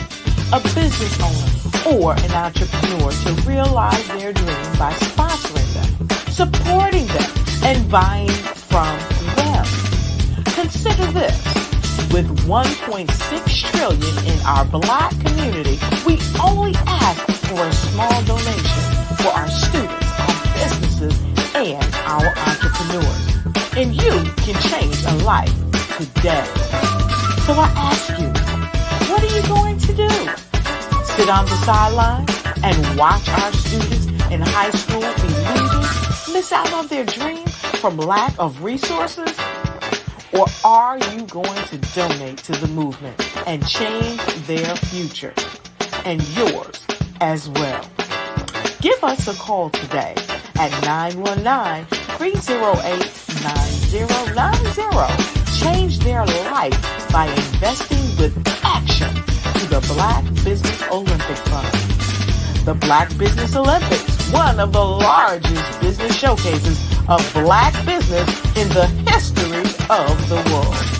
a business owner, or an entrepreneur to realize their dream by sponsoring them, supporting them, and buying from them. Consider this. With $1.6 trillion in our Black community, we only ask for a small donation for our students, our businesses, and our entrepreneurs. And you can change a life today. So I ask you, what are you going to do? sit on the sidelines and watch our students in high school be leaders, miss out on their dream from lack of resources? Or are you going to donate to the movement and change their future and yours as well? Give us a call today at 919-308-9090. Change their life by investing with action to the Black Business Olympic Fund. The Black Business Olympics, one of the largest business showcases of Black business in the history of the world.